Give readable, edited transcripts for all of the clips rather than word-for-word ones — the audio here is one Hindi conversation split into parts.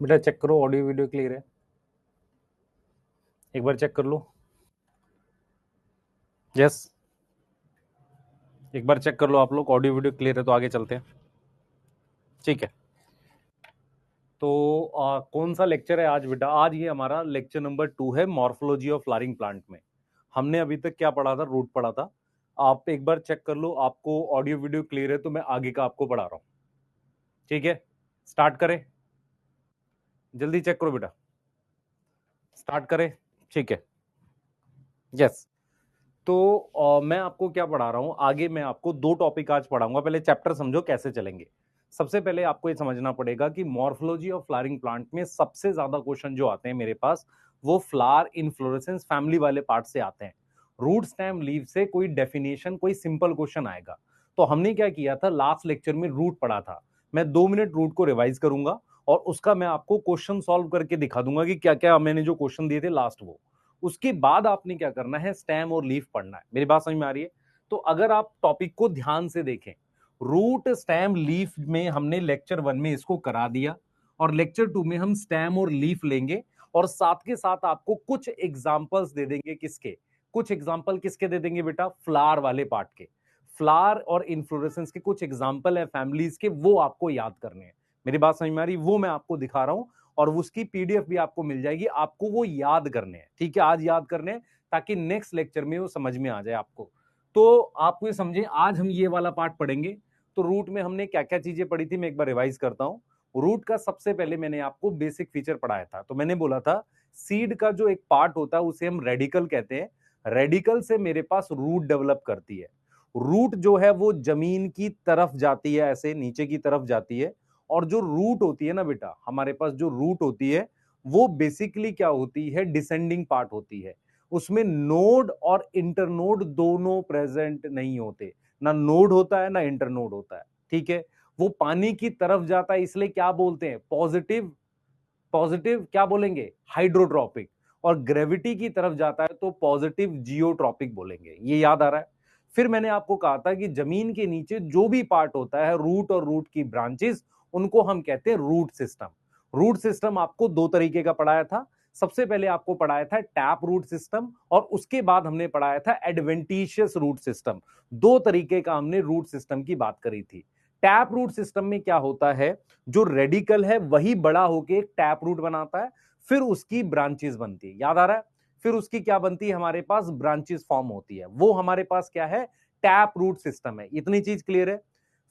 बेटा चेक करो, ऑडियो वीडियो क्लियर है? एक बार चेक कर लो। यस, एक बार चेक कर लो आप लोग, ऑडियो वीडियो क्लियर है तो आगे चलते हैं। ठीक है, तो कौन सा लेक्चर है आज बेटा? आज ये हमारा लेक्चर नंबर 2 है, मॉर्फोलॉजी ऑफ फ्लावरिंग प्लांट में। हमने अभी तक क्या पढ़ा था? रूट पढ़ा था। आप एक बार चेक कर लो, आपको ऑडियो वीडियो क्लियर है तो मैं आगे का आपको पढ़ा रहा हूं। ठीक है, स्टार्ट करें? जल्दी चेक करो बेटा, स्टार्ट करें? ठीक है, यस। तो मैं आपको क्या पढ़ा रहा हूं आगे? मैं आपको दो टॉपिक आज पढ़ाऊंगा। पहले चैप्टर समझो कैसे चलेंगे। सबसे पहले आपको ये समझना पड़ेगा कि मॉर्फोलॉजी ऑफ फ्लावरिंग प्लांट में सबसे ज्यादा क्वेश्चन जो आते हैं मेरे पास, वो फ्लावर इन्फ्लोरेसेंस फैमिली वाले पार्ट से आते हैं। रूट स्टेम लीव से कोई डेफिनेशन, कोई सिंपल क्वेश्चन आएगा। तो हमने क्या किया था, लास्ट लेक्चर में रूट पढ़ा था। मैं 2 मिनट रूट को रिवाइज करूंगा और उसका मैं आपको क्वेश्चन सॉल्व करके दिखा दूंगा कि क्या क्या मैंने जो क्वेश्चन दिए थे लास्ट वो। उसके बाद आपने क्या करना है, स्टेम और लीफ पढ़ना है। मेरी बात समझ में आ रही है? तो अगर आप टॉपिक को ध्यान से देखें, रूट स्टेम लीफ में हमने लेक्चर 1 में इसको करा दिया और लेक्चर 2 में हम स्टेम और लीफ लेंगे और साथ के साथ आपको कुछ एग्जांपल्स दे देंगे। किसके? कुछ एग्जांपल किसके दे देंगे बेटा? फ्लावर वाले पार्ट के। फ्लावर और इन्फ्लोरेसेंस के कुछ एग्जांपल है फैमिलीज के, वो आपको याद करने हैं। मेरी बात समझ में आ रही? वो मैं आपको दिखा रहा हूं और उसकी पीडीएफ भी आपको मिल जाएगी। आपको वो याद करने हैं, ठीक है? आज याद करने हैं ताकि नेक्स्ट लेक्चर में वो समझ में आ जाए आपको। तो आपको ये समझे, आज हम ये वाला पार्ट पढ़ेंगे। तो रूट में हमने क्या क्या चीजें पढ़ी थी, मैं एक बार रिवाइज करता हूं। रूट का सबसे पहले मैंने आपको बेसिक फीचर पढ़ाया था। तो मैंने बोला था सीड का जो एक पार्ट होता है उसे हम रेडिकल कहते हैं। रेडिकल से मेरे पास रूट डेवलप करती है। रूट जो है वो जमीन की तरफ जाती है, ऐसे नीचे की तरफ जाती है। और जो रूट होती है ना बेटा, हमारे पास जो रूट होती है वो बेसिकली क्या होती है, डिसेंडिंग पार्ट होती है। उसमें नोड और इंटरनोड दोनों प्रेजेंट नहीं होते। ना नोड होता है ना इंटरनोड होता है, ठीक है? वो पानी की तरफ जाता है, इसलिए क्या बोलते हैं? पॉजिटिव। पॉजिटिव क्या बोलेंगे? हाइड्रोट्रॉपिक। और ग्रेविटी की तरफ जाता है तो पॉजिटिव जियोट्रॉपिक बोलेंगे। ये याद आ रहा है? फिर मैंने आपको कहा था कि जमीन के नीचे जो भी पार्ट होता है, रूट और रूट की ब्रांचेस, उनको हम कहते हैं रूट सिस्टम। रूट सिस्टम आपको दो तरीके का पढ़ाया था। सबसे पहले आपको पढ़ाया था टैप रूट सिस्टम और उसके बाद हमने पढ़ाया था एडवेंटिशियस रूट सिस्टम। दो तरीके का हमने रूट सिस्टम की बात करी थी। टैप रूट सिस्टम में क्या होता है, जो रेडिकल है वही बड़ा होके एक टैप रूट बनाता है, फिर उसकी ब्रांचेस बनती है। याद आ रहा है? फिर उसकी क्या बनती है? हमारे पास ब्रांचेस फॉर्म होती है। वो हमारे पास क्या है? टैप रूट सिस्टम है। इतनी चीज क्लियर है?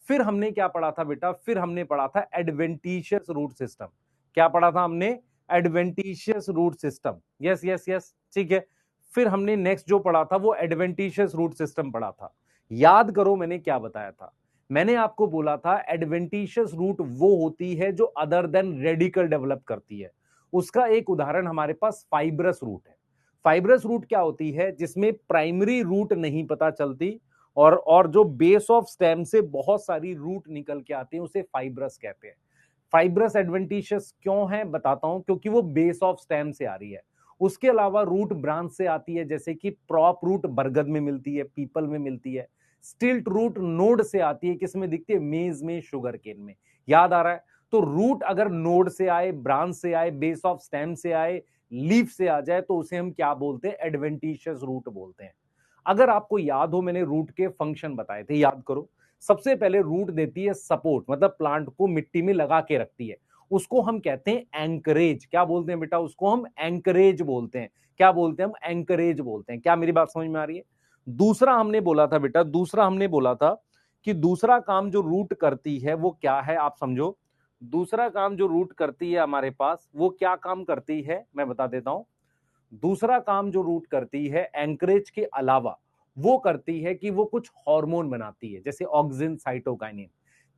फिर हमने क्या पढ़ा था बेटा? फिर हमने पढ़ा था एडवेंटिशियस रूट सिस्टम। क्या पढ़ा था हमने? Adventitious root system. Yes yes yes, ठीक है। फिर हमने नेक्स्ट जो पढ़ा था वो एडवेंटिशियस रूट सिस्टम पढ़ा था। याद करो मैंने क्या बताया था। मैंने आपको बोला था एडवेंटिशियस रूट वो होती है जो अदर देन रेडिकल डेवलप करती है। उसका एक उदाहरण हमारे पास फाइब्रस रूट है। फाइब्रस रूट क्या होती है? जिसमें प्राइमरी रूट नहीं पता चलती और जो बेस ऑफ स्टेम से बहुत सारी रूट निकल के आती है, उसे फाइब्रस कहते हैं। फाइब्रस एडवेंटिशियस क्यों है बताता हूं, क्योंकि वो बेस ऑफ स्टेम से आ रही है। उसके अलावा रूट ब्रांच से आती है, जैसे कि प्रॉप रूट बरगद में मिलती है, पीपल में मिलती है। स्टिल्ट रूट नोड से आती है, किसमें दिखती है? मेज में, शुगर केन में। याद आ रहा है? तो रूट अगर नोड से आए, ब्रांच से आए, बेस ऑफ स्टेम से आए, लीफ से आ जाए, तो उसे हम क्या बोलते हैं? एडवेंटिशियस रूट बोलते हैं। अगर आपको याद हो, मैंने रूट के फंक्शन बताए थे, याद करो। सबसे पहले रूट देती है सपोर्ट, मतलब प्लांट को मिट्टी में लगा के रखती है। उसको हम कहते हैं एंकरेज। क्या बोलते हैं बेटा? उसको हम एंकरेज बोलते हैं। क्या बोलते हैं? हम एंकरेज बोलते हैं। क्या मेरी बात समझ में आ रही है? दूसरा हमने बोला था बेटा, दूसरा हमने बोला था कि दूसरा काम जो रूट करती है वो क्या है, आप समझो। दूसरा काम जो रूट करती है हमारे पास, वो क्या काम करती है मैं बता देता हूं। दूसरा काम जो रूट करती है एंकरेज के अलावा, वो करती है कि वो कुछ हार्मोन बनाती है, जैसे ऑक्सिन, साइटोकाइनिन।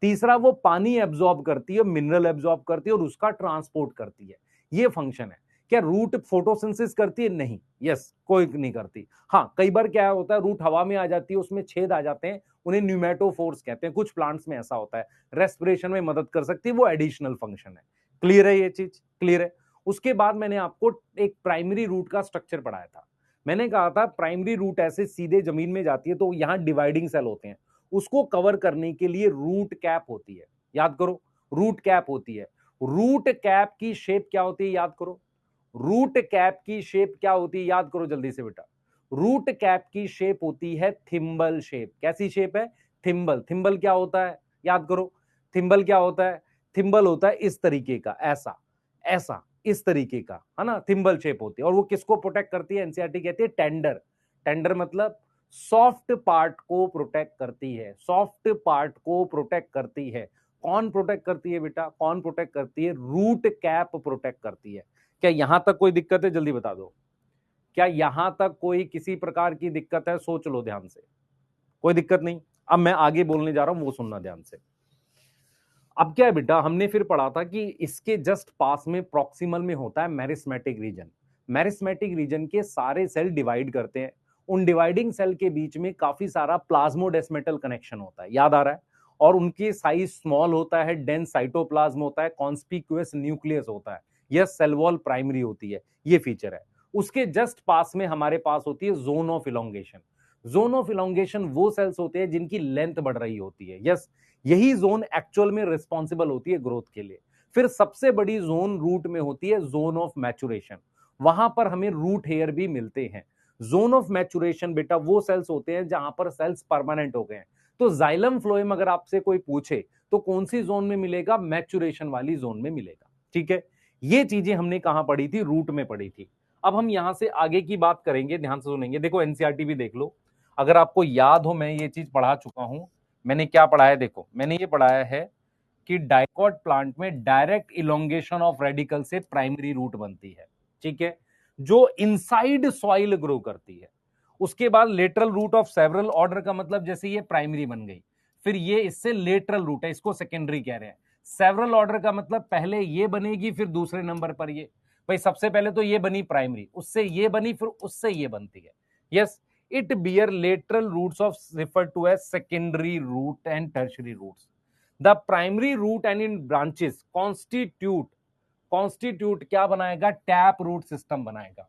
तीसरा, वो पानी एब्जॉर्ब करती है, मिनरल एब्जॉर्ब करती है और उसका ट्रांसपोर्ट करती है। ये फंक्शन है। क्या रूट फोटोसिंथेसिस करती है? नहीं, यस, कोई नहीं करती। हाँ, कई बार क्या होता है, रूट हवा में आ जाती है, उसमें छेद आ जाते हैं, उन्हें न्यूमेटोफोर्स कहते हैं। कुछ प्लांट्स में ऐसा होता है, रेस्पिरेशन में मदद कर सकती है, वो एडिशनल फंक्शन है। क्लियर है? ये चीज क्लियर है? उसके बाद मैंने आपको एक प्राइमरी रूट का स्ट्रक्चर पढ़ाया था। मैंने कहा था प्राइमरी रूट ऐसे सीधे जमीन में जाती है तो यहां डिवाइडिंग सेल होते हैं, उसको कवर करने के लिए रूट कैप होती है। याद करो, रूट कैप होती है। रूट कैप की शेप क्या होती है याद करो, रूट कैप की शेप क्या होती है याद करो जल्दी से बेटा, रूट कैप की शेप होती है थिम्बल शेप। कैसी शेप है? थिम्बल। थिम्बल क्या होता है याद करो, थिम्बल क्या होता है? थिम्बल होता है इस तरीके का, ऐसा ऐसा इस तरीके का, है ना, थिम्बल शेप होती है। और वो किसको प्रोटेक्ट करती है? एनसीईआरटी कहती है टेंडर। टेंडर मतलब सॉफ्ट पार्ट को प्रोटेक्ट करती है, सॉफ्ट पार्ट को प्रोटेक्ट करती है। कौन प्रोटेक्ट करती है बेटा? कौन प्रोटेक्ट करती है? रूट कैप प्रोटेक्ट करती है। क्या यहां तक कोई दिक्कत है? जल्दी बता दो, क्या यहां तक कोई किसी प्रकार की दिक्कत है? सोच लो ध्यान से, कोई दिक्कत नहीं। अब मैं आगे बोलने जा रहा हूं, वो सुनना ध्यान से। अब क्या है बेटा, हमने फिर पढ़ा था कि इसके जस्ट पास में प्रॉक्सिमल में होता है मेरिस्मेटिक रीजन। मेरिस्मेटिक रीजन के सारे सेल डिवाइड करते हैं, उन डिवाइडिंग सेल के बीच में काफी सारा प्लाज्मोडेस्मेटल कनेक्शन होता है, याद आ रहा है? और उनकी साइज स्मॉल होता है, डेंस साइटोप्लाज्म होता है, कॉन्स्पिक्यूअस न्यूक्लियस होता है, यह सेल वॉल प्राइमरी होती है, ये फीचर है। उसके जस्ट पास में हमारे पास होती है zone of elongation. Zone of elongation वो सेल्स होते हैं जिनकी लेंथ बढ़ रही होती है, यस, यही जोन एक्चुअल में रिस्पॉन्सिबल होती है ग्रोथ के लिए। फिर सबसे बड़ी जोन रूट में होती है जोन ऑफ मैचुरेशन, वहां पर हमें रूट हेयर भी मिलते हैं। जोन ऑफ मैचुरेशन बेटा वो सेल्स होते हैं जहां पर सेल्स परमानेंट हो गए हैं। तो जाइलम फ्लोएम अगर आपसे कोई पूछे तो कौन सी जोन में मिलेगा? मैचुरेशन वाली जोन में मिलेगा, ठीक है। ये चीजें हमने कहां पढ़ी थी? रूट में पढ़ी थी। अब हम यहां से आगे की बात करेंगे, ध्यान से सुनेंगे। देखो एनसीईआरटी भी देख लो, अगर आपको याद हो मैं ये चीज पढ़ा चुका हूं। मैंने क्या पढ़ाया? देखो मैंने ये पढ़ाया है कि डाइकॉट प्लांट में डायरेक्ट इलोंगेशन ऑफ रेडिकल से प्राइमरी रूट बनती है, ठीक है, जो इनसाइड सॉइल ग्रो करती है। उसके बाद lateral root of several order का मतलब जैसे ये प्राइमरी बन गई, फिर ये इससे लेटरल रूट है, इसको सेकेंडरी कह रहे हैं। सेवरल ऑर्डर का मतलब पहले ये बनेगी फिर दूसरे नंबर पर ये, भाई सबसे पहले तो ये बनी प्राइमरी, उससे ये बनी, फिर उससे ये बनती है, yes. It bear lateral roots of refer to as secondary root and tertiary roots. The primary root and in branches constitute क्या बनाएगा? टैप रूट सिस्टम बनाएगा।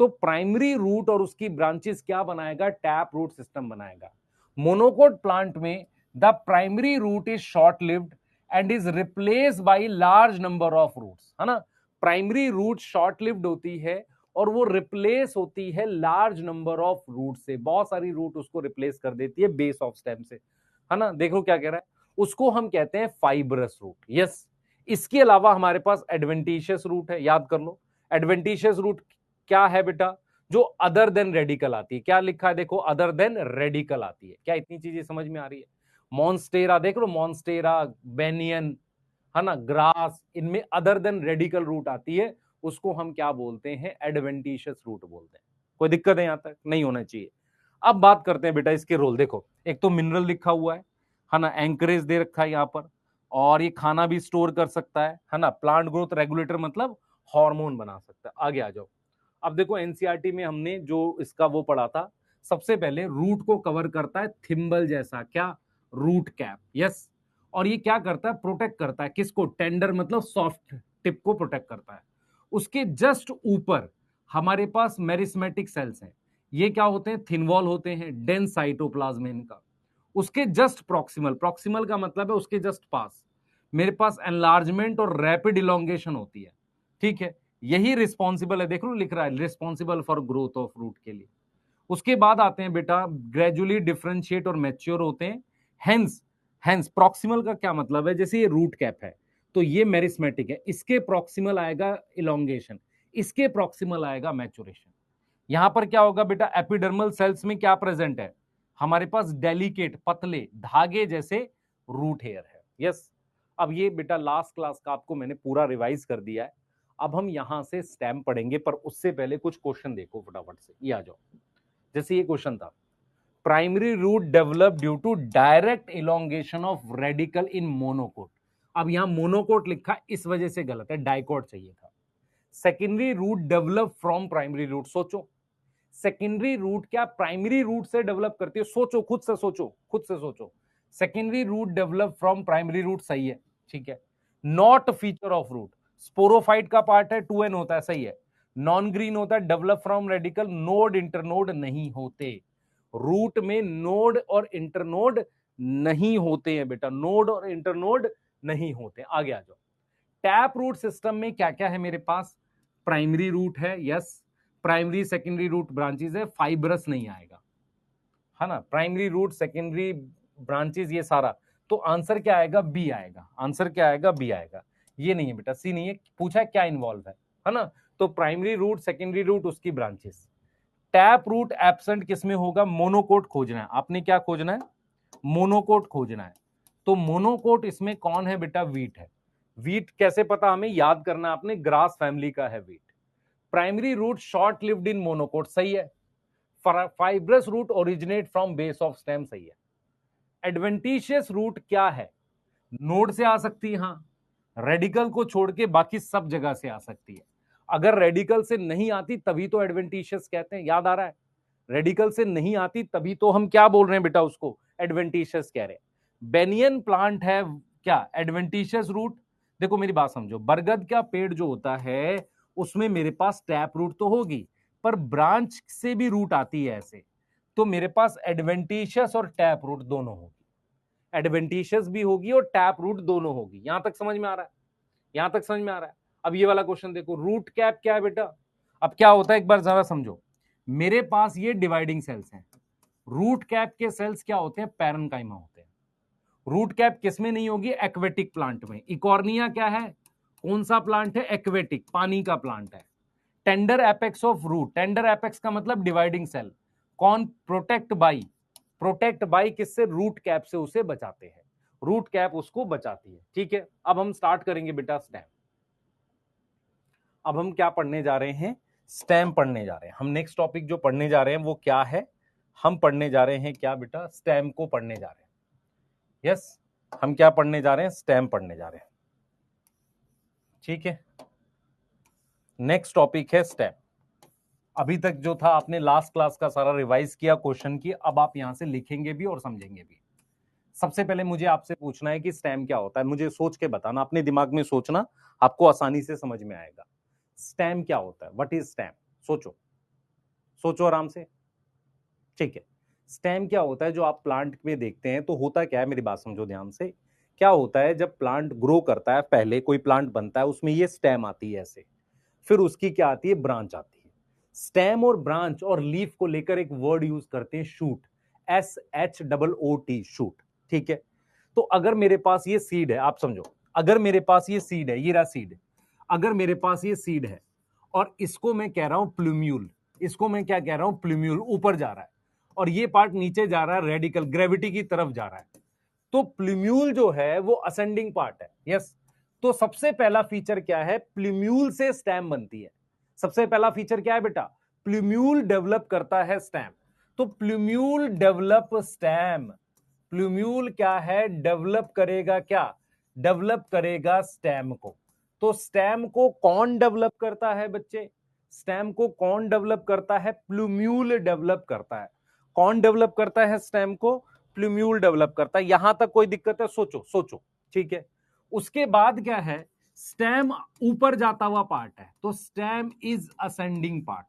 तो प्राइमरी रूट और उसकी ब्रांचेस क्या बनाएगा? टैप रूट सिस्टम बनाएगा। मोनोकोट प्लांट में the primary root is short lived and is replace by large number of roots, है ना। प्राइमरी रूट शॉर्ट लिव्ड होती है और वो रिप्लेस होती है लार्ज नंबर ऑफ रूट से, बहुत सारी रूट उसको रिप्लेस कर देती है बेस ऑफ स्टेम से, है ना। देखो क्या कह रहा है, उसको हम कहते हैं फाइब्रस रूट, यस। इसके अलावा हमारे पास एडवेंटिशियस रूट है, याद कर लो। एडवेंटिशियस रूट क्या है बेटा? जो अदर देन रेडिकल आती है। क्या लिखा है देखो? अदर देन रेडिकल आती है। क्या इतनी चीजें समझ में आ रही है? मॉन्स्टेरा देख लो, मॉन्स्टेरा, बेनियन, है ना, ग्रास, इनमें अदर देन रेडिकल रूट आती है, उसको हम क्या बोलते हैं? एडवेंटिशियस रूट बोलते हैं। कोई दिक्कत है? यहां तक नहीं होना चाहिए। अब बात करते हैं बेटा इसके रोल। देखो एक तो मिनरल लिखा हुआ है ना, एंकरेज दे रखा है यहां पर, और ये खाना भी स्टोर कर सकता है ना। प्लांट ग्रोथ रेगुलेटर मतलब हार्मोन बना सकता है। आगे आ जाओ। अब देखो एनसीईआरटी में हमने जो इसका वो पढ़ा था, सबसे पहले रूट को कवर करता है थिम्बल जैसा, क्या? Root cap, yes. और ये क्या करता है? प्रोटेक्ट करता है किसको? टेंडर मतलब सॉफ्ट टिप को प्रोटेक्ट करता है। उसके जस्ट ऊपर हमारे पास मेरिस्मेटिक सेल्स हैं, ये क्या होते हैं? थिन वॉल होते हैं, डेंस साइटोप्लाज्म है इनका। उसके जस्ट प्रॉक्सिमल, प्रॉक्सिमल का मतलब है उसके जस्ट पास, मेरे पास एनलार्जमेंट और रैपिड इलोंगेशन होती है, ठीक है। यही रिस्पॉन्सिबल है, देख लो लिख रहा है responsible for growth of root के लिए। उसके बाद आते हैं बेटा ग्रेजुअली डिफरेंशिएट और मैच्योर होते हैं। हेंस, हेंस प्रॉक्सिमल का क्या मतलब है? जैसे ये रूट कैप है तो ये मेरिस्मेटिक है, इसके प्रॉक्सिमल आएगा इलोंगेशन, इसके प्रॉक्सिमल आएगा मैच्योरेशन। यहां पर क्या होगा बेटा? एपिडर्मल सेल्स में क्या प्रेजेंट है? हमारे पास डेलिकेट पतले धागे जैसे रूट हेयर है, यस। अब ये बेटा लास्ट क्लास का आपको मैंने पूरा रिवाइज कर दिया है। अब हम यहां से स्टेम पढ़ेंगे, पर उससे पहले कुछ क्वेश्चन देखो फटाफट से, ये आ जाओ। जैसे ये क्वेश्चन था, primary root develop due to direct elongation of radical in monocot. अब यहां मोनोकोट लिखा इस वजह से गलत है, डाइकोट चाहिए था। Secondary root develop from primary root, सोचो सेकेंडरी रूट क्या प्राइमरी रूट से डेवलप करती है? सोचो, खुद से सोचो, खुद से सोचो। Secondary root develop from primary root, सही है, ठीक है। Not feature of root, sporophyte का पार्ट है, 2n होता है, सही है। नॉन ग्रीन होता है, develop from radical, node internode नहीं होते। रूट में नोड और इंटरनोड नहीं होते हैं बेटा, नोड और इंटरनोड नहीं होते। आगे आ जाओ। टैप रूट सिस्टम में क्या क्या है मेरे पास? प्राइमरी रूट है, yes, primary secondary root branches है, फाइब्रस नहीं आएगा, है ना, प्राइमरी रूट सेकेंडरी ब्रांचेस ये सारा, तो आंसर क्या आएगा? बी आएगा, आंसर क्या आएगा? बी आएगा, ये नहीं है बेटा, सी नहीं है, पूछा है क्या इन्वॉल्व है ना, तो प्राइमरी रूट सेकेंडरी रूट उसकी ब्रांचेस। टैप रूट एब्सेंट किसमें होगा? मोनोकोट खोजना है, आपने क्या खोजना है? मोनोकोट खोजना है, तो मोनोकोट इसमें कौन है बेटा? वीट है। वीट कैसे पता हमें? याद करना आपने, ग्रास फैमिली का है wheat. Primary root short lived in monocot, सही है। Fibrous root originate from base of stem, सही है। एडवेंटिशियस रूट क्या है? नोड से आ सकती है, हाँ, रेडिकल को छोड़ के बाकी सब जगह से आ सकती है। अगर रेडिकल से नहीं आती तभी तो एडवेंटिशियस कहते हैं, याद आ रहा है? रेडिकल से नहीं आती तभी तो हम क्या बोल रहे हैं बेटा? उसको एडवेंटिशियस कह रहे हैं। बेनियन प्लांट है क्या? Adventitious root. देखो मेरी बात समझो, बरगद का पेड़ जो होता है उसमें मेरे पास टैप रूट तो होगी, पर ब्रांच से भी रूट आती है ऐसे, तो मेरे पास एडवेंटिशियस और टैप रूट दोनों होगी, एडवेंटिशियस भी होगी और टैप रूट दोनों होगी। यहां तक समझ में आ रहा है? यहां तक समझ में आ रहा है? अब ये वाला क्वेश्चन देखो, रूट कैप क्या है बेटा? अब क्या होता है एक बार जरा समझो, मेरे पास ये डिवाइडिंग सेल्स हैं, रूट कैप के सेल्स क्या होते हैं? पैरेन्काइमा होते हैं। रूट कैप किसमें नहीं होगी? एक्वेटिक प्लांट में। इकॉर्निया क्या है? कौन सा प्लांट है? एक्वेटिक, पानी का प्लांट है। Tender apex of root, tender apex का मतलब डिवाइडिंग सेल, कौन? प्रोटेक्ट बाई, प्रोटेक्ट बाई किससे? रूट कैप से उसे बचाते हैं, रूट कैप उसको बचाती है, ठीक है। अब हम स्टार्ट करेंगे बेटा स्टेम। अब हम क्या पढ़ने जा रहे हैं? स्टेम पढ़ने जा रहे हैं हम। नेक्स्ट टॉपिक जो पढ़ने जा रहे हैं वो क्या है? हम पढ़ने जा रहे हैं क्या बेटा? स्टेम को पढ़ने जा रहे हैं, यस, हम क्या पढ़ने जा रहे हैं? स्टेम पढ़ने जा रहे हैं, ठीक है। नेक्स्ट टॉपिक है स्टेम। अभी तक जो था आपने लास्ट क्लास का सारा रिवाइज किया क्वेश्चन की, अब आप यहां से लिखेंगे भी और समझेंगे भी। सबसे पहले मुझे आपसे पूछना है कि स्टेम क्या होता है, मुझे सोच के बताना, अपने दिमाग में सोचना, आपको आसानी से समझ में आएगा। स्टेम क्या होता है? What is stem? सोचो, सोचो आराम से, ठीक है। स्टेम क्या होता है? जो आप प्लांट में देखते हैं, तो होता क्या है, मेरी बात समझो ध्यान से। क्या होता है, जब प्लांट ग्रो करता है, पहले कोई प्लांट बनता है, उसमें ये स्टेम आती है ऐसे, फिर उसकी क्या आती है? ब्रांच आती है। स्टेम और ब्रांच और लीफ को लेकर एक वर्ड यूज करते हैं, शूट, SHOOT, शूट, ठीक है। तो अगर मेरे पास ये सीड है, आप समझो, अगर मेरे पास ये सीड है, ये रहा सीड, अगर मेरे पास ये सीड है और इसको मैं कह रहा हूं प्लूम्यूल, इसको मैं क्या कह रहा हूं? प्लूम्यूल, ऊपर जा रहा है, और ये पार्ट नीचे जा रहा है, रेडिकल, ग्रेविटी की तरफ जा रहा है, तो प्लूम्यूल जो है वो असेंडिंग पार्ट है, यस। तो सबसे पहला फीचर क्या है? प्लूम्यूल से स्टेम बनती है। सबसे पहला फीचर क्या है बेटा? प्लूम्यूल डेवलप करता है स्टेम। तो प्लूम्यूल डेवलप स्टेम, प्लूम्यूल क्या है? डेवलप करेगा क्या? डेवलप करेगा स्टेम को। तो स्टेम को कौन डेवलप करता है बच्चे? स्टेम को कौन डेवलप करता है? प्लूम्यूल डेवलप करता है। कौन डेवलप करता है स्टेम को? प्लूम्यूल डेवलप करता है। यहां तक कोई दिक्कत है? सोचो सोचो, ठीक है। उसके बाद क्या है? स्टेम ऊपर जाता हुआ पार्ट है, तो stem is ascending part.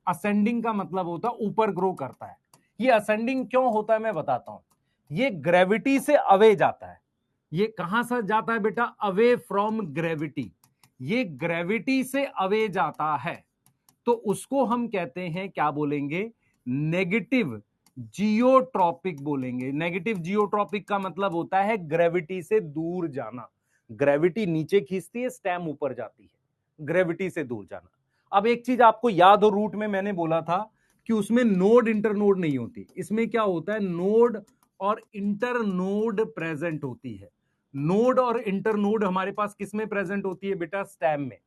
Ascending का मतलब होता है ऊपर ग्रो करता है। ये असेंडिंग क्यों होता है मैं बताता हूं। ये ग्रेविटी से अवे जाता है। ये कहां से जाता है बेटा? Away from gravity. ये ग्रेविटी से अवे जाता है, तो उसको हम कहते हैं, क्या बोलेंगे? नेगेटिव जियोट्रॉपिक बोलेंगे। नेगेटिव जियोट्रॉपिक का मतलब होता है ग्रेविटी से दूर जाना। ग्रेविटी नीचे खींचती है, स्टेम ऊपर जाती है, ग्रेविटी से दूर जाना। अब एक चीज आपको याद हो, रूट में मैंने बोला था कि उसमें नोड इंटरनोड नहीं होती, इसमें क्या होता है? नोड और इंटरनोड प्रेजेंट होती है। नोड और इंटरनोड हमारे पास किसमें प्रेजेंट होती है बेटा? स्टेम में।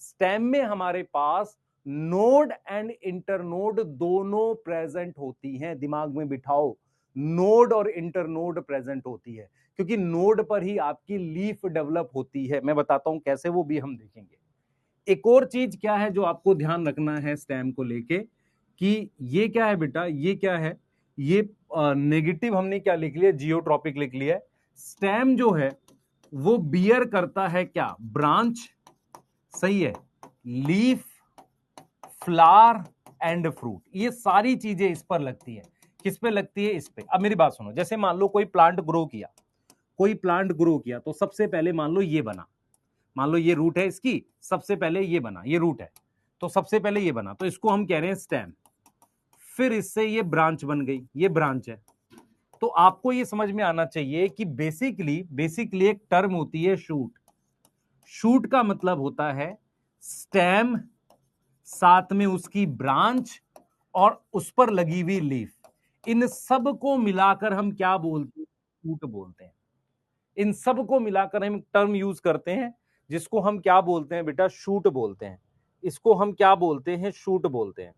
स्टेम में हमारे पास नोड एंड इंटरनोड दोनों प्रेजेंट होती हैं, दिमाग में बिठाओ, नोड और इंटरनोड प्रेजेंट होती है, क्योंकि नोड पर ही आपकी लीफ डेवलप होती है। मैं बताता हूं कैसे, वो भी हम देखेंगे। एक और चीज क्या है जो आपको ध्यान रखना है स्टेम को लेके, कि ये क्या है बेटा? ये क्या है? ये नेगेटिव हमने क्या लिख लिया? जियोट्रॉपिक लिख लिया है। स्टेम जो है वो बियर करता है क्या? ब्रांच, सही है, लीफ, फ्लावर एंड फ्रूट, ये सारी चीजें इस पर लगती है। किस पे लगती है? इस पे। अब मेरी बात सुनो, जैसे मान लो कोई प्लांट ग्रो किया, कोई प्लांट ग्रो किया, तो सबसे पहले मान लो ये बना, मान लो ये रूट है इसकी, सबसे पहले ये बना, ये रूट है तो सबसे पहले ये बना, तो इसको हम कह रहे हैं स्टेम। फिर इससे ये ब्रांच बन गई, ये ब्रांच है। तो आपको ये समझ में आना चाहिए कि बेसिकली एक टर्म होती है शूट। शूट का मतलब होता है स्टेम, साथ में उसकी ब्रांच और उस पर लगी हुई लीफ, इन सब को मिलाकर हम क्या बोलते हैं? शूट बोलते हैं। इन सब को मिलाकर हम टर्म यूज करते हैं जिसको हम क्या बोलते हैं बेटा? शूट बोलते हैं। इसको हम क्या बोलते हैं? शूट बोलते हैं।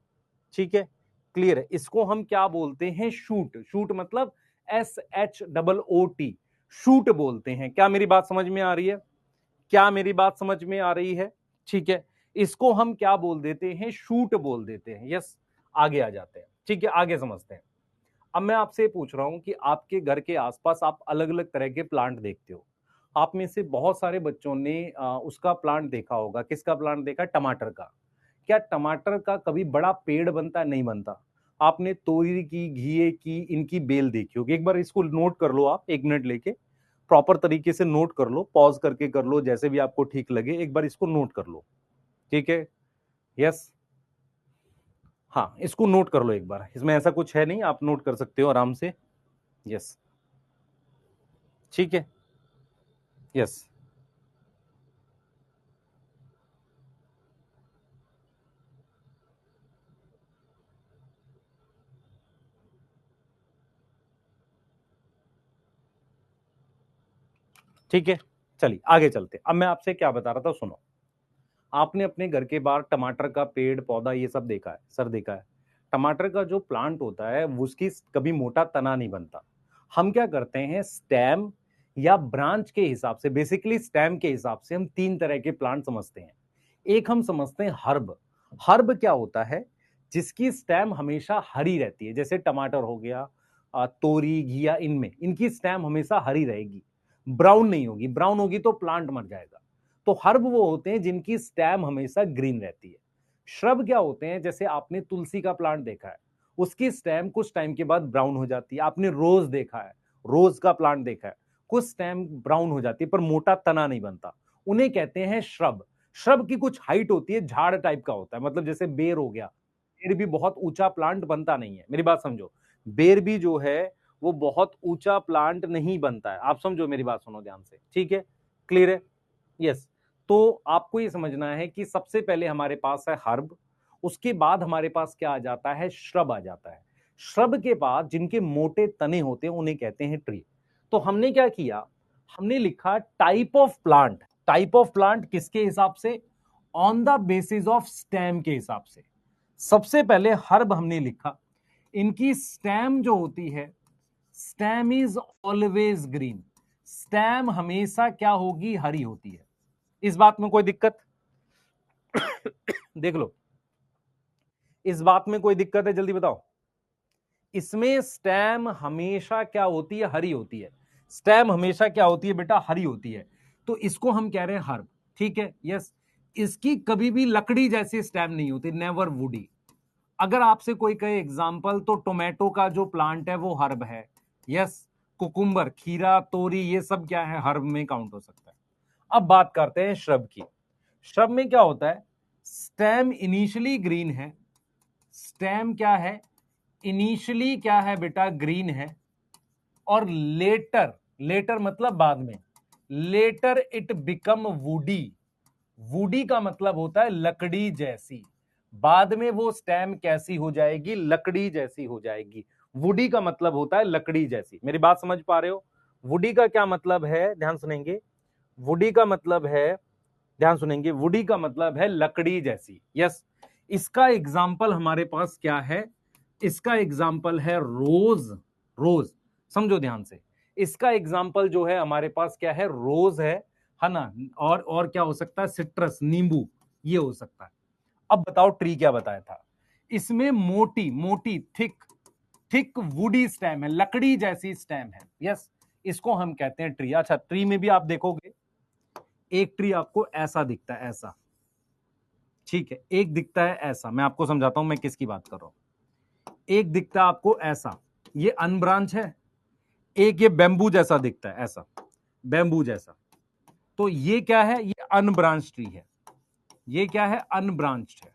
ठीक है, क्लियर है? इसको हम क्या बोलते हैं? शूट। शूट मतलब SHOOT, शूट बोलते हैं। क्या मेरी बात समझ में आ रही है? क्या मेरी बात समझ में आ रही है? ठीक है, इसको हम क्या बोल देते हैं? शूट बोल देते हैं। यस, आगे आ जाते हैं। ठीक है, आगे समझते हैं। अब मैं आपसे पूछ रहा हूं कि आपके घर के आसपास आप अलग अलग तरह के प्लांट देखते हो। आप में से बहुत सारे बच्चों ने उसका प्लांट देखा होगा। किसका प्लांट देखा? टमाटर का। क्या टमाटर का कभी बड़ा पेड़ बनता? नहीं बनता। आपने तोरी की, घिए की, इनकी बेल देखी होगी। एक बार इसको नोट कर लो, आप 1 मिनट लेके प्रॉपर तरीके से नोट कर लो, पॉज करके कर लो, जैसे भी आपको ठीक लगे, एक बार इसको नोट कर लो। ठीक है, यस, हाँ, इसको नोट कर लो एक बार। इसमें ऐसा कुछ है नहीं, आप नोट कर सकते हो आराम से। यस, ठीक है, यस, ठीक है। चलिए आगे चलते। अब मैं आपसे क्या बता रहा था, सुनो। आपने अपने घर के बाहर टमाटर का पेड़ पौधा ये सब देखा है, सर देखा है। टमाटर का जो प्लांट होता है उसकी कभी मोटा तना नहीं बनता। हम क्या करते हैं? स्टेम या ब्रांच के हिसाब से, बेसिकली स्टेम के हिसाब से हम 3 तरह के प्लांट समझते हैं। एक हम समझते हैं हर्ब। हर्ब क्या होता है? जिसकी स्टेम हमेशा हरी रहती है, जैसे टमाटर हो गया, तोरी, घिया, इनमें इनकी स्टेम हमेशा हरी रहेगी, ब्राउन नहीं होगी। ब्राउन होगी तो प्लांट मर जाएगा। तो हर्ब वो होते हैं जिनकी स्टेम हमेशा ग्रीन रहती है। श्रब क्या होते हैं? जैसे आपने तुलसी का प्लांट देखा है, उसकी स्टेम कुछ टाइम के बाद ब्राउन हो जाती है। आपने रोज देखा है, रोज का प्लांट देखा है, कुछ स्टेम ब्राउन हो जाती है पर मोटा तना नहीं बनता। उन्हें कहते हैं श्रब। श्रब की कुछ हाइट होती है, झाड़ टाइप का होता है, मतलब जैसे बेर हो गया। बेर भी बहुत ऊंचा प्लांट बनता नहीं है, मेरी बात समझो। बेर भी जो है वो बहुत ऊंचा प्लांट नहीं बनता है। आप समझो, मेरी बात सुनो ध्यान से, ठीक है? क्लियर है? यस। तो आपको ये समझना है कि सबसे पहले हमारे पास है हर्ब, उसके बाद हमारे पास क्या आ जाता है? श्रब आ जाता है। श्रब के बाद जिनके मोटे तने होते हैं उन्हें कहते हैं ट्री। तो हमने क्या किया? हमने लिखा type of plant. Type of plant किसके हिसाब से? On the basis of stem के हिसाब से। सबसे पहले हर्ब हमने लिखा, इनकी स्टेम जो होती है, stem is always green. Stem हमेशा क्या होगी? हरी होती है। इस बात में कोई दिक्कत? देख लो, इस बात में कोई दिक्कत है? जल्दी बताओ। इसमें स्टेम हमेशा क्या होती है? हरी होती है। स्टेम हमेशा क्या होती है बेटा? हरी होती है। तो इसको हम कह रहे हैं हर्ब। ठीक है, यस। इसकी कभी भी लकड़ी जैसी स्टेम नहीं होती, नेवर वुडी। अगर आपसे कोई कहे एग्जाम्पल, तो टोमेटो का जो प्लांट है वो हर्ब है। यस, कुकुम्बर, खीरा, तोरी, ये सब क्या है? हर्ब में काउंट हो सकता है। अब बात करते हैं श्रब की। श्रब में क्या होता है? स्टेम इनिशियली ग्रीन है। स्टेम क्या है? इनिशियली क्या है बेटा? ग्रीन है। और लेटर, लेटर मतलब बाद में, later it become woody. Woody का मतलब होता है लकड़ी जैसी। बाद में वो स्टेम कैसी हो जाएगी? लकड़ी जैसी हो जाएगी। वुडी का मतलब होता है लकड़ी जैसी। मेरी बात समझ पा रहे हो? वुडी का क्या मतलब है? ध्यान सुनेंगे। वुडी का मतलब है, ध्यान सुनेंगे, वुडी का मतलब है लकड़ी जैसी। यस। इसका एग्जाम्पल हमारे पास क्या है? इसका एग्जाम्पल है रोज। रोज, समझो ध्यान से। इसका एग्जाम्पल जो है हमारे पास क्या है? रोज है ना? और क्या हो सकता है? सिट्रस, नींबू, ये हो सकता है। अब बताओ ट्री क्या बताया था? इसमें मोटी मोटी थिक थिक वुडी स्टेम है, लकड़ी जैसी स्टेम है। यस, इसको हम कहते हैं ट्री। अच्छा, ट्री में भी आप देखोगे, एक ट्री आपको ऐसा दिखता है, ऐसा, ठीक है? एक दिखता है ऐसा, मैं आपको समझाता हूं मैं किसकी बात कर रहा हूं। एक दिखता है आपको ऐसा, ये अनब्रांच है। एक ये बैम्बू जैसा दिखता है, ऐसा बैम्बू जैसा। तो ये क्या है? ये अनब्रांच ट्री है, ये क्या है, अनब्रांच्ड है,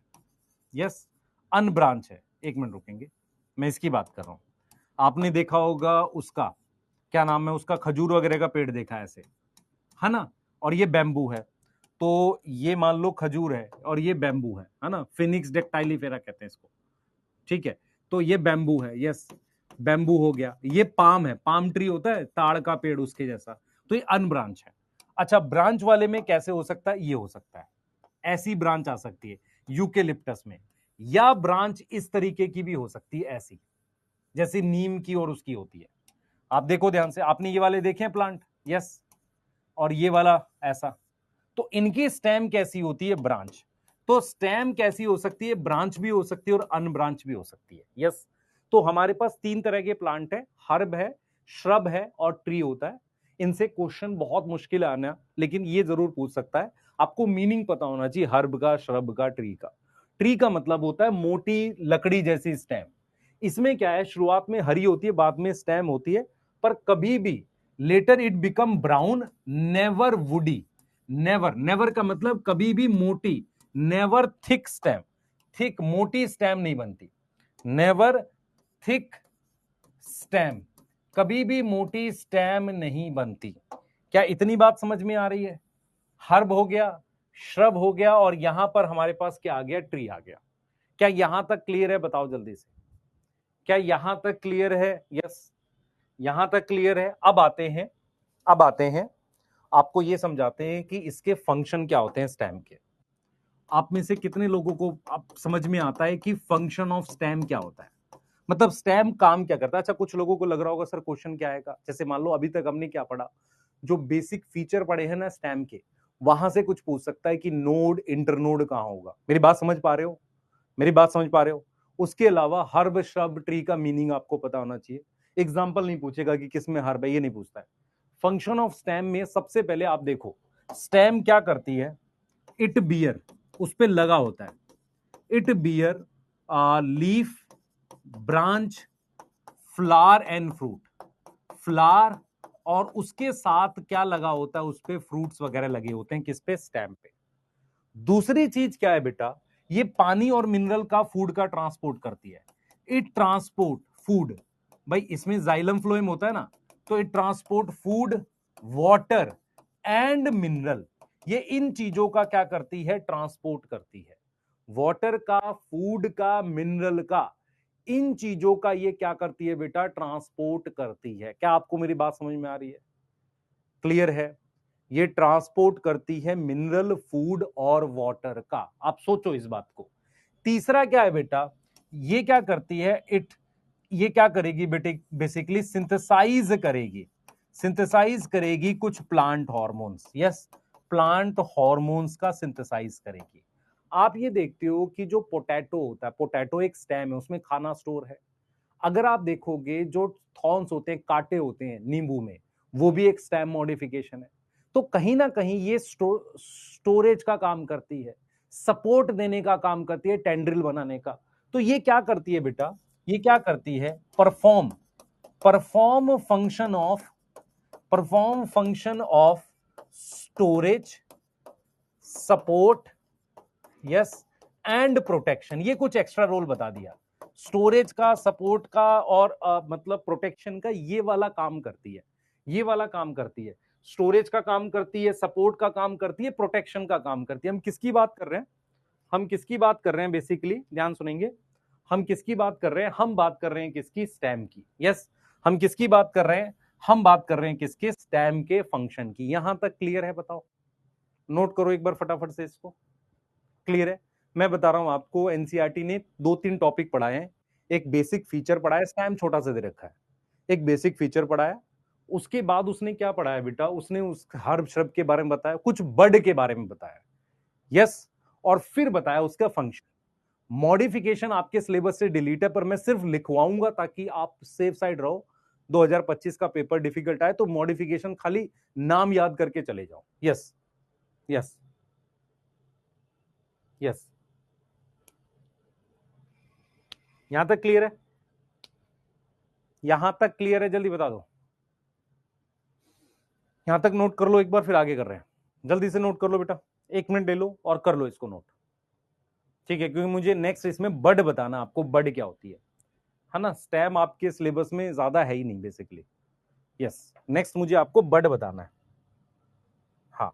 यस अनब्रांच है। एक मिनट रुकेंगे, मैं इसकी बात कर रहा हूं। आपने देखा होगा उसका क्या नाम है, उसका खजूर वगैरह का पेड़ देखा है ऐसे, है ना, और ये बैम्बू है, तो ये मान लो खजूर है और ये बैम्बू है ना, फिनिक्स डेक्टाइलिफेरा कहते हैं इसको, ठीक है। तो ये बैम्बू है, यस बैम्बू हो गया। ये पाम है, पाम ट्री होता है ताड़ का पेड़ उसके जैसा, तो ये अनब्रांच है। अच्छा, ब्रांच वाले में कैसे हो सकता है, ये हो सकता है, ऐसी ब्रांच आ सकती है यूकेलिप्टस में, या ब्रांच इस तरीके की भी हो सकती है ऐसी, जैसे नीम की और उसकी होती है। आप देखो ध्यान से, आपने ये वाले देखे हैं प्लांट, यस, और ये वाला ऐसा, तो इनकी स्टेम कैसी होती है, ब्रांच। तो स्टेम कैसी हो सकती है, ब्रांच भी हो सकती है और अनब्रांच भी हो सकती है, यस। तो हमारे पास 3 तरह के प्लांट है, हर्ब है, श्रब है और ट्री होता है। इनसे क्वेश्चन बहुत मुश्किल है आना, लेकिन ये जरूर पूछ सकता है। आपको मीनिंग पता होना चाहिए हर्ब का, श्रब का, ट्री का। ट्री का मतलब होता है मोटी लकड़ी जैसी स्टेम। इसमें क्या है, शुरुआत में हरी होती है, बाद में स्टेम होती है, पर कभी भी later it become brown, never woody. Never, never का मतलब कभी भी मोटी, नेवर थिक स्टेम, थिक मोटी स्टेम नहीं बनती, नेवर थिक स्टेम, कभी भी मोटी स्टेम नहीं बनती। क्या इतनी बात समझ में आ रही है? हर्ब हो गया, श्रब हो गया, और यहां पर हमारे पास क्या आ गया, ट्री आ गया। क्या यहां तक क्लियर है, बताओ जल्दी से, क्या यहां तक क्लियर है? यस, यहां तक क्लियर है। अब आते हैं आपको ये समझाते हैं कि इसके फंक्शन क्या होते हैं स्टेम के। आप में से कितने लोगों को अब समझ में आता है कि फंक्शन ऑफ स्टेम क्या होता है, मतलब स्टेम काम क्या करता है? अच्छा, कुछ लोगों को लग रहा होगा सर क्वेश्चन क्या आएगा, जैसे मान लो अभी तक हमने क्या पढ़ा, जो बेसिक फीचर पढ़े हैं ना स्टेम के, वहां से कुछ पूछ सकता है कि नोड इंटरनोड कहां होगा। मेरी बात समझ पा रहे हो? मेरी बात समझ पा रहे हो? उसके अलावा हर्ब, श्रब, ट्री का मीनिंग आपको पता होना चाहिए। एग्जाम्पल नहीं पूछेगा कि किसमें हर्ब है, ये नहीं पूछता है। फंक्शन ऑफ स्टेम में सबसे पहले आप देखो, स्टेम क्या करती है, इट बियर, उस पे लगा होता है, it bear leaf, branch, flower and fruit. Flower और उसके साथ क्या लगा होता है, उस पे फ्रूट्स वगैरह लगे होते हैं, किस पे, स्टेम पे। दूसरी चीज क्या है बेटा, ये पानी और मिनरल का, फूड का ट्रांसपोर्ट करती है। इट ट्रांसपोर्ट फूड, भाई इसमें जाइलम फ्लोएम होता है ना, तो it transport food, water and mineral. ये इन चीजों का क्या करती है, ट्रांसपोर्ट करती है। वाटर का, फूड का, मिनरल का, इन चीजों का ये क्या करती है बेटा, ट्रांसपोर्ट करती है। क्या आपको मेरी बात समझ में आ रही है? क्लियर है? ये ट्रांसपोर्ट करती है मिनरल, फूड और वाटर का। आप सोचो इस बात को। तीसरा क्या है बेटा, ये क्या करती है, ये क्या करेगी बेटे, बेसिकली सिंथेसाइज करेगी, सिंथेसाइज करेगी कुछ plant hormones. Yes, plant hormones का सिंथेसाइज करेगी। आप ये देखते हो कि जो पोटैटो होता है, पोटैटो एक स्टेम है, उसमें खाना स्टोर है। अगर आप देखोगे जो थॉर्न्स होते हैं, कांटे होते हैं नींबू में, वो भी एक स्टेम मॉडिफिकेशन है। तो कहीं ना कहीं ये स्टोरेज का काम करती है, सपोर्ट देने का काम करती है, टेंड्रिल बनाने का। तो ये क्या करती है बेटा, ये क्या करती है, perform perform function of storage, support, yes and protection. ये कुछ एक्स्ट्रा रोल बता दिया, स्टोरेज का, सपोर्ट का और मतलब प्रोटेक्शन का, ये वाला काम करती है, ये वाला काम करती है। स्टोरेज का काम करती है, सपोर्ट का काम करती है, प्रोटेक्शन का काम करती है। हम किसकी बात कर रहे हैं, हम किसकी बात कर रहे हैं, बेसिकली ध्यान सुनेंगे, हम किसकी बात कर रहे हैं, हम बात कर रहे हैं किसकी, स्टेम की। यस, हम किसकी बात कर रहे हैं, हम बात कर रहे हैं किसके, स्टेम के फंक्शन की। यहां तक क्लियर है? बताओ, नोट करो एक बार फटाफट से इसको। क्लियर है? मैं बता रहा हूं आपको, एनसीईआरटी ने 2-3 टॉपिक पढ़ाए हैं। एक बेसिक फीचर पढ़ाया, स्टेम छोटा सा दे रखा है, एक बेसिक फीचर पढ़ाया। उसके बाद उसने क्या पढ़ाया बेटा, उसने उस हर्ब श्रब के बारे में बताया, कुछ बर्ड के बारे में बताया, यस, और फिर बताया उसका फंक्शन। मॉडिफिकेशन आपके सिलेबस से डिलीट है, पर मैं सिर्फ लिखवाऊंगा ताकि आप सेफ साइड रहो। 2025 का पेपर डिफिकल्ट आए तो मॉडिफिकेशन खाली नाम याद करके चले जाओ। यस यस यस, यहां तक क्लियर है? यहां तक क्लियर है? जल्दी बता दो, यहां तक नोट कर लो एक बार, फिर आगे कर रहे हैं। जल्दी से नोट कर लो बेटा, 1 मिनट ले लो और कर लो इसको नोट, ठीक है, क्योंकि मुझे नेक्स्ट इसमें बड बताना, आपको बड क्या होती है ना। स्टेम आपके सिलेबस में ज्यादा है ही नहीं बेसिकली। यस, नेक्स्ट मुझे आपको बड बताना है। हाँ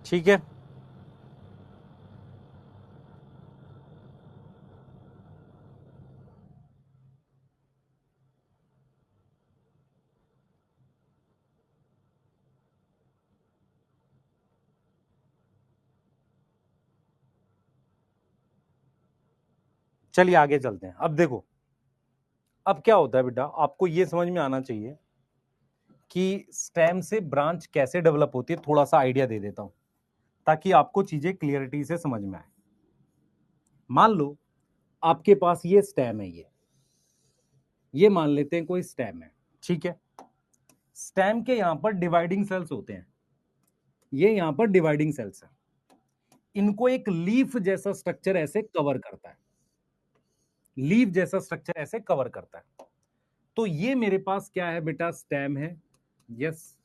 ठीक है, चलिए आगे चलते हैं। अब देखो, अब क्या होता है बेटा, आपको ये समझ में आना चाहिए कि स्टेम से ब्रांच कैसे डेवलप होती है, थोड़ा सा आइडिया दे देता हूं ताकि आपको चीजें क्लियरिटी से समझ में आए। मान लो आपके पास ये स्टेम है, ये मान लेते हैं कोई स्टेम है, ठीक है। स्टेम के यहां पर डिवाइडिंग सेल्स होते हैं, ये यहां पर डिवाइडिंग सेल्स है, इनको एक लीफ जैसा स्ट्रक्चर ऐसे कवर करता है, लीफ जैसा स्ट्रक्चर ऐसे कवर करता है। तो ये मेरे पास क्या है बेटा, स्टेम है। यस,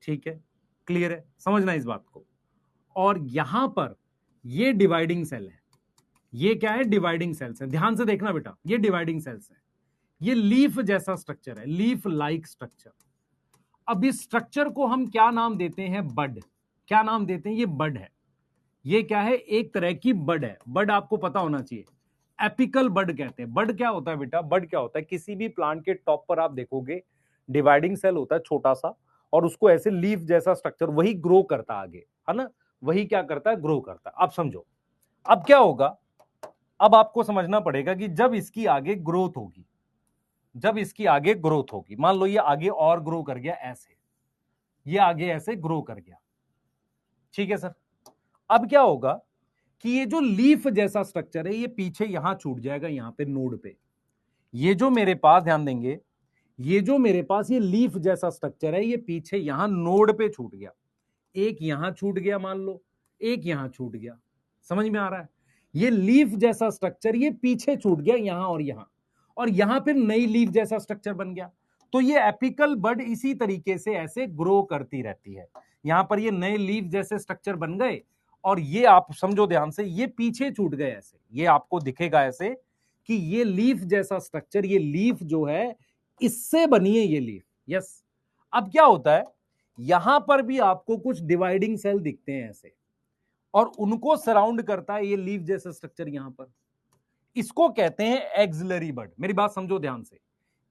ठीक है, क्लियर है, समझना इस बात को। और यहां पर ये डिवाइडिंग सेल है, ये क्या है, डिवाइडिंग सेल्स है, ध्यान से देखना बेटा, ये डिवाइडिंग सेल्स है, ये लीफ जैसा स्ट्रक्चर है, लीफ लाइक स्ट्रक्चर। अब इस स्ट्रक्चर को हम क्या नाम देते हैं, बड। क्या नाम देते हैं, ये बड है, ये क्या है, एक तरह की बड है। बड आपको पता होना चाहिए, एपिकल बड कहते हैं। बड क्या होता है बेटा, बड क्या होता है, किसी भी प्लांट के टॉप पर आप देखोगे डिवाइडिंग सेल होता है छोटा सा, और उसको ऐसे लीफ जैसा स्ट्रक्चर, वही ग्रो करता आगे, है ना, वही क्या करता है, ग्रो करता है। अब समझो, अब क्या होगा, अब आपको समझना पड़ेगा कि जब इसकी आगे ग्रोथ होगी, जब इसकी आगे ग्रोथ होगी, मान लो ये आगे और ग्रो कर गया ऐसे, ये आगे ऐसे ग्रो कर गया, ठीक है सर। अब क्या होगा कि ये जो लीफ जैसा स्ट्रक्चर है, ये पीछे यहां छूट जाएगा, यहां पे नोड पे। ये जो मेरे पास, ध्यान देंगे, ये जो मेरे पास ये लीफ जैसा स्ट्रक्चर है, ये पीछे यहां नोड पे छूट गया, एक यहां छूट गया मान लो, एक यहां छूट गया। समझ में आ रहा है, ये लीफ जैसा स्ट्रक्चर ये पीछे छूट गया यहां और यहां, और यहां पे नई लीफ जैसा स्ट्रक्चर बन गया। तो ये एपिकल बड इसी तरीके से ऐसे ग्रो करती रहती है, यहां पर ये नए लीफ जैसे स्ट्रक्चर बन गए, और ये आप समझो ध्यान से, ये पीछे छूट गए ऐसे, ये आपको दिखेगा ऐसे कि ये लीफ जैसा स्ट्रक्चर, ये लीफ जो है इससे बनी है ये लीफ। यस, अब क्या होता है, यहां पर भी आपको कुछ डिवाइडिंग सेल दिखते हैं ऐसे, और उनको सराउंड करता है ये लीफ जैसा स्ट्रक्चर यहां पर, इसको कहते हैं एक्सिलरी बड। मेरी बात समझो ध्यान से,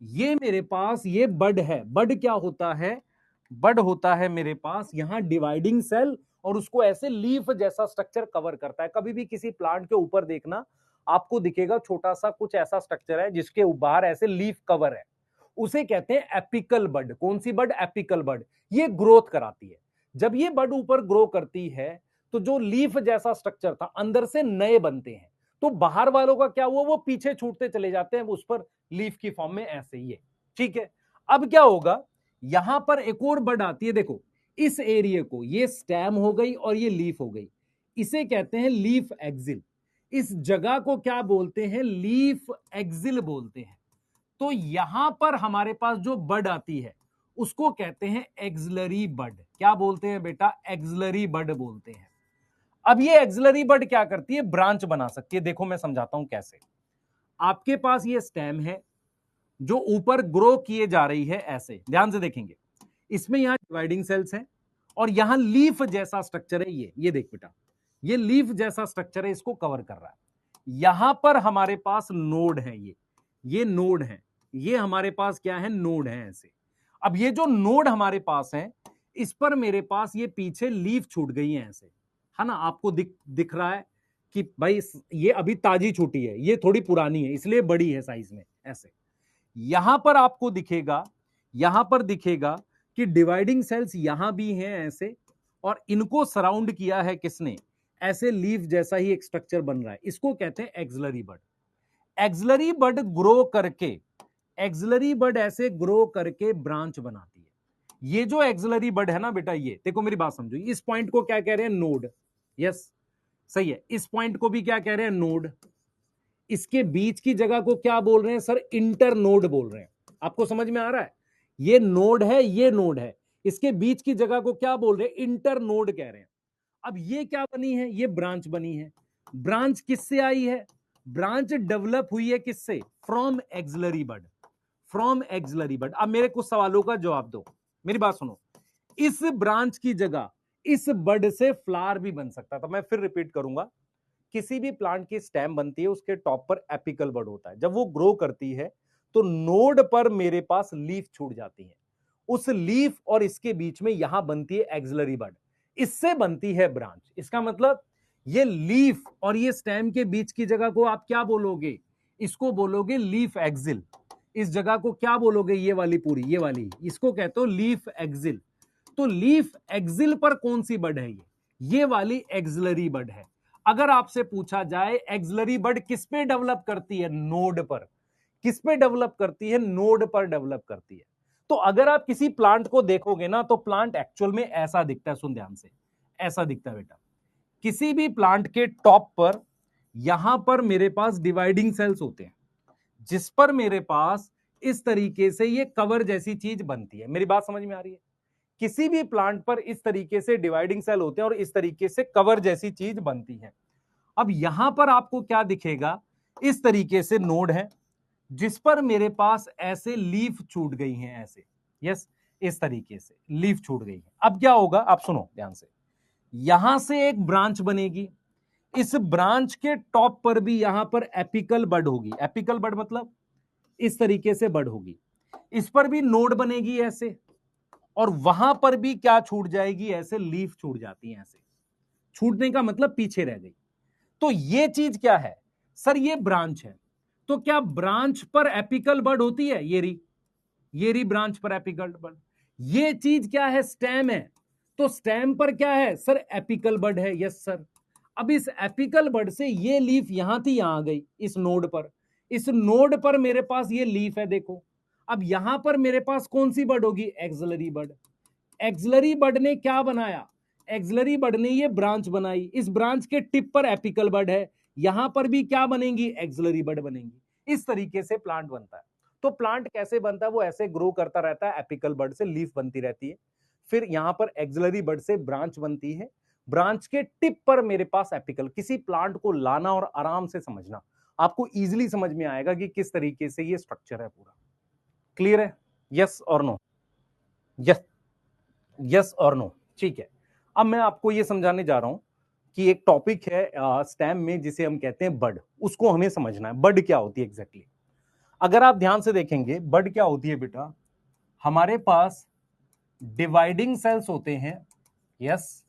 ये मेरे पास ये बड है। बड क्या होता है, बड होता है मेरे पास यहां डिवाइडिंग सेल, और उसको ऐसे लीफ जैसा स्ट्रक्चर कवर करता है। कभी भी किसी प्लांट के ऊपर देखना, आपको दिखेगा छोटा सा कुछ ऐसा स्ट्रक्चर है जिसके बाहर ऐसे लीफ कवर है, उसे कहते हैं एपिकल बड। कौन सी बड, एपिकल बड। ये ग्रोथ कराती है, जब ये बड ऊपर ग्रो करती है तो जो लीफ जैसा स्ट्रक्चर था अंदर से नए बनते हैं, तो बाहर वालों का क्या हुआ, वो पीछे छूटते चले जाते हैं उस पर लीफ की फॉर्म में ऐसे ही है, ठीक है। अब क्या होगा, यहां पर एक और बड आती है, देखो इस एरिया को, ये स्टेम हो गई और ये लीफ हो गई, इसे कहते हैं लीफ एक्सिल। इस जगह को क्या बोलते हैं, लीफ एक्सिल बोलते हैं। तो यहां पर हमारे पास जो बड आती है उसको कहते हैं एक्सिलरी बड। क्या बोलते हैं बेटा, एक्सिलरी बड बोलते हैं। अब ये एक्सिलरी बड क्या करती है, ब्रांच बना सकती है। देखो मैं समझाता हूं कैसे। आपके पास ये स्टेम है जो ऊपर ग्रो किए जा रही है ऐसे, ध्यान से देखेंगे, इसमें यहां डिवाइडिंग सेल्स हैं, और यहां लीफ जैसा स्ट्रक्चर है, ये देख बेटा, ये लीफ जैसा स्ट्रक्चर है, इसको कवर कर रहा है। यहां पर हमारे पास नोड है, ये नोड है, ये हमारे पास क्या है, नोड है ऐसे। अब ये जो नोड हमारे पास है, इस पर मेरे पास ये पीछे लीफ छूट गई है ऐसे, है ना, आपको दिख रहा है कि भाई ये अभी ताजी छूटी है, ये थोड़ी पुरानी है इसलिए बड़ी है साइज में ऐसे। यहां पर आपको दिखेगा, यहां पर दिखेगा कि डिवाइडिंग सेल्स यहां भी हैं ऐसे, और इनको सराउंड किया है किसने, ऐसे लीफ जैसा ही एक स्ट्रक्चर बन रहा है, इसको कहते हैं एक्सिलरी बड। एक्सिलरी बड ग्रो करके, एक्सिलरी बड ऐसे ग्रो करके ब्रांच बनाती है। ये जो एक्सिलरी बड है ना बेटा, ये देखो मेरी बात समझो, इस पॉइंट को क्या कह रहे हैं, नोड। यस सही है, इस पॉइंट को भी क्या कह रहे हैं, नोड। इसके बीच की जगह को क्या बोल रहे हैं सर, इंटर नोड बोल रहे हैं। आपको समझ में आ रहा है, ये नोड है, ये नोड है, इसके बीच की जगह को क्या बोल रहे हैं, इंटर नोड कह रहे हैं। अब ये क्या बनी है, ये ब्रांच बनी है। ब्रांच किससे आई है, ब्रांच डेवलप हुई है किससे, from axillary bud, from axillary bud. अब मेरे कुछ सवालों का जवाब दो, मेरी बात सुनो। इस ब्रांच की जगह इस बड से फ्लावर भी बन सकता था। मैं फिर रिपीट करूंगा, किसी भी प्लांट की स्टेम बनती है, उसके टॉप पर एपिकल बड होता है। जब वो ग्रो करती है तो नोड पर मेरे पास लीफ छूट जाती है, उस लीफ और इसके बीच में यहां बनती है एक्सिलरी बड, इससे बनती है ब्रांच। इसका मतलब ये लीफ और ये स्टेम के बीच की जगह को आप क्या बोलोगे, इसको बोलोगे लीफ एक्सिल। इस जगह को क्या बोलोगे, ये वाली पूरी, ये वाली, इसको कहते हो लीफ एक्सिल। तो लीफ एक्सिल पर कौन सी बड है, ये वाली एक्सिलरी बड है। अगर आपसे पूछा जाए एक्सिलरी बड किस पे डेवलप करती है, नोड पर। किस पे डेवलप करती है, नोड पर डेवलप करती है। तो अगर आप किसी प्लांट को देखोगे ना, तो प्लांट एक्चुअल में ऐसा दिखता है, सुन ध्यान से, ऐसा दिखता है बेटा। किसी भी प्लांट के टॉप पर यहां पर मेरे पास डिवाइडिंग सेल्स होते हैं, जिस पर मेरे पास इस तरीके से ये कवर जैसी चीज बनती है। मेरी बात समझ में आ रही है, किसी भी प्लांट पर इस तरीके से डिवाइडिंग सेल होते हैं और इस तरीके से कवर जैसी चीज बनती है। अब यहां पर आपको क्या दिखेगा, इस तरीके से नोड है जिस पर मेरे पास ऐसे लीफ छूट गई हैं, ऐसे, यस, इस तरीके से लीफ छूट गई है। अब क्या होगा, आप सुनो ध्यान से, यहां से एक ब्रांच बनेगी, इस ब्रांच के टॉप पर भी यहां पर एपिकल बड होगी। एपिकल बड मतलब इस तरीके से बड होगी, इस पर भी नोड बनेगी ऐसे, और वहां पर भी क्या छूट जाएगी, ऐसे लीफ छूट जाती है। ऐसे छूटने का मतलब पीछे रह गई। तो ये चीज क्या है सर, ये ब्रांच है। तो क्या ब्रांच पर एपिकल बड होती है, ये री ब्रांच पर एपिकल बड। ये चीज क्या है, स्टेम है। तो स्टेम पर क्या है सर, एपिकल बड है। Yes sir. अब इस एपिकल बड से ये लीफ यहां थी, यहां आ गई इस नोड पर, इस नोड पर मेरे पास ये लीफ है, देखो। अब यहां पर मेरे पास कौन सी बड होगी, एक्सिलरी बड। एक्सिलरी बड ने क्या बनाया, एक्सिलरी बड ने ये ब्रांच बनाई, इस ब्रांच के टिप पर एपिकल बड है, यहां पर भी क्या बनेगी, एक्सिलरी बड बनेगी। इस तरीके से प्लांट बनता है। तो प्लांट कैसे बनता है, वो ऐसे ग्रो करता रहता है, एपिकल बड से लीफ बनती रहती है, फिर यहां पर एक्सिलरी बड से ब्रांच बनती है, ब्रांच के टिप पर मेरे पास एपिकल। किसी प्लांट को लाना और आराम से समझना, आपको इजीली समझ में आएगा कि किस तरीके से ये स्ट्रक्चर है पूरा। क्लियर है, यस और नो, यस, यस और नो, ठीक है। अब मैं आपको ये समझाने जा रहा हूं कि एक टॉपिक है स्टेम में जिसे हम कहते हैं बड, उसको हमें समझना है। बड क्या होती है एग्जैक्टली, अगर आप ध्यान से देखेंगे, बड क्या होती है बेटा, हमारे पास डिवाइडिंग सेल्स होते हैं। Yes,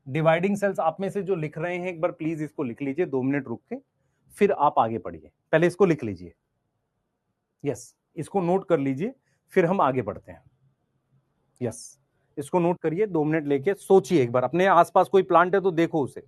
dividing cells. आप में से जो लिख रहे हैं, एक बार प्लीज इसको लिख लीजिए, 2 मिनट रुक के फिर आप आगे पढ़िए। पहले इसको लिख लीजिए, यस, इसको नोट कर लीजिए, फिर हम आगे बढ़ते हैं। यस, इसको नोट करिए, 2 मिनट लेके सोचिए एक बार, अपने आसपास कोई प्लांट है तो देखो उसे।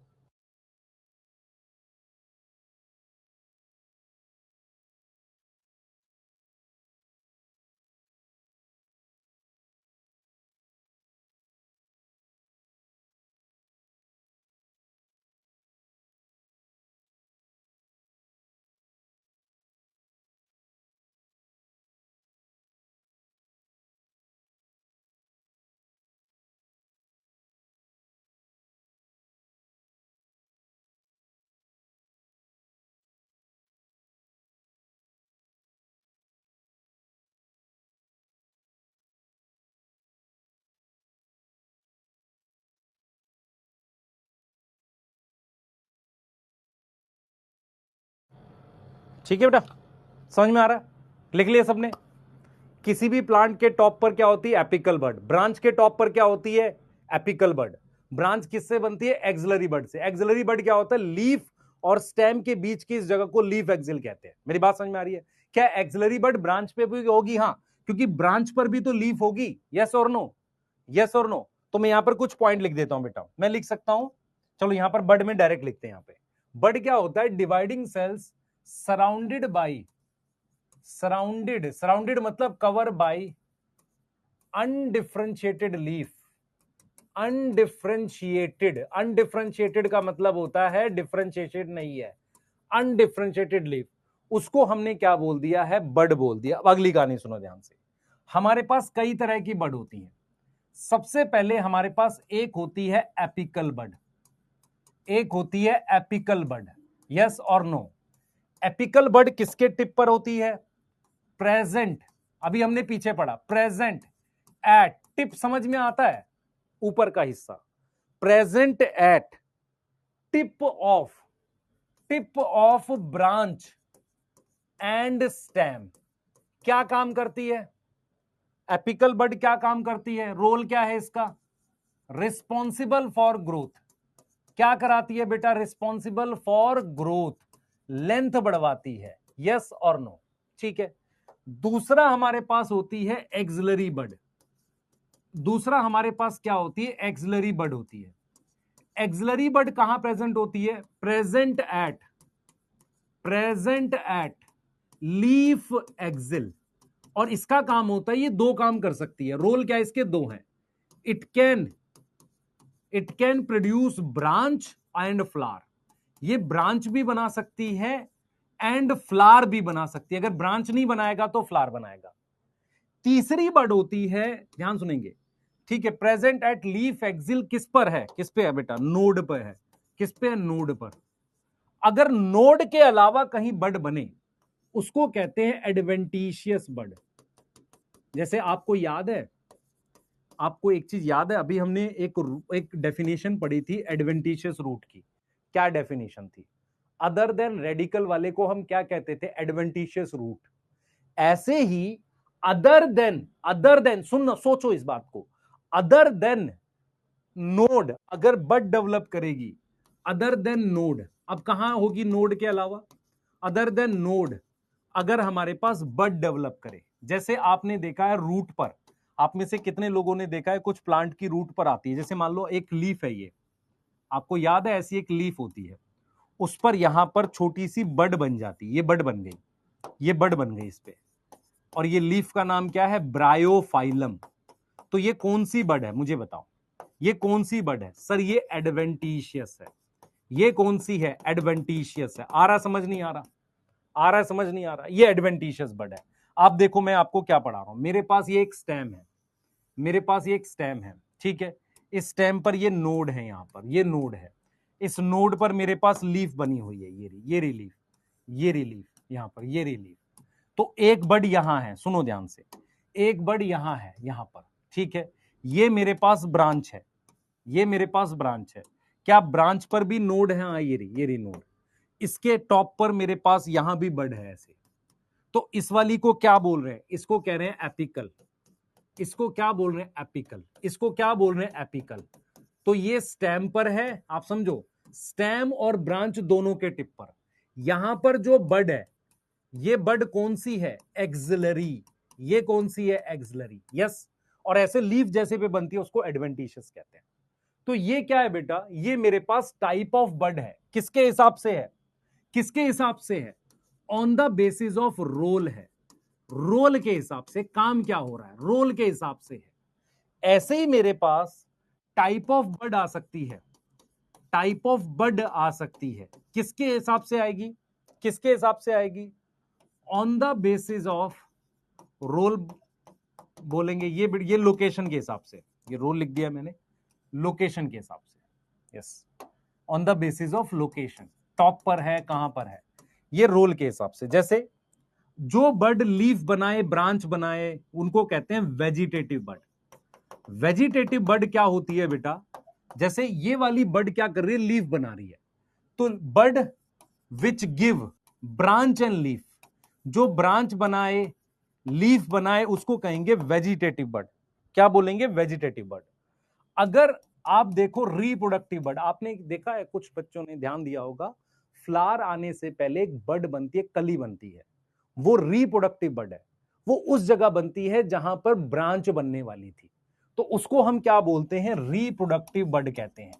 ठीक है बेटा, समझ में आ रहा है, लिख लिया सबने। किसी भी प्लांट के टॉप पर क्या होती है, एपिकल बड। ब्रांच के टॉप पर क्या होती है, एपिकल बड। ब्रांच किससे बनती है, एक्सिलरी बड से। एक्सिलरी बड क्या होता है, लीफ और स्टेम के बीच की इस जगह को लीफ एक्सिल कहते हैं। मेरी बात समझ में आ रही है, क्या एक्सिलरी बड ब्रांच पे भी होगी, हाँ, क्योंकि ब्रांच पर भी तो लीफ होगी। यस और नो, यस और नो। तो मैं यहां पर कुछ पॉइंट लिख देता हूं बेटा, मैं लिख सकता हूं, चलो यहां पर बड में डायरेक्ट लिखते हैं। यहां पे बड क्या होता है, dividing cells surrounded by, surrounded, surrounded मतलब cover by undifferentiated leaf, undifferentiated का मतलब होता है डिफरेंशिएटेड नहीं है, अनडिफरेंशिएटेड लीफ, उसको हमने क्या बोल दिया है, बड बोल दिया। अब अगली कहानी सुनो ध्यान से। हमारे पास कई तरह की बड होती हैं। सबसे पहले हमारे पास एक होती है एपिकल बड, एक होती है एपिकल बड, यस और नो। एपिकल बड किसके टिप पर होती है, प्रेजेंट, अभी हमने पीछे पढ़ा, प्रेजेंट एट, टिप समझ में आता है, ऊपर का हिस्सा, present at tip of branch and stem. क्या काम करती है एपिकल बड, क्या काम करती है, रोल क्या है इसका, रिस्पॉन्सिबल फॉर ग्रोथ। क्या कराती है बेटा, रिस्पॉन्सिबल फॉर ग्रोथ, लेंथ बढ़वाती है, यस और नो, ठीक है। दूसरा हमारे पास होती है एक्सिलरी बड, दूसरा हमारे पास क्या होती है, एक्सिलरी बड होती है। एक्सिलरी बड कहां प्रेजेंट होती है, प्रेजेंट एट लीफ एक्सिल, और इसका काम होता है, ये दो काम कर सकती है, रोल क्या इसके दो हैं, it can produce branch and flower, ये ब्रांच भी बना सकती है एंड फ्लावर भी बना सकती है, अगर ब्रांच नहीं बनाएगा तो फ्लावर बनाएगा। तीसरी बड होती है, ध्यान सुनेंगे, ठीक है, प्रेजेंट एट लीफ एक्सिल किस पर है, किस पे है बेटा, नोड पर है, किस पे है, नोड पर। अगर नोड के अलावा कहीं बड बने उसको कहते हैं एडवेंटिशियस बड। जैसे आपको याद है, आपको एक चीज याद है, अभी हमने एक डेफिनेशन पढ़ी थी एडवेंटिशियस रूट की, क्या डेफिनेशन थी, अदर देन रेडिकल वाले को हम क्या कहते थे, एडवेंटिशियस रूट। ऐसे ही अदर देन सुन, सोचो इस बात को, अदर देन नोड अगर बड डेवलप करेगी, अदर देन नोड, अब कहां होगी नोड के अलावा, अदर देन नोड अगर हमारे पास बड डेवलप करे, जैसे आपने देखा है रूट पर, आप में से कितने लोगों ने देखा है कुछ प्लांट की रूट पर आती है, जैसे मान लो एक लीफ है, ये आपको याद है ऐसी एक लीफ होती है, उस पर यहां पर छोटी सी बड बन जाती, ये बड बन गई, ये बड बन गई इस पे, और ये लीफ का नाम क्या है, ब्रायोफाइलम। तो ये कौन सी बड है मुझे बताओ, ये कौन सी बड है, सर ये एडवेंटिशियस है। ये कौन सी है, एडवेंटिशियस है। आ रहा समझ नहीं आ रहा, आ रहा है समझ नहीं आ रहा, ये एडवेंटिशियस बड है। आप देखो मैं आपको क्या पढ़ा रहा हूं, मेरे पास ये एक स्टेम है, मेरे पास ये एक स्टेम है, ठीक है, इस स्टेम पर ये नोड है, यहां पर ये नोड है, इस नोड पर मेरे पास लीफ बनी हुई है, ये लीफ, ये लीफ यहां पर, ये लीफ। तो एक बड यहां है, सुनो ध्यान से, एक बड यहां है, यहां पर, ठीक है, ये मेरे पास ब्रांच है, ये मेरे पास ब्रांच है, क्या ब्रांच पर भी नोड है, हाँ ये रही नोड, इसके टॉप पर मेरे पास यहां भी बड है ऐसे। तो इस वाली को क्या बोल रहे हैं, इसको कह रहे हैं एपिकल, इसको क्या बोल रहे हैं, एपिकल, इसको क्या बोल रहे हैं, एपिकल। तो ये स्टेम पर है, आप समझो, स्टेम और ब्रांच दोनों के टिप पर, यहां पर जो बड है, ये बड कौन सी है, एक्सिलरी, ये कौन सी है, एक्सिलरी, यस। और ऐसे लीफ जैसे पे बनती है उसको एडवेंटिशियस कहते हैं। तो ये क्या है बेटा, ये मेरे पास टाइप ऑफ बड है, किसके हिसाब से है, किसके हिसाब से है, on the basis of role है, रोल के हिसाब से, काम क्या हो रहा है, रोल के हिसाब से है। ऐसे ही मेरे पास टाइप ऑफ बड आ सकती है, टाइप ऑफ बड आ सकती है, किसके हिसाब से आएगी, किसके हिसाब से आएगी, on the basis of role बोलेंगे, ये लोकेशन के हिसाब से, ये रोल लिख दिया मैंने, लोकेशन के हिसाब से, yes, on the basis of location, top पर है, कहां पर है, ये रोल के हिसाब से। जैसे जो बड लीफ बनाए, ब्रांच बनाए, उनको कहते हैं वेजिटेटिव बड। वेजिटेटिव बड क्या होती है बेटा, जैसे ये वाली बड क्या कर रही है, लीफ बना रही है, तो bud which give branch and leaf, जो ब्रांच बनाए, लीफ बनाए, उसको कहेंगे वेजिटेटिव बड। क्या बोलेंगे, वेजिटेटिव बड। अगर आप देखो रिप्रोडक्टिव बड, आपने देखा है, कुछ बच्चों ने ध्यान दिया होगा, फ्लावर आने से पहले एक बड बनती है, कली बनती है, वो रिप्रोडक्टिव बड है, वो उस जगह बनती है जहां पर ब्रांच बनने वाली थी, तो उसको हम क्या बोलते हैं, रिप्रोडक्टिव बड कहते हैं।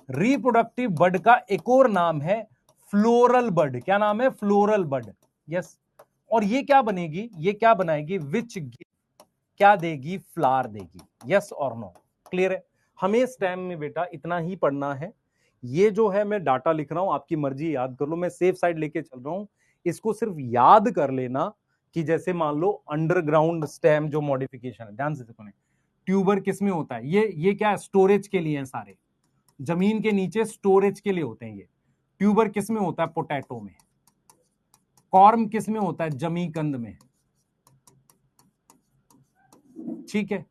रिप्रोडक्टिव बड का एक और नाम है फ्लोरल बड, क्या नाम है, फ्लोरल बड, यस। और ये क्या बनेगी, ये क्या बनाएगी, विच गिव, क्या देगी? फ्लावर देगी। यस और नो? क्लियर है? हमें स्टेम में बेटा इतना ही पढ़ना है। ये जो है मैं डाटा लिख रहा हूं, आपकी मर्जी, याद कर लो, मैं सेफ साइड लेके चल रहा हूं। इसको सिर्फ याद कर लेना कि जैसे मान लो अंडरग्राउंड स्टेम जो मॉडिफिकेशन है, ध्यान से देखो, ट्यूबर किस में होता है? ये क्या है? स्टोरेज के लिए है सारे, जमीन के नीचे स्टोरेज के लिए होते हैं ये। ट्यूबर किस में होता है? पोटैटो में। कॉर्म किस में होता है? जमीकंद में। ठीक है।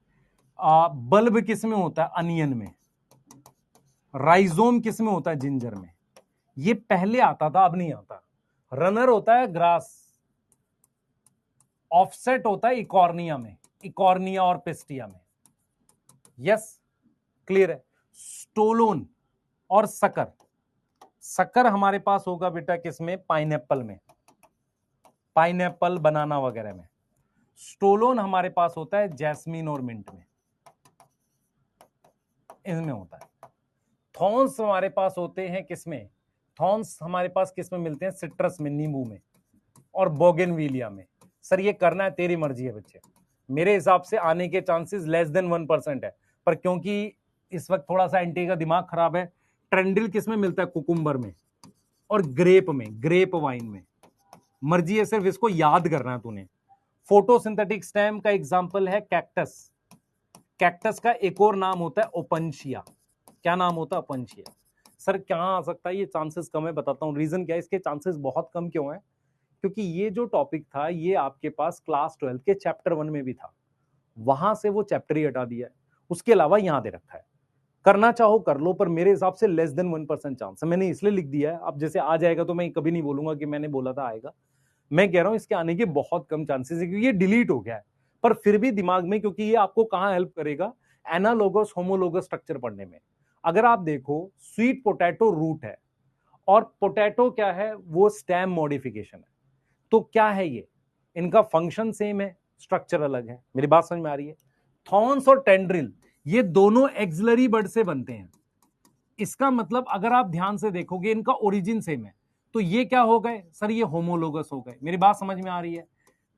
बल्ब किस में होता है? अनियन में। राइजोम किस में होता है? जिंजर में। ये पहले आता था, अब नहीं आता। रनर होता है ग्रास, ऑफसेट होता है इकॉर्निया में, इकॉर्निया और पिस्टिया में। यस, क्लियर है? स्टोलोन और सकर, सकर हमारे पास होगा बेटा किसमें? पाइनएप्पल में, पाइनएप्पल, बनाना वगैरह में। स्टोलोन हमारे पास होता है जैस्मीन और मिंट में, इनमें होता है। थॉर्न्स हमारे पास होते हैं किसमें? थॉर्न्स हमारे पास किसमें मिलते हैं? सिट्रस में, नींबू में और बोगेनविलिया में। सर ये करना है, तेरी मर्जी है बच्चे। मेरे हिसाब से आने के चांसेस लेस देन 1% है, पर क्योंकि इस वक्त थोड़ा सा एंटी का दिमाग खराब है। ट्रेंडिल किसमें मिलता है? कुकुम्बर में और ग्रेप में, ग्रेप वाइन में। मर्जी है, सिर्फ इसको याद करना है तूने। फोटोसिंथेटिक स्टेम का एग्जांपल है कैक्टस। कैक्टस का एक और नाम होता है ओपनशिया। क्या नाम होता है? ओपनशिया। सर क्या आ सकता है? ये चांसेस कम है, बताता हूं रीजन क्या है इसके चांसेस बहुत कम क्यों है। क्योंकि ये जो टॉपिक था ये आपके पास क्लास 12 के चैप्टर 1 में भी था, वहां से वो चैप्टर ही हटा दिया है, उसके अलावा यहां दे रखा है। करना चाहो कर लो, पर मेरे हिसाब से लेस देन 1% चांस है। मैंने इसलिए लिख दिया है, अब जैसे आ जाएगा तो मैं कभी नहीं बोलूंगा कि मैंने बोला था आएगा। मैं कह रहा हूं इसके आने के बहुत कम चांसेस है, क्योंकि ये डिलीट हो गया है। पर फिर भी दिमाग में, क्योंकि ये आपको कहां हेल्प करेगा? एनालोगस होमोलोगस स्ट्रक्चर पढ़ने में। अगर आप देखो, स्वीट पोटैटो रूट है और पोटैटो क्या है? वो स्टेम मॉडिफिकेशन है। तो क्या है ये? इनका फंक्शन सेम है, स्ट्रक्चर अलग है। मेरी बात समझ में आ रही है? थॉर्न्स और टेंड्रिल ये दोनों एक्सिलरी बड से बनते हैं। इसका मतलब अगर आप ध्यान से देखोगे इनका ओरिजिन सेम है, तो ये क्या हो गए? सर ये होमोलोगस हो गए। मेरी बात समझ में आ रही है?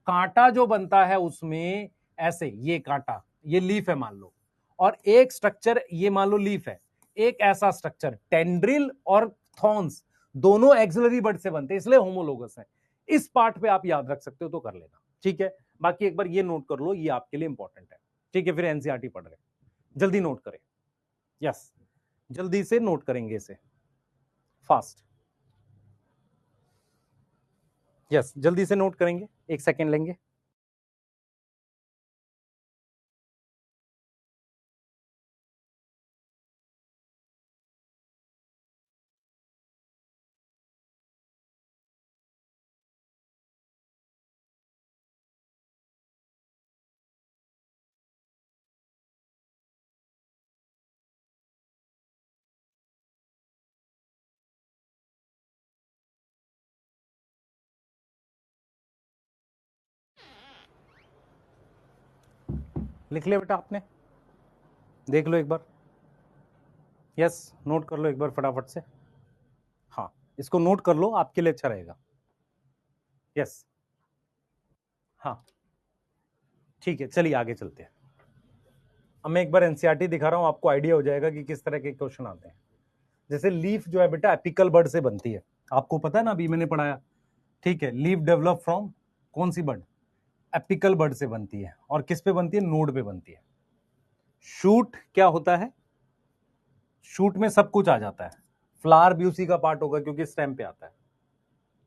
कांटा जो बनता है उसमें ऐसे, ये कांटा, ये लीफ है मान लो, और एक स्ट्रक्चर ये मान लो लीफ है, एक ऐसा स्ट्रक्चर। टेंड्रिल और थॉर्न्स दोनों एक्सिलरी बड से बनते हैं, इसलिए होमोलोगस है। इस पार्ट पे आप याद रख सकते हो तो कर लेना, ठीक है? बाकी एक बार ये नोट कर लो, ये आपके लिए इंपॉर्टेंट है, ठीक है? फिर एनसीईआरटी पढ़ रहे, जल्दी नोट करें। यस, जल्दी से नोट करेंगे इसे, फास्ट। यस, जल्दी से नोट करेंगे, 1 सेकेंड लेंगे। लिख लिया बेटा आपने? देख लो एक बार। यस, नोट कर लो एक बार फटाफट से। हाँ, इसको नोट कर लो, आपके लिए अच्छा रहेगा। यस, हाँ, ठीक है, चलिए आगे चलते हैं। अब मैं एक बार एनसीईआरटी दिखा रहा हूं, आपको आइडिया हो जाएगा कि किस तरह के क्वेश्चन आते हैं। जैसे लीफ जो है बेटा एपिकल बर्ड से बनती है, आपको पता है ना, अभी मैंने पढ़ाया, ठीक है? लीफ डेवलप फ्रॉम कौन सी बर्ड? एपिकल बर्ड से बनती है। और किस पे बनती है? नोड पे बनती है। शूट क्या होता है? शूट में सब कुछ आ जाता है, फ्लावर भी उसी का पार्ट होगा क्योंकि स्टेम पे आता है,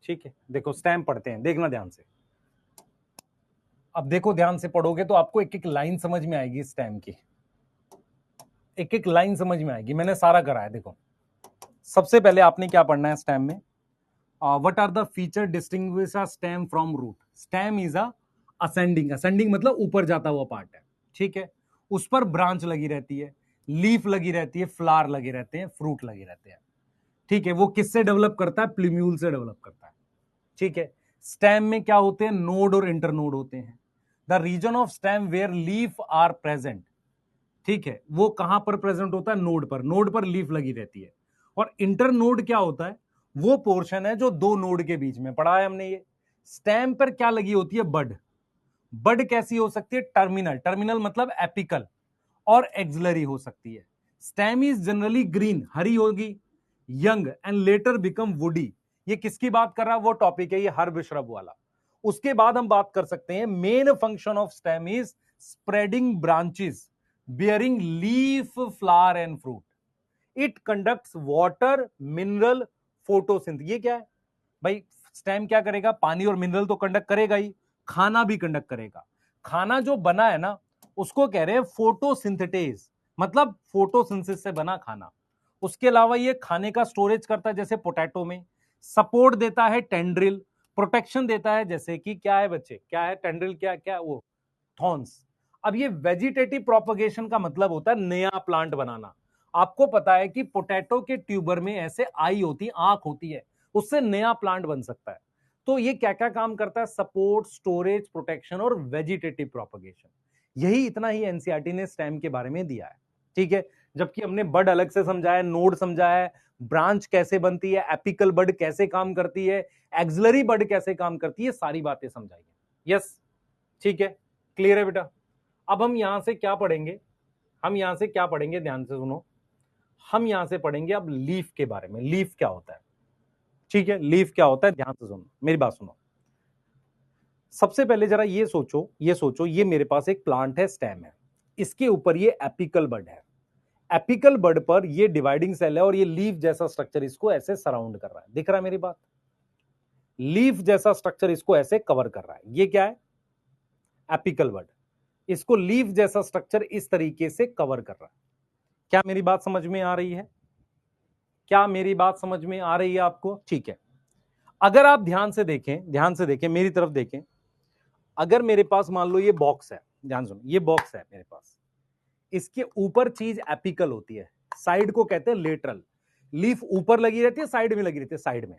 ठीक है? देखो स्टेम पढ़ते हैं, देखना ध्यान से। अब देखो ध्यान से पढ़ोगे तो आपको एक एक लाइन समझ में आएगी स्टेम की, एक एक लाइन समझ में आएगी। मैंने सारा कराया। देखो सबसे पहले आपने क्या पढ़ना है स्टेम में? What are the feature distinguish a stem from root? Stem is a ascending, ascending मतलब ऊपर जाता हुआ पार्ट है, ठीक है? उस पर ब्रांच लगी रहती है, लीफ लगी रहती है, फ्लावर लगे रहते हैं, फ्रूट लगे रहते हैं, ठीक है? वो किससे डेवलप करता है? प्लूम्यूल से डेवलप करता है, ठीक है? स्टेम में क्या होते हैं? नोड और इंटरनोड होते हैं। The region of stem where leaf are present, ठीक है? वो कहां पर प्रेजेंट होता है? नोड पर। नोड पर लीफ लगी रहती है। और इंटरनोड क्या होता है? वो पोर्शन है जो दो नोड के बीच में, पढ़ा है हमने ये। स्टेम पर क्या लगी होती है? बड। बड कैसी हो सकती है? टर्मिनल, टर्मिनल मतलब एपिकल, और एक्सिलरी हो सकती है। स्टेम इज जनरली ग्रीन, हरी होगी, young and later become woody. ये किसकी बात कर रहा है? वो टॉपिक है ये हर्ब श्रब वाला। उसके बाद हम बात कर सकते हैं main function of stem is spreading branches bearing leaf, flower and fruit. It conducts water, mineral, photosynthesis. ये क्या है भाई? स्टेम क्या करेगा? पानी और मिनरल तो कंडक्ट करेगा ही, खाना भी कंडक्ट करेगा। खाना जो बना है ना, उसको कह रहे हैं फोटोसिंथेसिस, मतलब फोटोसिंथेसिस से बना खाना। उसके अलावा ये खाने का स्टोरेज करता है, जैसे पोटैटो में। सपोर्ट देता है टेंड्रिल, प्रोटेक्शन देता है, जैसे कि क्या है बच्चे, क्या है टेंड्रिल? क्या क्या वो थॉर्न्स। अब ये वेजिटेटिव प्रोपगेशन का मतलब होता है नया प्लांट बनाना। आपको पता है कि पोटैटो के ट्यूबर में ऐसे आई होती, आंख होती है, उससे नया प्लांट बन सकता है। तो ये क्या क्या काम करता है? सपोर्ट, स्टोरेज, प्रोटेक्शन और वेजिटेटिव प्रोपगेशन। यही इतना ही एनसीईआरटी ने स्टेम के बारे में दिया है, ठीक है। जबकि हमने बड अलग से समझाया, नोड समझाया, ब्रांच कैसे बनती है, एपिकल बड कैसे काम करती है, एक्सिलरी बड कैसे काम करती है, सारी बातें समझाई है। यस, ठीक है, क्लियर है बेटा? अब हम यहां से क्या पढ़ेंगे? हम यहां से क्या पढ़ेंगे? ध्यान से सुनो। हम यहां से पढ़ेंगे अब लीफ के बारे में। लीफ क्या होता है? ठीक है, लीफ क्या होता है? ध्यान से सुनो, मेरी बात सुनो। सबसे पहले जरा ये सोचो, ये सोचो, ये मेरे पास एक प्लांट है, स्टेम है, इसके ऊपर ये एपिकल बड है। एपिकल बड पर ये डिवाइडिंग सेल है और ये लीफ जैसा स्ट्रक्चर इसको ऐसे सराउंड कर रहा है। दिख रहा है मेरी बात? लीफ जैसा स्ट्रक्चर इसको ऐसे कवर कर रहा है। ये क्या है? एपिकल बड। इसको लीफ जैसा स्ट्रक्चर इस तरीके से कवर कर रहा है। क्या मेरी बात समझ में आ रही है? क्या मेरी बात समझ में आ रही है आपको? ठीक है। अगर आप ध्यान से देखें, ध्यान से देखें, मेरी तरफ देखें। अगर मेरे पास मान लो ये बॉक्स है, ध्यान सुनो, ये बॉक्स है मेरे पास, इसके ऊपर चीज एपिकल होती है, साइड को कहते हैं लेटरल। लीफ ऊपर लगी रहती है, साइड में लगी रहती है, साइड में।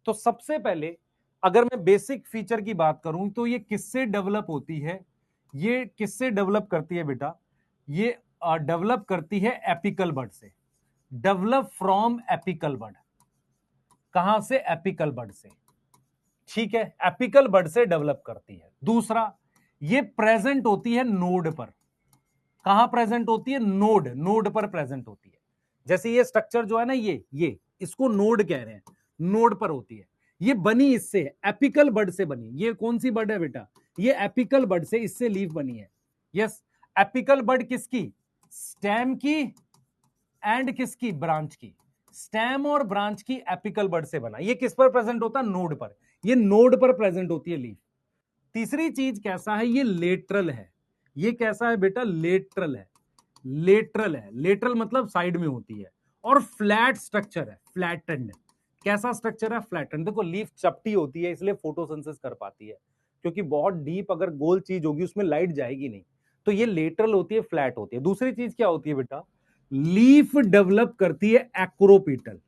तो सबसे पहले अगर मैं बेसिक फीचर की बात करूं तो ये किससे डेवलप होती है? ये किससे डेवलप करती है बेटा? ये डेवलप करती है एपिकल बड से। डेवलप फ्रॉम एपिकल बड। कहां से? एपिकल बड से, ठीक है, एपिकल बड से डेवलप करती है। दूसरा, ये प्रेजेंट होती है नोड पर। कहां प्रेजेंट होती है? नोड, नोड पर प्रेजेंट होती है। जैसे ये स्ट्रक्चर जो है ना, ये इसको नोड कह रहे हैं, नोड पर होती है। ये बनी इससे, एपिकल बड से बनी। ये कौन सी बड है बेटा? ये एपिकल बड से, इससे लीफ बनी है। यस, एपिकल बड किसकी? स्टेम की एंड किसकी? ब्रांच की। स्टेम और ब्रांच की एपिकल बड से बना। ये किस पर प्रेजेंट होता है? नोड पर। ये नोड पर प्रेजेंट होती है लीफ। तीसरी चीज कैसा है? ये लेटरल है। ये कैसा है बेटा? लेटरल है। लेटरल है, लेटरल मतलब साइड में होती है, और फ्लैट स्ट्रक्चर है, फ्लैटेंड। कैसा स्ट्रक्चर है? फ्लैटेंड। देखो लीफ चपटी होती है, इसलिए फोटोसिंथेसिस कर पाती है, क्योंकि बहुत डीप अगर गोल चीज होगी उसमें लाइट जाएगी नहीं। तो ये लेटरल होती है, फ्लैट होती है। दूसरी चीज क्या होती है बेटा? लीफ डेवलप करती है एक्रोपीटल।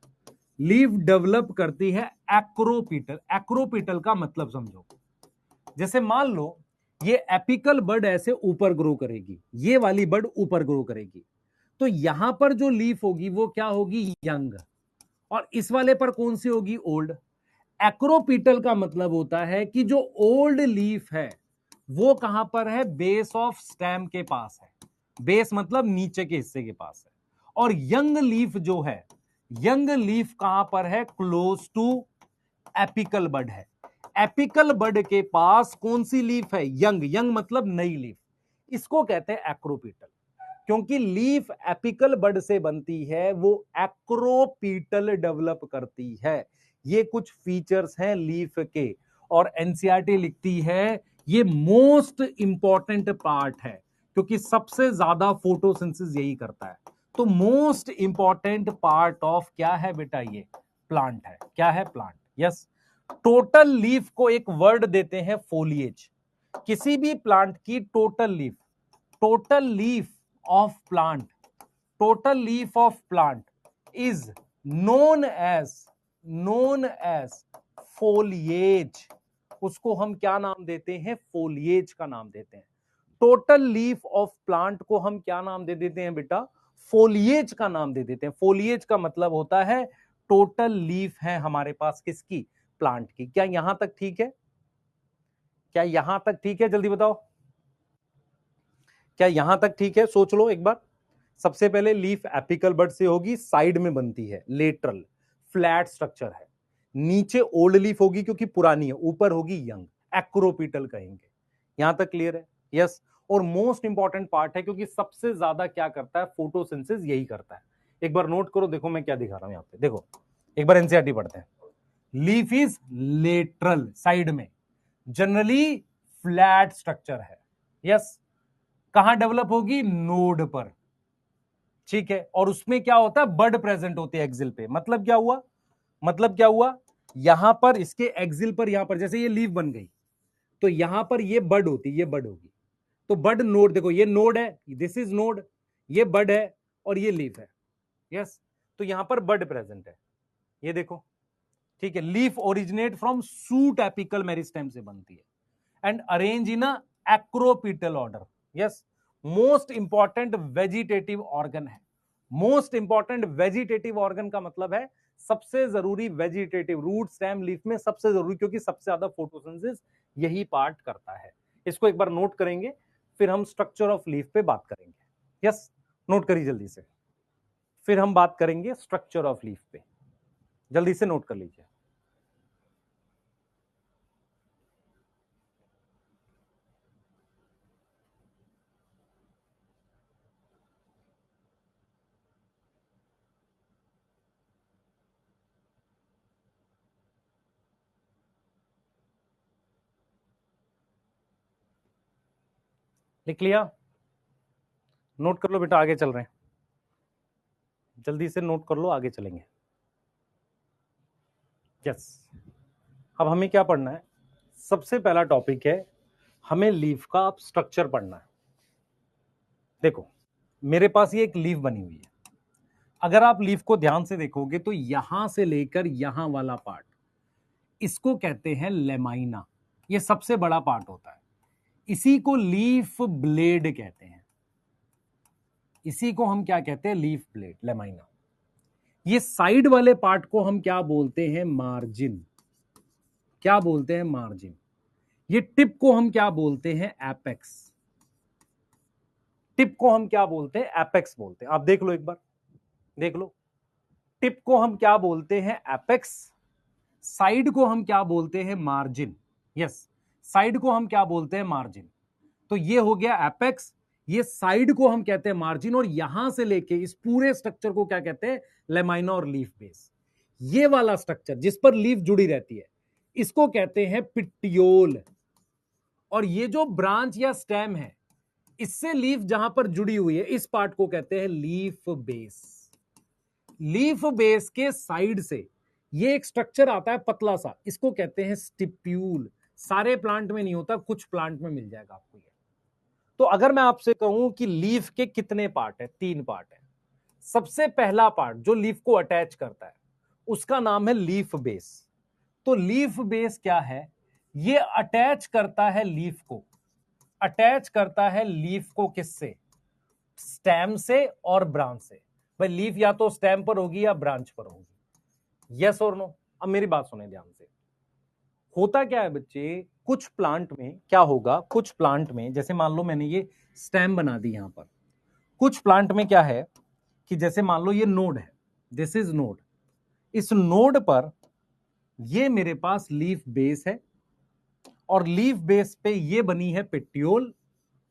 लीफ डेवलप करती है एक्रोपीटल। एक्रोपीटल का मतलब समझो, जैसे मान लो ये एपिकल बड ऐसे ऊपर ग्रो करेगी, ये वाली बड ऊपर ग्रो करेगी, तो यहां पर जो लीफ होगी वो क्या होगी? यंग। और इस वाले पर कौन सी होगी? ओल्ड। एक्रोपीटल का मतलब होता है कि जो ओल्ड लीफ है वो कहां पर है? बेस ऑफ स्टेम के पास है। बेस मतलब नीचे के हिस्से के पास है। और यंग लीफ जो है, यंग लीफ कहां पर है? क्लोज टू एपिकल बड है। एपिकल बड के पास कौन सी लीफ है? यंग। यंग मतलब नई लीफ। इसको कहते हैं एक्रोपीटल। क्योंकि लीफ एपिकल बड से बनती है, वो एक्रोपीटल डेवलप करती है। ये कुछ फीचर्स हैं लीफ के, और एनसीईआरटी लिखती है ये मोस्ट इंपॉर्टेंट पार्ट है, क्योंकि सबसे ज्यादा फोटोसिंथेसिस यही करता है। तो मोस्ट इंपॉर्टेंट पार्ट ऑफ क्या है बेटा? ये प्लांट है। क्या है? प्लांट। यस। टोटल लीफ को एक वर्ड देते हैं फोलिएज। किसी भी प्लांट की total leaf, total leaf of plant, total leaf of plant is known as foliage. उसको हम क्या नाम देते हैं? फोलिएज का नाम देते हैं। टोटल लीफ ऑफ प्लांट को हम क्या नाम दे देते हैं बेटा? फोलिएज का नाम दे देते हैं। फोलिएज का मतलब होता है टोटल लीफ है हमारे पास किसकी? प्लांट की। क्या यहां तक ठीक है? क्या यहां तक ठीक है? जल्दी बताओ, क्या यहां तक ठीक है? सोच लो एक बार। सबसे पहले लीफ एपिकल बड से होगी, साइड में बनती है, लेटरल फ्लैट स्ट्रक्चर है। नीचे ओल्ड लीफ होगी क्योंकि पुरानी है, ऊपर होगी यंग, एक्रोपिटल कहेंगे। यहां तक क्लियर है? यस। और मोस्ट इंपॉर्टेंट पार्ट है क्योंकि सबसे ज्यादा क्या करता है, फोटोसिंथेसिस यही करता है। एक बार नोट करो, देखो मैं क्या दिखा रहा हूं यहां पे, देखो एक बार एनसीईआरटी पढ़ते हैं। लीफ इज लेटरल, साइड में, जनरली फ्लैट स्ट्रक्चर है। यस। कहां डेवलप होगी? नोड पर। ठीक है। और उसमें क्या होता है, बड प्रेजेंट होती है एक्सिल पे। मतलब क्या हुआ? मतलब क्या हुआ, यहां पर इसके एक्सिल पर, यहां पर जैसे ये लीफ बन गई तो यहां पर ये बड होती, ये बड होगी। तो बड नोड, देखो ये नोड है, दिस इज नोड, ये बड है और ये लीफ है। यस। तो यहां पर बड प्रेजेंट है, ये देखो। ठीक है। Leaf originate from suit apical meristem से बनती है and arrange in a acropetal order. Yes. Most important vegetative organ है। मोस्ट इंपॉर्टेंट वेजिटेटिव ऑर्गन का मतलब है सबसे जरूरी वेजिटेटिव, रूट स्टेम लीफ में सबसे जरूरी, क्योंकि सबसे ज्यादा फोटोसिंथेसिस यही पार्ट करता है। इसको एक बार नोट करेंगे, फिर हम स्ट्रक्चर ऑफ लीफ पे बात करेंगे। यस। नोट करिए जल्दी से, फिर हम बात करेंगे स्ट्रक्चर ऑफ लीफ पे। जल्दी से नोट कर लीजिए। लिख लिया? नोट कर लो बेटा, आगे चल रहे हैं, जल्दी से नोट कर लो, आगे चलेंगे। यस। अब हमें क्या पढ़ना है? सबसे पहला टॉपिक है, हमें लीफ का अब स्ट्रक्चर पढ़ना है। देखो मेरे पास ये एक लीफ बनी हुई है, अगर आप लीफ को ध्यान से देखोगे तो यहां से लेकर यहां वाला पार्ट, इसको कहते हैं लेमाइना। ये सबसे बड़ा पार्ट होता है, इसी को लीफ ब्लेड कहते हैं। इसी को हम क्या कहते हैं? Leaf blade, lamina. ये साइड वाले पार्ट को हम क्या बोलते हैं? मार्जिन। क्या बोलते हैं? मार्जिन। ये टिप को हम क्या बोलते हैं? एपेक्स। टिप को हम क्या बोलते हैं? एपेक्स बोलते हैं। आप देख लो एक बार, देख लो। टिप को हम क्या बोलते हैं? एपेक्स। साइड को हम क्या बोलते हैं? मार्जिन। यस। साइड को हम क्या बोलते हैं? मार्जिन। तो ये हो गया एपेक्स, ये साइड को हम कहते हैं मार्जिन, और यहां से लेके इस पूरे स्ट्रक्चर को क्या कहते हैं? लेमाइना और लीफ बेस। ये वाला स्ट्रक्चर जिस पर लीफ जुड़ी रहती है, इसको कहते हैं पिट्टियोल। और ये जो ब्रांच या स्टेम है, इससे लीफ जहां पर जुड़ी हुई है, इस पार्ट को कहते हैं लीफ बेस। लीफ बेस के साइड से ये एक स्ट्रक्चर आता है पतला सा, इसको कहते हैं स्टिप्यूल। सारे प्लांट में नहीं होता, कुछ प्लांट में मिल जाएगा आपको ये। तो अगर मैं आपसे कहूं कि लीफ के कितने पार्ट है? 3 पार्ट है। सबसे पहला पार्ट जो लीफ को अटैच करता है, उसका नाम है लीफ बेस। तो लीफ बेस क्या है? ये अटैच करता है लीफ को, अटैच करता है लीफ को किससे? स्टेम से और ब्रांच से। भाई लीफ या तो स्टेम पर होगी या ब्रांच पर होगी। यस और नो? अब मेरी बात सुने ध्यान से। होता क्या है बच्चे, कुछ प्लांट में क्या होगा, कुछ प्लांट में जैसे मान लो मैंने ये स्टेम बना दी यहां पर, कुछ प्लांट में क्या है कि जैसे मान लो ये नोड है, दिस इज नोड, इस नोड पर ये मेरे पास लीफ बेस है, और लीफ बेस पे ये बनी है पेट्यूल,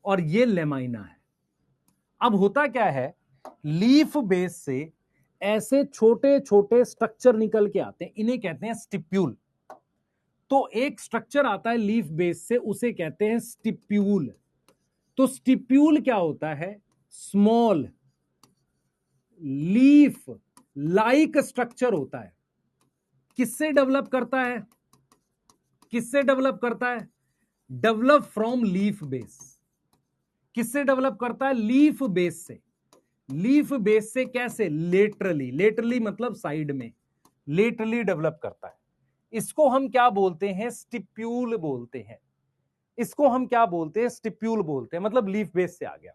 और ये लेमाइना है। अब होता क्या है, लीफ बेस से ऐसे छोटे छोटे स्ट्रक्चर निकल के आते हैं, इन्हें कहते हैं स्टिप्यूल। तो एक स्ट्रक्चर आता है लीफ बेस से, उसे कहते हैं स्टिप्यूल। तो स्टिप्यूल क्या होता है? स्मॉल लीफ लाइक स्ट्रक्चर होता है। किससे डेवलप करता है? किससे डेवलप करता है? Develop from leaf base. किससे डेवलप करता है? लीफ बेस से। लीफ बेस से कैसे? लेटरली। लेटरली मतलब साइड में, लेटरली डेवलप करता है। इसको हम क्या बोलते हैं? स्टिप्यूल बोलते हैं। इसको हम क्या बोलते हैं? स्टिप्यूल बोलते हैं। मतलब लीफ बेस से आ गया।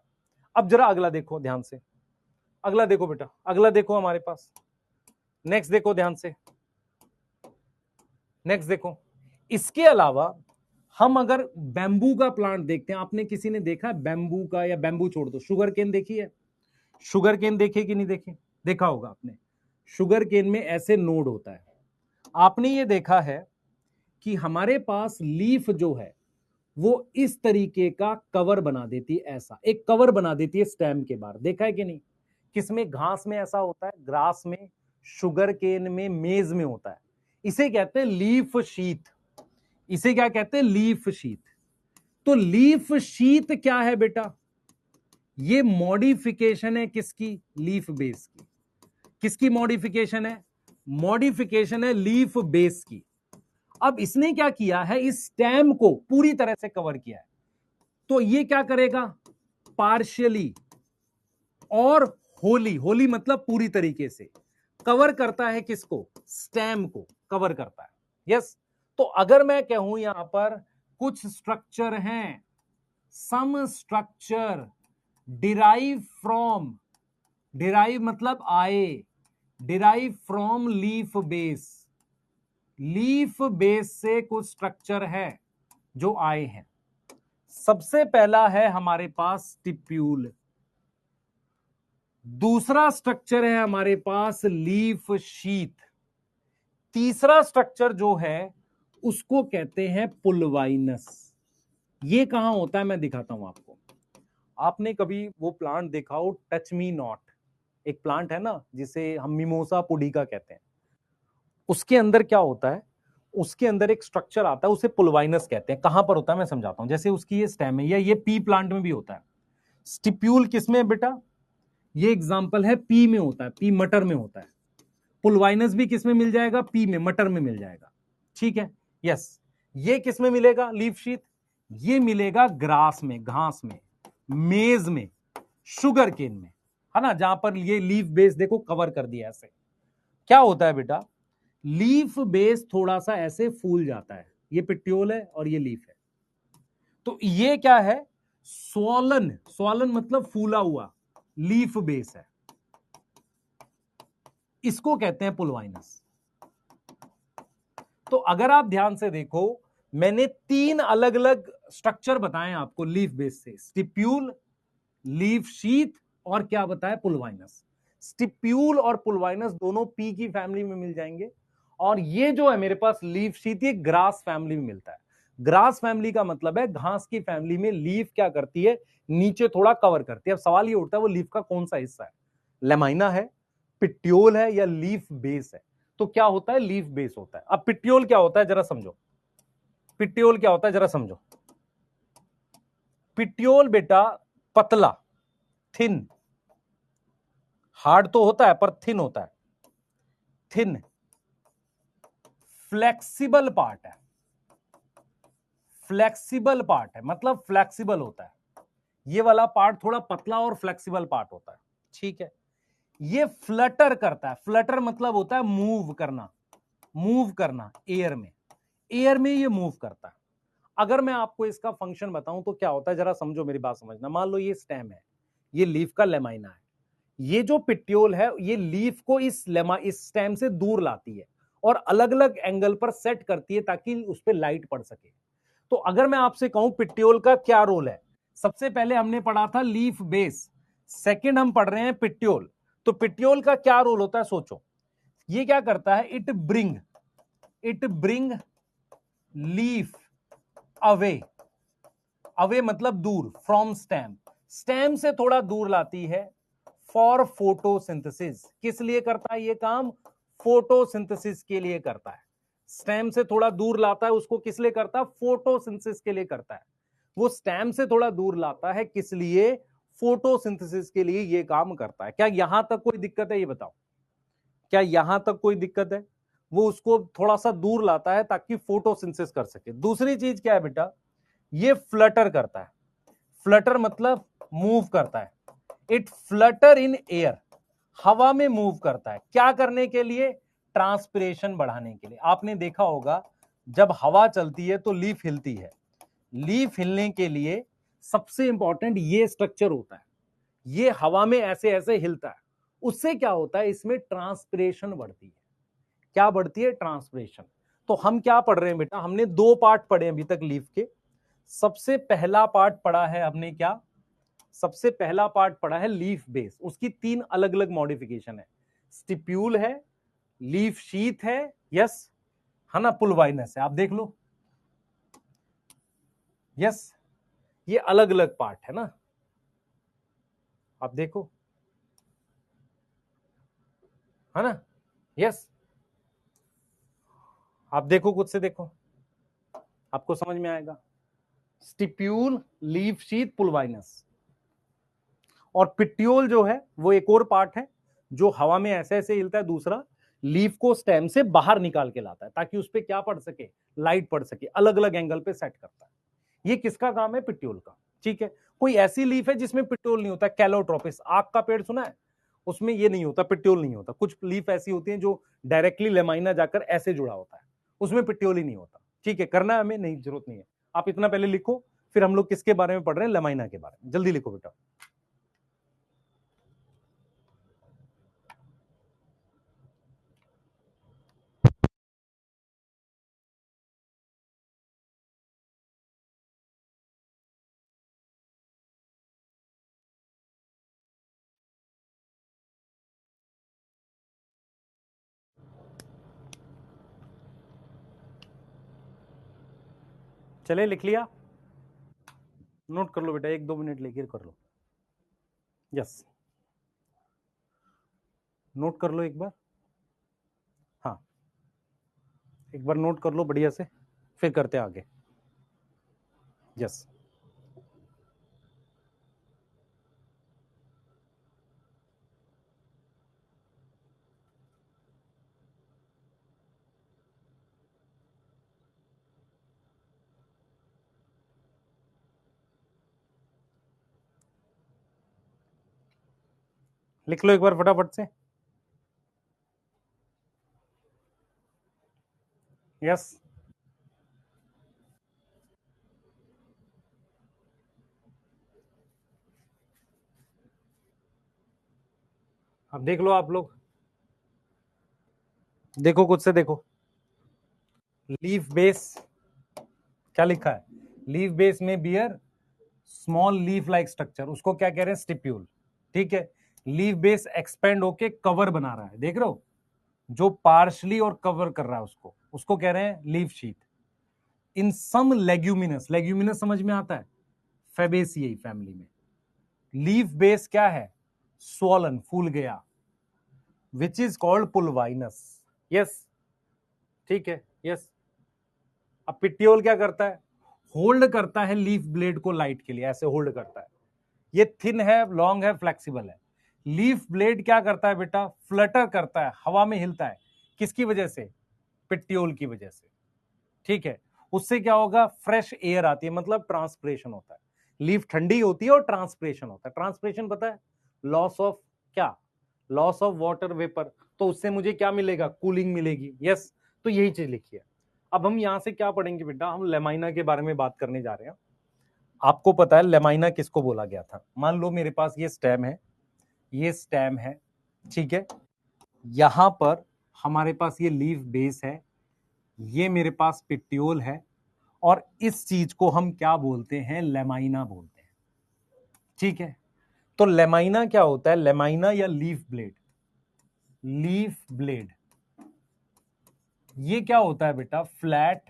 अब जरा अगला देखो ध्यान से, अगला देखो बेटा, अगला देखो हमारे पास, नेक्स्ट देखो ध्यान से, नेक्स्ट देखो। इसके अलावा हम अगर बैम्बू का प्लांट देखते हैं, आपने किसी ने देखा है बैम्बू का, या बैम्बू छोड़ दो, शुगर केन देखी है? शुगर केन देखे कि नहीं देखे? देखा होगा आपने। शुगर केन में ऐसे नोड होता है। आपने ये देखा है कि हमारे पास लीफ जो है वो इस तरीके का कवर बना देती है, ऐसा एक कवर बना देती है स्टेम के बाहर, देखा है कि नहीं? किसमें? घास में ऐसा होता है, ग्रास में, शुगर केन में, मेज में होता है। इसे कहते हैं लीफ शीथ। इसे क्या कहते हैं? Leaf sheath. तो लीफ शीथ क्या है बेटा? ये मॉडिफिकेशन है किसकी? लीफ बेस की। किसकी मॉडिफिकेशन है? मॉडिफिकेशन है लीफ बेस की। अब इसने क्या किया है? इस स्टेम को पूरी तरह से कवर किया है। तो ये क्या करेगा? पार्शियली और होली, होली मतलब पूरी तरीके से कवर करता है किसको? स्टेम को कवर करता है। यस। तो अगर मैं कहूं यहां पर कुछ स्ट्रक्चर हैं, some structure derive from, derive मतलब आए, derive from leaf base, leaf base से कुछ स्ट्रक्चर है जो आए हैं। सबसे पहला है हमारे पास स्टिप्यूल, दूसरा स्ट्रक्चर है हमारे पास लीफ शीथ, तीसरा स्ट्रक्चर जो है उसको कहते हैं पुलवाइनस। ये कहां होता है मैं दिखाता हूं आपको। आपने कभी वो प्लांट देखा हो, टच मी नॉट, एक प्लांट है ना जिसे हम मिमोसा पुडिका कहते हैं, उसके अंदर क्या होता है? उसके अंदर एक स्ट्रक्चर आता है, उसे पुलवाइनस कहते हैं। कहां पर होता है मैं समझाता हूं। जैसे उसकी ये स्टेम है, या ये पी प्लांट में भी होता है। स्टिप्यूल किसमें है बेटा? ये एग्जांपल है, पी में होता है, पी मटर में होता है। पुलवाइनस भी किसमें मिल जाएगा? पी में, मटर में मिल जाएगा। ठीक है, यस। ये किसमें मिलेगा? Leaf sheath. ये मिलेगा ग्रास में, घास में, मेज में, शुगर केन में, है ना, जहां पर ये लीफ बेस देखो कवर कर दिया ऐसे। क्या होता है बेटा? लीफ बेस थोड़ा सा ऐसे फूल जाता है। ये पिट्योल है और ये लीफ है। तो ये क्या है? स्वॉलन, स्वॉलन मतलब फूला हुआ लीफ बेस है, इसको कहते हैं पुलवाइनस। तो अगर आप ध्यान से देखो, मैंने तीन अलग अलग स्ट्रक्चर बताए आपको लीफ बेस से, स्टिप्यूल, लीफ शीथ और क्या बताया? पुलवाइनस। स्टिप्यूल और पुलवाइनस दोनों पी की फैमिली में मिल जाएंगे, और ये जो है मेरे पास लीफ शीथ, ये ग्रास फैमिली में मिलता है। ग्रास फैमिली का मतलब है घास की फैमिली में लीफ क्या करती है? नीचे थोड़ा कवर करती है। अब सवाल ये उठता है वो लीफ का कौन सा हिस्सा है? लेमाइना है, पिट्योल है, या लीफ बेस है? तो क्या होता है? लीफ बेस होता है। अब पिट्योल क्या होता है जरा समझो। पिट्योल क्या होता है जरा समझो। पिट्योल बेटा पतला, थिन, हार्ड तो होता है पर थिन होता है, थिन, फ्लेक्सिबल पार्ट है। फ्लेक्सिबल पार्ट है मतलब फ्लेक्सिबल होता है। ये वाला पार्ट थोड़ा पतला और फ्लेक्सिबल पार्ट होता है। ठीक है। ये फ्लटर करता है। फ्लटर मतलब होता है मूव करना, मूव करना एयर में, एयर में ये मूव करता है। अगर मैं आपको इसका फंक्शन बताऊं तो क्या होता है, जरा समझो, मेरी बात समझना। मान लो ये स्टेम है, ये लीफ का लेमाइना है, ये जो पिट्योल है ये लीफ को इस स्टेम से दूर लाती है और अलग अलग एंगल पर सेट करती है ताकि उस पर लाइट पड़ सके। तो अगर मैं आपसे कहूं पिट्योल का क्या रोल है, सबसे पहले हमने पढ़ा था लीफ बेस, सेकंड हम पढ़ रहे हैं पिट्योल। तो पिट्योल का क्या रोल होता है सोचो। ये क्या करता है? It bring leaf away, away मतलब दूर, फ्रॉम स्टेम, स्टेम से थोड़ा दूर लाती है, फॉर फोटोसिंथेसिस। किस लिए करता है ये काम? फोटोसिंथेसिस के लिए करता है। स्टेम से थोड़ा दूर लाता है उसको, किस लिए करता है? फोटोसिंथेसिस के लिए करता है। वो स्टेम से थोड़ा दूर लाता है किस लिए? फोटोसिंथेसिस के लिए ये काम करता है। क्या यहां तक कोई दिक्कत है? ये बताओ, क्या यहां तक कोई दिक्कत है? वो उसको थोड़ा सा दूर लाता है ताकि फोटोसिंथेसिस कर सके। दूसरी चीज क्या है बेटा? ये फ्लटर करता है। फ्लटर मतलब मूव करता है। इट फ्लटर इन एयर, हवा में मूव करता है। क्या करने के लिए? ट्रांसपिरेशन बढ़ाने के लिए। आपने देखा होगा जब हवा चलती है तो लीफ हिलती है। लीफ हिलने के लिए सबसे इंपॉर्टेंट ये स्ट्रक्चर होता है, ये हवा में ऐसे ऐसे हिलता है। उससे क्या होता है? इसमें ट्रांसपिरेशन बढ़ती है। क्या बढ़ती है? ट्रांसपिरेशन। तो हम क्या पढ़ रहे हैं बेटा, हमने दो पार्ट पढ़े अभी तक लीफ के। सबसे पहला पार्ट पढ़ा है हमने क्या, सबसे पहला पार्ट पढ़ा है लीफ बेस, उसकी तीन अलग अलग मॉडिफिकेशन है, स्टिप्यूल है, लीफ शीथ है, यस है ना, पुलवाइनस है, आप देख लो, यस ये अलग अलग पार्ट है ना, आप देखो, है ना, यस आप देखो, खुद से देखो, आपको समझ में आएगा। Stipule, leaf sheath, pulvinus. और पिट्यूल जो है वो एक और पार्ट है जो हवा में ऐसे ऐसे हिलता है, दूसरा लीफ को स्टेम से बाहर निकाल के लाता है ताकि उस पर क्या पड़ सके, लाइट पड़ सके, अलग अलग एंगल पे सेट करता है। ये किसका काम है, पिट्यूल का। ठीक है, कोई ऐसी लीफ है जिसमें पिट्यूल नहीं होता, कैलोट्रोपिस, आग का पेड़ सुना है, उसमें ये नहीं होता, पिट्यूल नहीं होता। कुछ लीफ ऐसी होती हैं जो डायरेक्टली लेमाइना जाकर ऐसे जुड़ा होता है, उसमें पिट्यूल ही नहीं होता। ठीक है, करना है हमें नहीं, जरूरत नहीं है, आप इतना पहले लिखो, फिर हम लोग किसके बारे में पढ़ रहे हैं, लेमाइना के बारे में। जल्दी लिखो बेटा। चले, लिख लिया, नोट कर लो बेटा, 1-2 मिनट लेकर कर लो, यस नोट कर लो एक बार, हाँ एक बार नोट कर लो बढ़िया से, फिर करते हैं आगे, यस। लिख लो एक बार फटाफट से, यस। अब देख लो आप लोग, देखो खुद से देखो, लीफ बेस क्या लिखा है, लीफ बेस में bear small leaf like structure, उसको क्या कह रहे हैं, स्टिप्यूल। ठीक है, लीफ बेस एक्सपेंड होके कवर बना रहा है, देख रहे हो, जो पार्शली और कवर कर रहा है उसको, उसको कह रहे हैं लीफ शीट। इन सम लेग्यूमिनस, लेग्यूमिनस समझ में आता है, फेबेसियाई फैमिली में लीफ बेस क्या है, स्वॉलन, फूल गया, विच इज कॉल्ड पुलवाइनस, यस ठीक है, यस। अब पिट्यूल क्या करता है, होल्ड करता है लीफ ब्लेड को लाइट के लिए, ऐसे होल्ड करता है, ये थिन है, लॉन्ग है, फ्लेक्सिबल है। लीफ ब्लेड क्या करता है बेटा, फ्लटर करता है, हवा में हिलता है, किसकी वजह से, पिट्यूल की वजह से। ठीक है, उससे क्या होगा, फ्रेश एयर आती है, मतलब ट्रांसपिरेशन होता है, लीफ ठंडी होती है और ट्रांसपिरेशन होता है। ट्रांसपिरेशन पता है, लॉस ऑफ क्या, लॉस ऑफ वाटर वेपर, तो उससे मुझे क्या मिलेगा, कूलिंग मिलेगी, यस। तो यही चीज लिखी है। अब हम यहां से क्या पढ़ेंगे बेटा, हम लेमाइना के बारे में बात करने जा रहे हैं। आपको पता है लेमाइना किसको बोला गया था, मान लो मेरे पास ये स्टेम है, ये स्टेम है, ठीक है, यहां पर हमारे पास ये लीफ बेस है, ये मेरे पास पिट्यूल है, और इस चीज को हम क्या बोलते हैं, लेमाइना बोलते हैं। ठीक है, तो लेमाइना क्या होता है, लेमाइना या लीफ ब्लेड, लीफ ब्लेड ये क्या होता है बेटा, फ्लैट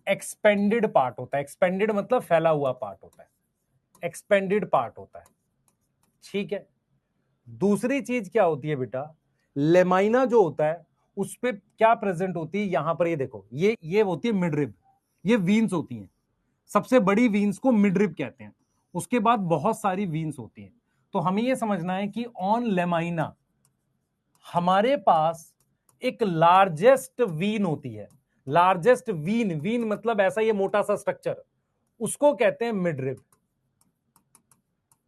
एक्सपेंडेड पार्ट होता है, एक्सपेंडेड मतलब फैला हुआ पार्ट होता है, एक्सपेंडेड पार्ट होता है। ठीक है, दूसरी चीज क्या होती है बेटा, लेमाइना जो होता है उस पे क्या प्रेजेंट होती है, यहां पर ये देखो, ये होती है मिडरिब, ये वीन्स होती हैं, सबसे बड़ी वीन्स को मिडरिब कहते हैं, उसके बाद बहुत सारी वीन्स होती हैं। तो हमें यह समझना है कि ऑन लेमाइना हमारे पास एक लार्जेस्ट वीन होती है, लार्जेस्ट वीन, वीन मतलब ऐसा ये मोटा सा स्ट्रक्चर, उसको कहते हैं मिडरिब,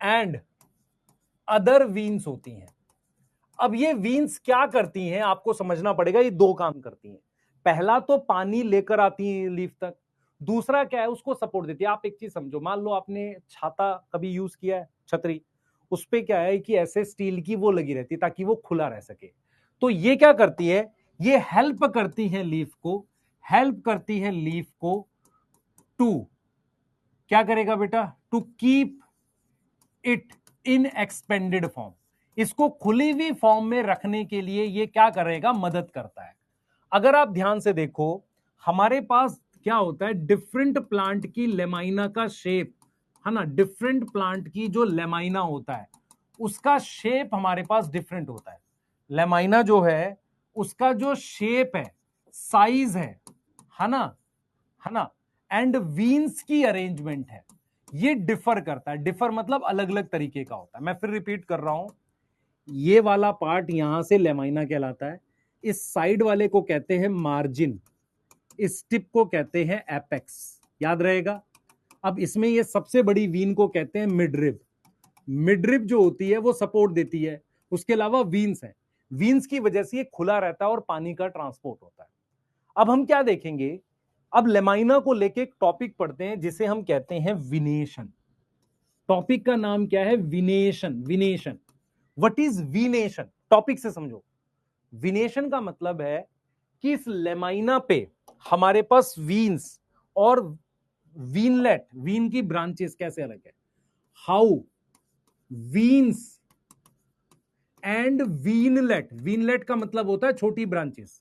एंड अदर वीन्स होती हैं। अब ये वीन्स क्या करती हैं, आपको समझना पड़ेगा, ये दो काम करती हैं। पहला तो पानी लेकर आती है लीफ तक, दूसरा क्या है, उसको सपोर्ट देती है। आप एक चीज समझो, मान लो आपने छाता कभी यूज किया है, छतरी, उस पे क्या है कि ऐसे स्टील की वो लगी रहती है ताकि वो खुला रह सके। तो ये क्या करती है, ये हेल्प करती है लीफ को, हेल्प करती है लीफ को टू, क्या करेगा बेटा, to keep it in expanded form, इसको खुली हुई फॉर्म में रखने के लिए ये क्या करेगा, मदद करता है। अगर आप ध्यान से देखो, हमारे पास क्या होता है, डिफरेंट प्लांट की लेमाइना का शेप है ना, डिफरेंट प्लांट की जो लेमाइना होता है उसका शेप हमारे पास डिफरेंट होता है। लेमाइना जो है उसका जो शेप है, साइज है ना, है ना, एंड वीन्स की अरेंजमेंट है, ये डिफर करता है। डिफर मतलब अलग अलग तरीके का होता है। मैं फिर रिपीट कर रहा हूं, ये वाला पार्ट यहां से लेमाइना कहलाता है, इस साइड वाले को कहते हैं मार्जिन, इस टिप को कहते हैं एपेक्स, याद रहेगा। अब इसमें ये सबसे बड़ी वीन को कहते हैं मिडरिब, मिडरिब जो होती है वो सपोर्ट देती है, उसके अलावा वीन्स है, वीन्स की वजह से ये खुला रहता है और पानी का ट्रांसपोर्ट होता है। अब हम क्या देखेंगे, अब लेमाइना को लेके एक टॉपिक पढ़ते हैं जिसे हम कहते हैं विनेशन। टॉपिक का नाम क्या है, विनेशन। विनेशन, व्हाट इज विनेशन, टॉपिक से समझो। विनेशन का मतलब है कि इस लेमाइना पे हमारे पास वीन्स और वीनलेट, वीन की ब्रांचेस कैसे अलग है, हाउ वीन्स एंड वीनलेट, वीनलेट का मतलब होता है छोटी ब्रांचेस,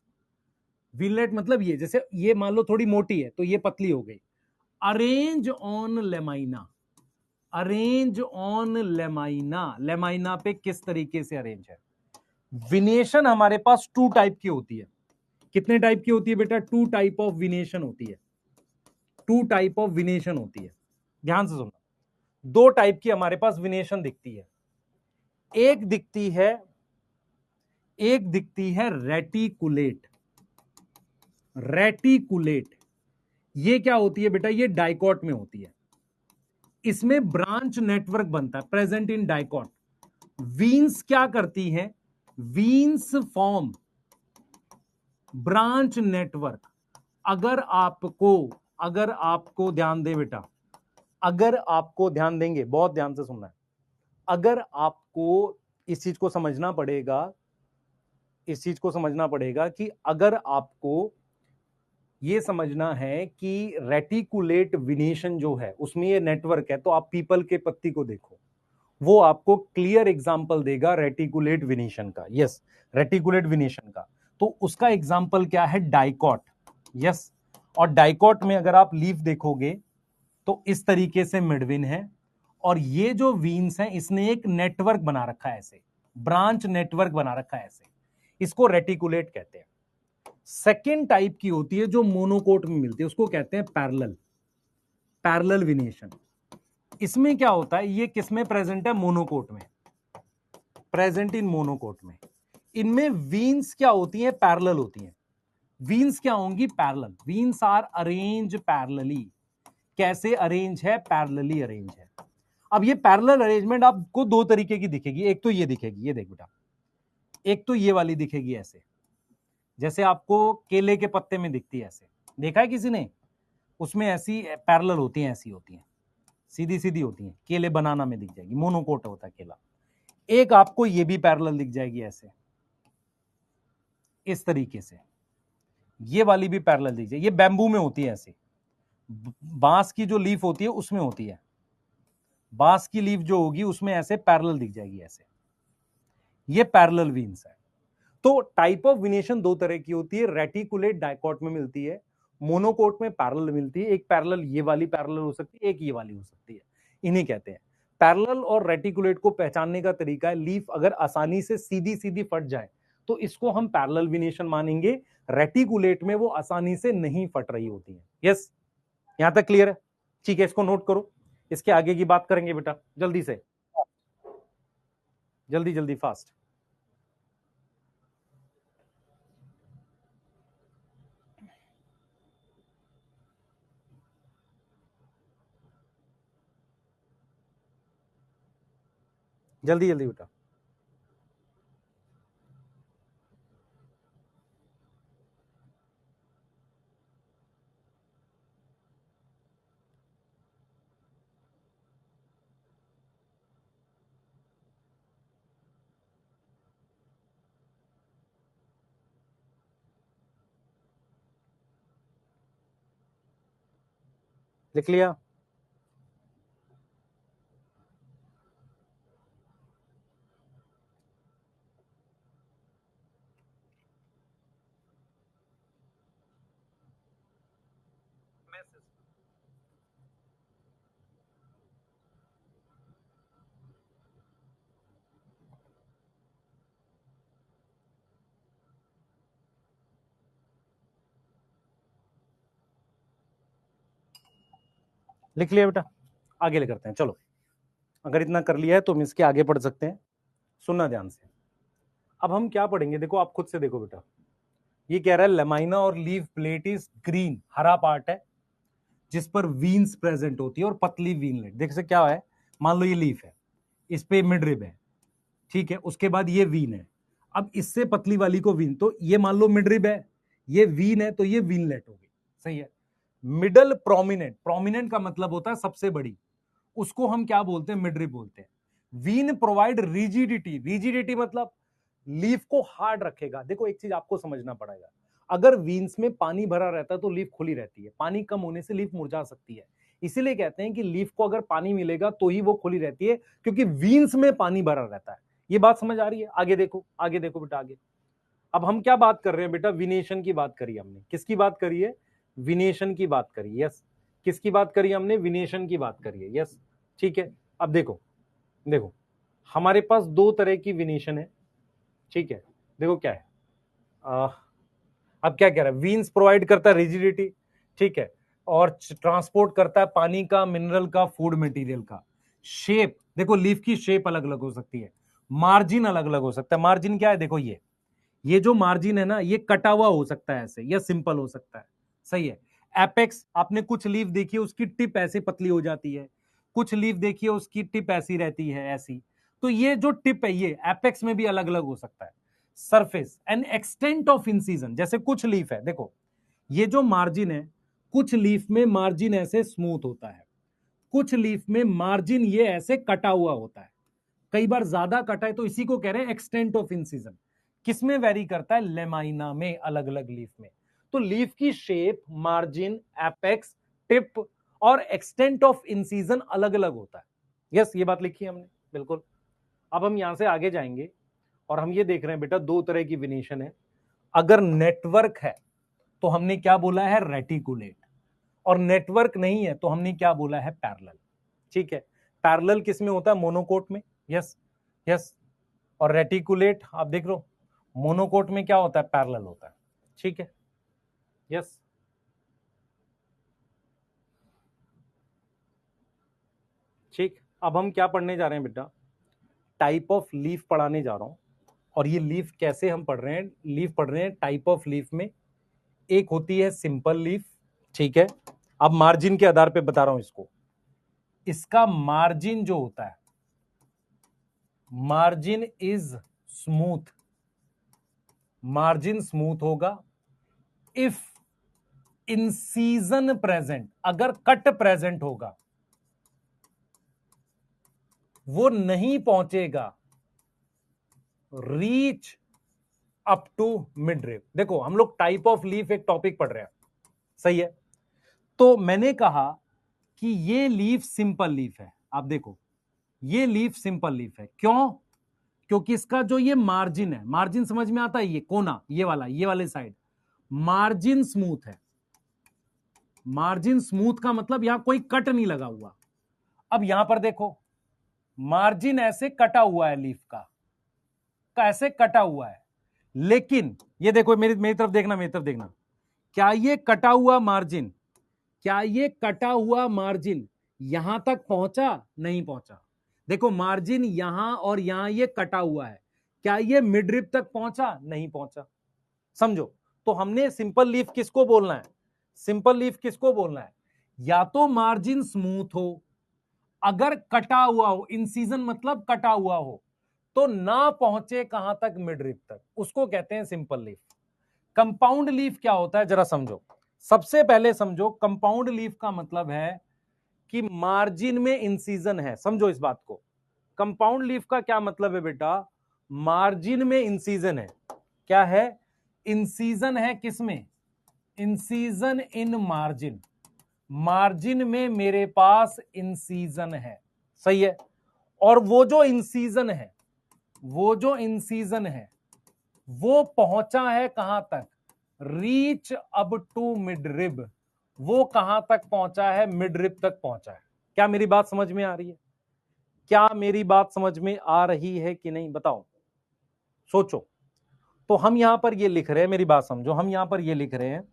वीनलेट मतलब ये, जैसे ये मान लो थोड़ी मोटी है तो ये पतली हो गई, arrange on lamina, arrange on lamina, lamina पे किस तरीके से अरेंज है। विनेशन हमारे पास टू टाइप की होती है, कितने टाइप की होती है बेटा, टू टाइप ऑफ विनेशन होती है, टू टाइप ऑफ विनेशन होती है, ध्यान से सुनना। दो टाइप की हमारे पास विनेशन दिखती है, एक दिखती है, एक दिखती है रेटिकुलेट, रेटिकुलेट, ये क्या होती है बेटा, ये डाइकॉट में होती है, इसमें ब्रांच नेटवर्क बनता है, प्रेजेंट इन डाइकॉट। वीन्स क्या करती हैं, वीन्स फॉर्म ब्रांच नेटवर्क। अगर आपको, अगर आपको ध्यान दे बेटा, अगर आपको ध्यान देंगे, बहुत ध्यान से सुनना है, अगर आपको इस चीज को समझना पड़ेगा, इस चीज को समझना पड़ेगा कि अगर आपको ये समझना है कि रेटिकुलेट विनेशन जो है उसमें ये नेटवर्क है, तो आप पीपल के पत्ती को देखो, वो आपको क्लियर एग्जांपल देगा रेटिकुलेट विनेशन का। यस, रेटिकुलेट विनेशन का, तो उसका एग्जांपल क्या है, डाइकॉट। यस, और डाइकॉट में अगर आप लीफ देखोगे तो इस तरीके से मिडविन है, और ये जो वीन्स हैं इसने एक नेटवर्क बना रखा है ऐसे, ब्रांच नेटवर्क बना रखा है ऐसे, इसको रेटिकुलेट कहते हैं। सेकेंड टाइप की होती है जो मोनोकोट में मिलती है, उसको कहते हैं पैरेलल, पैरेलल विनेशन। इसमें क्या होता है, ये किसमें प्रेजेंट है, मोनोकोट में, प्रेजेंट इन मोनोकोट में। इनमें वीन्स क्या होती हैं, पैरेलल होती हैं। वीन्स क्या होंगी, parallel, veins are arrange parallelly, कैसे अरेंज है, पैरेलली अरेंज है। अब ये पैरेलल अरेंजमेंट आपको दो तरीके की दिखेगी, एक तो ये दिखेगी, ये देख बेटा, एक तो ये वाली दिखेगी ऐसे, जैसे आपको केले के पत्ते में दिखती है ऐसे, देखा है किसी ने, उसमें ऐसी पैरेलल होती हैं, ऐसी होती हैं, सीधी सीधी होती हैं, केले बनाना में दिख जाएगी, मोनोकोट होता है केला। एक आपको ये भी पैरेलल दिख जाएगी ऐसे, इस तरीके से, ये वाली भी पैरेलल दिख जाएगी, ये बैम्बू में होती है ऐसे, बांस की जो लीफ होती है उसमें होती है, बांस की लीफ जो होगी उसमें ऐसे पैरेलल दिख जाएगी ऐसे, ये पैरेलल वीन्स है। तो टाइप ऑफ विनेशन दो तरह की होती है, रेटिकुलेट डाइकॉट में मिलती है, मोनोकोट में पैरेलल मिलती है। एक पैरेलल ये वाली पैरेलल हो सकती है, एक ये वाली हो सकती है, इन्हें कहते हैं पैरेलल। और रेटिकुलेट को पहचानने का तरीका है, लीफ अगर आसानी से सीधी सीधी फट जाए तो इसको हम पैरेलल विनेशन मानेंगे, रेटिकुलेट में वो आसानी से नहीं फट रही होती है। यस, यहां तक क्लियर है, ठीक है, इसको नोट करो, इसके आगे की बात करेंगे बेटा, जल्दी से, जल्दी जल्दी फास्ट। जल्दी जल्दी बेटा। लिख लिया? लिख लिया बेटा? आगे ले करते हैं, चलो। अगर इतना कर लिया है तो हम इसके आगे पढ़ सकते हैं। सुनना ध्यान से। अब हम क्या पढ़ेंगे, देखो आप खुद से देखो बेटा। ये कह रहा है लेमाइना और लीफ प्लेट इज ग्रीन, हरा पार्ट है जिस पर वीन्स प्रेजेंट होती है और पतली वीनलेट। देखो से क्या है, मान लो ये लीफ है, इस पे मिड रिब है, ठीक है, उसके बाद ये वीन है। अब इससे पतली वाली को वीन, तो ये मान लो मिड रिब है, ये वीन है, तो ये वीनलेट होगी। सही है। मिडल प्रोमिनेंट, प्रोमिनेंट का मतलब होता है सबसे बड़ी, उसको हम क्या बोलते हैं, मिड रिब बोलते हैं। वीन प्रोवाइड रिजिडिटी, रिजिडिटी मतलब लीफ को हार्ड रखेगा। देखो एक चीज आपको समझना पड़ेगा, अगर वीन्स में पानी भरा रहता है तो लीफ खुली रहती है, पानी कम होने से लीफ मुरझा सकती है। इसीलिए कहते हैं कि लीफ को अगर पानी मिलेगा तो ही वो खुली रहती है, क्योंकि वीन्स में पानी भरा रहता है। ये बात समझ आ रही है? आगे देखो, आगे देखो बेटा, आगे। अब हम क्या बात कर रहे हैं बेटा, विनेशन की बात करी हमने। किसकी बात करी है? विनेशन की बात करी। यस। किसकी बात करी हमने? विनेशन की बात करी है। यस, ठीक है। अब देखो, देखो हमारे पास दो तरह की विनेशन है, ठीक है। देखो क्या है, अब क्या कह रहा है, वीन्स प्रोवाइड करता है रिजिडिटी, ठीक है, और ट्रांसपोर्ट करता है पानी का, मिनरल का, फूड मटेरियल का। शेप, देखो लीफ की शेप अलग अलग हो सकती है, मार्जिन अलग अलग हो सकता है। मार्जिन क्या है, देखो ये जो मार्जिन है ना, ये कटा हुआ हो सकता है ऐसे, या सिंपल हो सकता है। सही है। एपेक्स, आपने कुछ लीफ देखी है उसकी टिप ऐसे पतली हो जाती है, कुछ लीफ देखी है उसकी टिप ऐसी रहती है, ऐसी। तो ये जो टिप है ये एपेक्स में भी अलग अलग हो सकता है। Surface and extent of incision, जैसे कुछ लीफ है, देखो ये जो मार्जिन है, कुछ लीफ में मार्जिन ऐसे स्मूथ होता है, कुछ लीफ में मार्जिन ये ऐसे कटा हुआ होता है, कई बार ज्यादा कटा है, तो इसी को कह रहे हैं एक्सटेंट ऑफ इंसीजन। किसमें वेरी करता है? लेमाइना में, अलग अलग लीफ में। तो लीफ की शेप, मार्जिन, एपेक्स, टिप और एक्सटेंट ऑफ इंसीजन अलग अलग होता है। यस, ये बात लिखी है हमने, बिल्कुल। अब हम यहां से आगे जाएंगे और हम ये देख रहे हैं बेटा, दो तरह की विनेशन है। अगर नेटवर्क है तो हमने क्या बोला है? रेटिकुलेट। और नेटवर्क नहीं है तो हमने क्या बोला है? पैरेलल। ठीक है। पैरेलल किसमें होता है? मोनोकोट में। Yes, yes. और रेटिकुलेट आप देख लो, मोनोकोट में क्या होता है? पैरेलल होता है। ठीक है। यस। ठीक। अब हम क्या पढ़ने जा रहे हैं बेटा? टाइप ऑफ लीफ पढ़ाने जा रहा हूं। और ये लीफ कैसे हम पढ़ रहे हैं? लीफ पढ़ रहे हैं टाइप ऑफ लीफ में। एक होती है सिंपल लीफ, ठीक है। अब मार्जिन के आधार पे बता रहा हूं इसको। इसका मार्जिन जो होता है, margin is smooth, margin smooth होगा इफ इंसीजन प्रेजेंट, अगर कट प्रेजेंट होगा वो नहीं पहुंचेगा reach up to mid rib. देखो हम लोग टाइप ऑफ लीफ एक टॉपिक पढ़ रहे हैं, सही है। तो मैंने कहा कि ये लीफ सिंपल लीफ है। आप देखो ये लीफ सिंपल लीफ है, क्यों? क्योंकि इसका जो ये मार्जिन है, मार्जिन समझ में आता है, ये कोना, ये वाला, ये वाले साइड, मार्जिन स्मूथ है। मार्जिन स्मूथ का मतलब यहां कोई कट नहीं लगा हुआ। अब यहां पर देखो, मार्जिन ऐसे कटा हुआ है लीफ का, ऐसे कटा हुआ है, लेकिन ये देखो, मेरी मेरी तरफ देखना, मेरी तरफ देखना। क्या ये कटा हुआ मार्जिन, क्या ये कटा हुआ मार्जिन यहां तक पहुंचा? नहीं पहुंचा। देखो मार्जिन यहां और यहां ये कटा हुआ है, क्या ये मिड रिब तक पहुंचा? नहीं पहुंचा। समझो, तो हमने सिंपल लीफ किसको बोलना है? सिंपल लीफ किसको बोलना है? या तो मार्जिन स्मूथ हो, अगर कटा हुआ हो, इंसीजन मतलब कटा हुआ हो, तो ना पहुंचे कहां तक? मिड रिब तक, उसको कहते हैं सिंपल लीफ। कंपाउंड लीफ क्या होता है जरा समझो। सबसे पहले समझो, कंपाउंड लीफ का मतलब है कि मार्जिन में इंसीजन है। समझो इस बात को, कंपाउंड लीफ का क्या मतलब है बेटा? मार्जिन में इंसीजन है। क्या है? इंसीजन है किसमें? Incision in margin. मार्जिन में मेरे पास इंसीजन है, सही है। और वो जो इंसीजन है, वो पहुंचा है कहां तक, reach up to mid rib, वो कहां तक पहुंचा है, मिड रिब तक पहुंचा है। क्या मेरी बात समझ में आ रही है? क्या मेरी बात समझ में आ रही है कि नहीं, बताओ, सोचो। तो हम यहां पर ये लिख रहे हैं, मेरी बात समझो, हम यहां पर ये लिख रहे हैं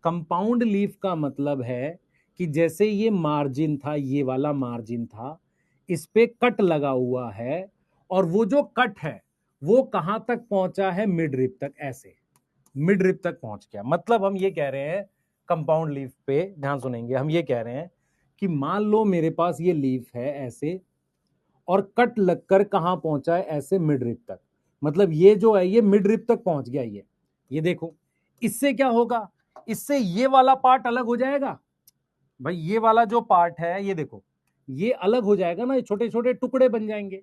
कंपाउंड लीफ का मतलब है कि जैसे ये मार्जिन था, ये वाला मार्जिन था, इस पे कट लगा हुआ है, और वो जो कट है वो कहां तक पहुंचा है, मिड रिब तक, ऐसे मिड रिब तक पहुंच गया। मतलब हम ये कह रहे हैं कंपाउंड लीफ पे ध्यान सुनेंगे, हम ये कह रहे हैं कि मान लो मेरे पास ये लीफ है ऐसे, और कट लगकर कहां पहुंचा है, ऐसे मिड रिब तक। मतलब ये जो है ये मिड रिब तक पहुंच गया। ये देखो, इससे क्या होगा, इससे ये वाला पार्ट अलग हो जाएगा भाई, ये वाला जो पार्ट है ये देखो, ये अलग हो जाएगा ना, ये छोटे छोटे टुकड़े बन जाएंगे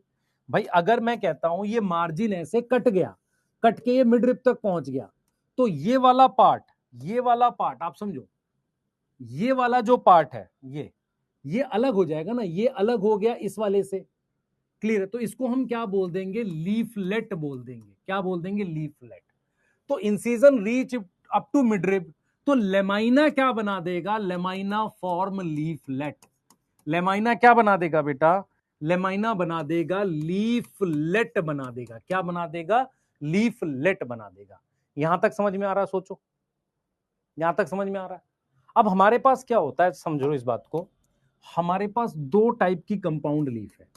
भाई। अगर मैं कहता हूं ये मार्जिन ऐसे कट गया, कट के ये मिड रिब तक पहुंच गया, तो ये वाला पार्ट आप समझो, ये वाला जो पार्ट है ये अलग हो जाएगा ना, ये अलग हो गया इस वाले से। क्लियर है? तो इसको हम क्या बोल देंगे, लीफलेट बोल देंगे। क्या बोल देंगे, लीफलेट। तो incision reach up to midrib, तो लेमाइना क्या बना देगा, लेमाइना फॉर्म लीफलेट। लेमाइना क्या बना देगा बेटा, लेमाइना बना देगा, लीफलेट बना देगा। क्या बना देगा, लीफलेट बना देगा। यहां तक समझ में आ रहा है? सोचो, यहां तक समझ में आ रहा है? अब हमारे पास क्या होता है, समझो इस बात को, हमारे पास दो टाइप की कंपाउंड लीफ है,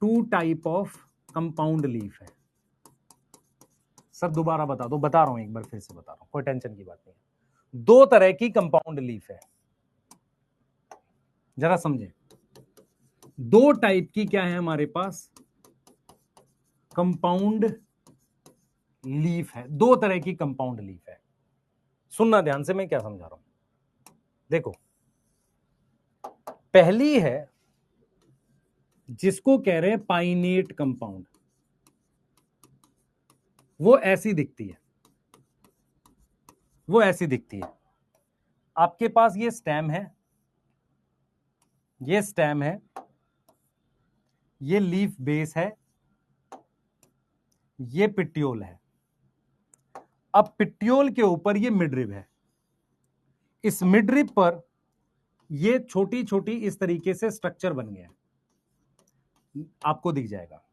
two type of compound leaf है। सर दोबारा बता दो, बता रहा हूं, एक बार फिर से बता रहा हूं, कोई टेंशन की बात नहीं है। दो तरह की कंपाउंड लीफ है, जरा समझे। दो टाइप की क्या है हमारे पास, कंपाउंड लीफ है। दो तरह की कंपाउंड लीफ है। सुनना ध्यान से मैं क्या समझा रहा हूं। देखो, पहली है जिसको कह रहे हैं पाइनेट कंपाउंड, वो ऐसी दिखती है, वो ऐसी दिखती है। आपके पास ये स्टेम है, ये स्टेम है, ये लीफ बेस है, ये पिट्यूल है। अब पिट्यूल के ऊपर ये मिडरिब है, इस मिडरिब पर ये छोटी छोटी इस तरीके से स्ट्रक्चर बन गया, आपको दिख जाएगा।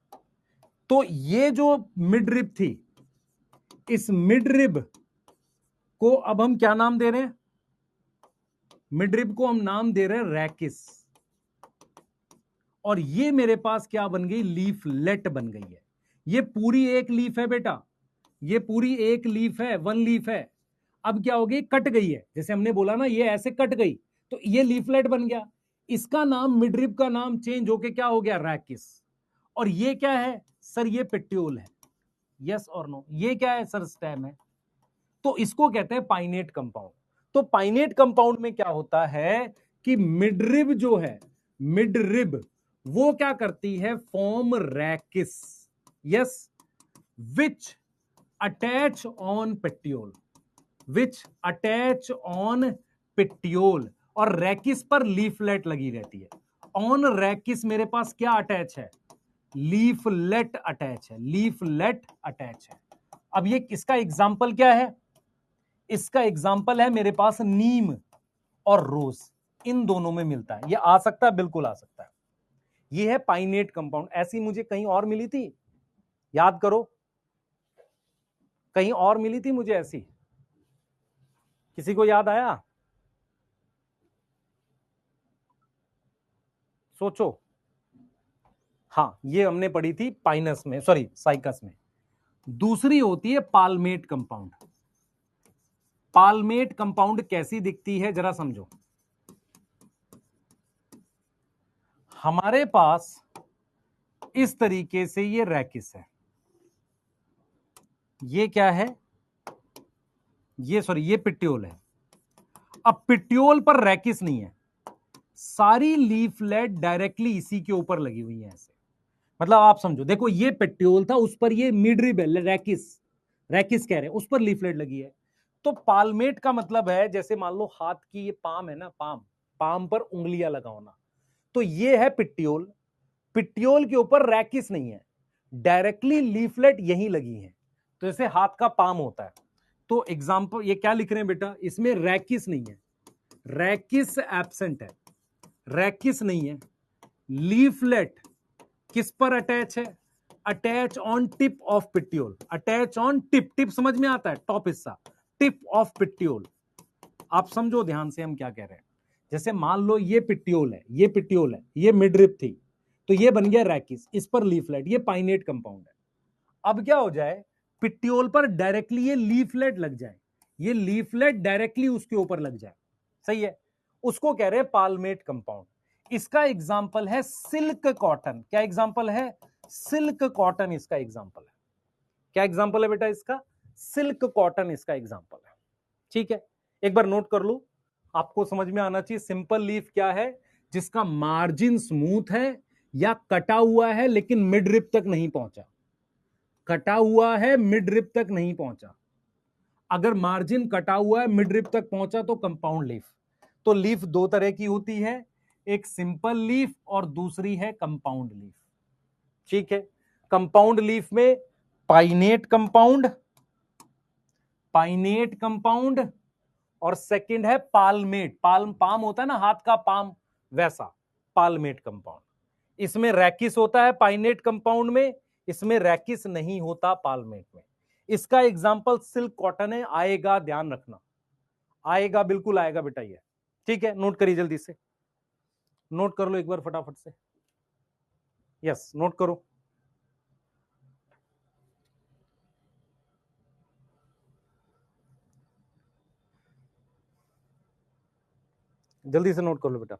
तो ये जो मिडरिब थी, इस मिडरिब को अब हम क्या नाम दे रहे हैं, मिडरिब को हम नाम दे रहे हैं रैकिस। और ये मेरे पास क्या बन गई, लीफलेट बन गई है। ये पूरी एक लीफ है बेटा, ये पूरी एक लीफ है, वन लीफ है। अब क्या हो गई, कट गई है, जैसे हमने बोला ना ये ऐसे कट गई, तो ये लीफलेट बन गया। इसका नाम, मिडरिब का नाम चेंज होके क्या हो गया, रैकिस। और ये क्या है सर, ये पिट्यूल है। यस और नो, ये क्या है सर, स्टेम है। तो इसको कहते हैं पाइनेट कंपाउंड। तो पाइनेट कंपाउंड में क्या होता है कि मिडरिब जो है, मिडरिब वो क्या करती है, form rachis, yes, which attach on petiole, which attach on petiole. और रैकिस पर लीफलेट लगी रहती है। ऑन रैकिस मेरे पास क्या अटैच है, लीफलेट अटैच है, लीफलेट अटैच है। अब ये इसका एग्जाम्पल क्या है, इसका एग्जाम्पल है मेरे पास नीम और रोज, इन दोनों में मिलता है। ये आ सकता है, बिल्कुल आ सकता है। ये है पाइनेट कंपाउंड। ऐसी मुझे कहीं और मिली थी, याद करो, कहीं और मिली थी मुझे ऐसी, किसी को याद आया, सोचो। हाँ, ये हमने पढ़ी थी पाइनस में, सॉरी साइकस में। दूसरी होती है पाल्मेट कंपाउंड। पाल्मेट कंपाउंड कैसी दिखती है, जरा समझो। हमारे पास इस तरीके से ये रैकिस है, ये क्या है, ये सॉरी ये पिट्यूल है। अब पिट्यूल पर रैकिस नहीं है, सारी लीफलेट डायरेक्टली इसी के ऊपर लगी हुई है ऐसे। मतलब आप समझो, देखो ये पिट्यूल था, उस पर ये मिडरिब है, रैकिस, रैकिस कह रहे हैं, उस पर लीफलेट लगी है। तो पालमेट का मतलब है जैसे मान लो हाथ की ये पाम है ना, पाम पर उंगलियां लगाना, तो ये है पिट्यूल। पिट्यूल के ऊपर रैकिस नहीं है, डायरेक्टली लीफलेट यहीं लगी है। तो जैसे हाथ का पाम होता है, तो एग्जांपल ये क्या लिख रहे हैं बेटा, इसमें रैकिस नहीं है, रैकिस एब्सेंट है, रैकिस नहीं है। लीफलेट किस पर अटैच है, attach on tip of petiole, attach on tip, tip समझ में आता है, टॉप हिस्सा, टिप ऑफ पिट्यूल। आप समझो ध्यान से हम क्या कह रहे हैं। जैसे मान लो ये पिट्यूल है, ये पिट्यूल है, ये मिडरिप थी, तो ये बन गया रैकिस, इस पर लीफलेट, ये पाइनेट कंपाउंड है। अब क्या हो जाए, पिट्यूल पर डायरेक्टली ये लीफलेट लग जाए, ये लीफलेट डायरेक्टली उसके ऊपर लग जाए, सही है, उसको कह रहे हैं पालमेट कंपाउंड। इसका एग्जाम्पल है सिल्क कॉटन। क्या एग्जाम्पल है, सिल्क कॉटन इसका एग्जाम्पल है। क्या एग्जाम्पल है बेटा इसका, सिल्क कॉटन इसका एग्जाम्पल है। ठीक है, एक बार नोट कर लो, आपको समझ में आना चाहिए। सिंपल लीफ क्या है, जिसका मार्जिन स्मूथ है या कटा हुआ है लेकिन मिड रिप तक नहीं पहुंचा, कटा हुआ है मिड रिप तक नहीं पहुंचा। अगर मार्जिन कटा हुआ है मिड रिप तक पहुंचा तो कंपाउंड लीफ। तो लीफ दो तरह की होती है, एक सिंपल लीफ और दूसरी है कंपाउंड लीफ। ठीक है, कंपाउंड लीफ में पाइनेट कंपाउंड, पाइनेट कंपाउंड, और सेकंड है पालमेट, पाम होता है ना हाथ का पाम, वैसा पालमेट कंपाउंड। इसमें रैकिस होता है पाइनेट कंपाउंड में, इसमें रैकिस नहीं होता पालमेट में। इसका एग्जांपल सिल्क कॉटन है, आएगा ध्यान रखना, आएगा बिल्कुल आएगा बेटा ये। ठीक है, नोट करिए जल्दी से, नोट कर लो एक बार फटाफट से, यस नोट करो, जल्दी से नोट कर लो बेटा।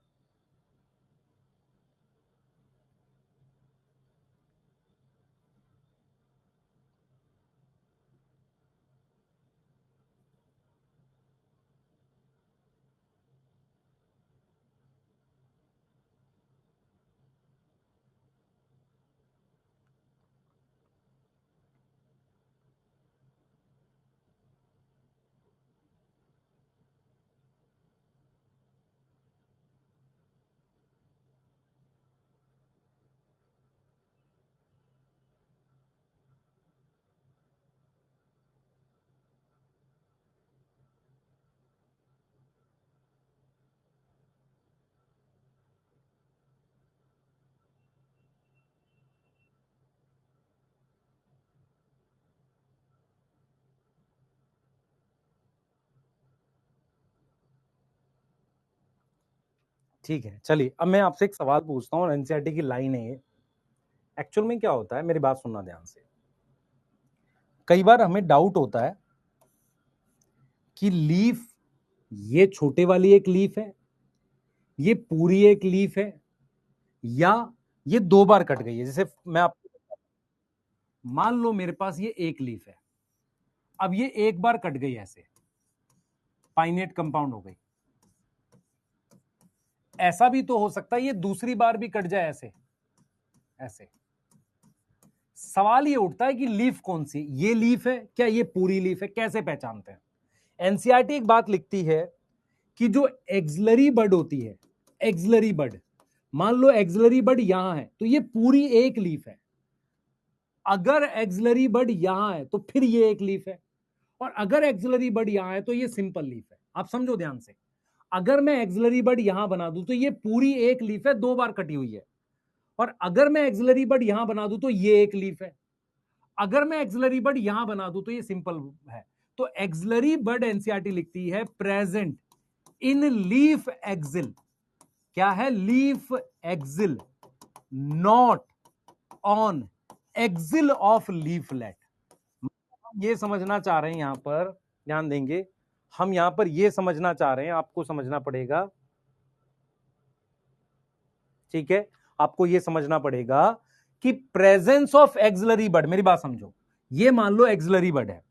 ठीक है, चलिए अब मैं आपसे एक सवाल पूछता हूँ, एनसीईआरटी की लाइन है ये। एक्चुअल में क्या होता है, मेरी बात सुनना ध्यान से। कई बार हमें डाउट होता है कि लीफ, ये छोटे वाली एक लीफ है, ये पूरी एक लीफ है, या ये दो बार कट गई है। जैसे मैं आपको, मान लो मेरे पास ये एक लीफ है, अब ये एक बार कट गई ऐसे, पाइनेट कंपाउंड हो गई। ऐसा भी तो हो सकता है ये दूसरी बार भी कट जाए ऐसे, ऐसे। सवाल ये उठता है कि लीफ कौन सी, ये लीफ है क्या, ये पूरी लीफ है, कैसे पहचानते हैं। एनसीईआरटी एक बात लिखती है कि जो एक्सिलरी बड होती है, एक्सिलरी बड, मान लो एक्सिलरी बड यहां है तो ये पूरी एक लीफ है। अगर एक्सिलरी बड यहां है तो फिर ये एक लीफ है, और अगर एक्सिलरी बड यहां है तो ये सिंपल लीफ है। आप समझो ध्यान से, अगर मैं एक्सिलरी बड यहां बना दूं तो ये पूरी एक लीफ है, दो बार कटी हुई है। और अगर मैं एक्सिलरी बड यहां बना दूं तो ये एक लीफ है। अगर मैं एक्सिलरी बड यहां बना दूं तो ये सिंपल है। तो एक्सिलरी बड एनसीईआरटी लिखती है प्रेजेंट इन लीफ एक्सिल। क्या है, leaf axil, not on axil of leaflet. ये समझना चाह रहे हैं, यहां पर ध्यान देंगे, हम यहां पर ये समझना चाह रहे हैं, आपको समझना पड़ेगा। ठीक है, आपको ये समझना पड़ेगा कि प्रेजेंस ऑफ एक्सिलरी बड, मेरी बात समझो, ये मान लो एक्सिलरी बड है,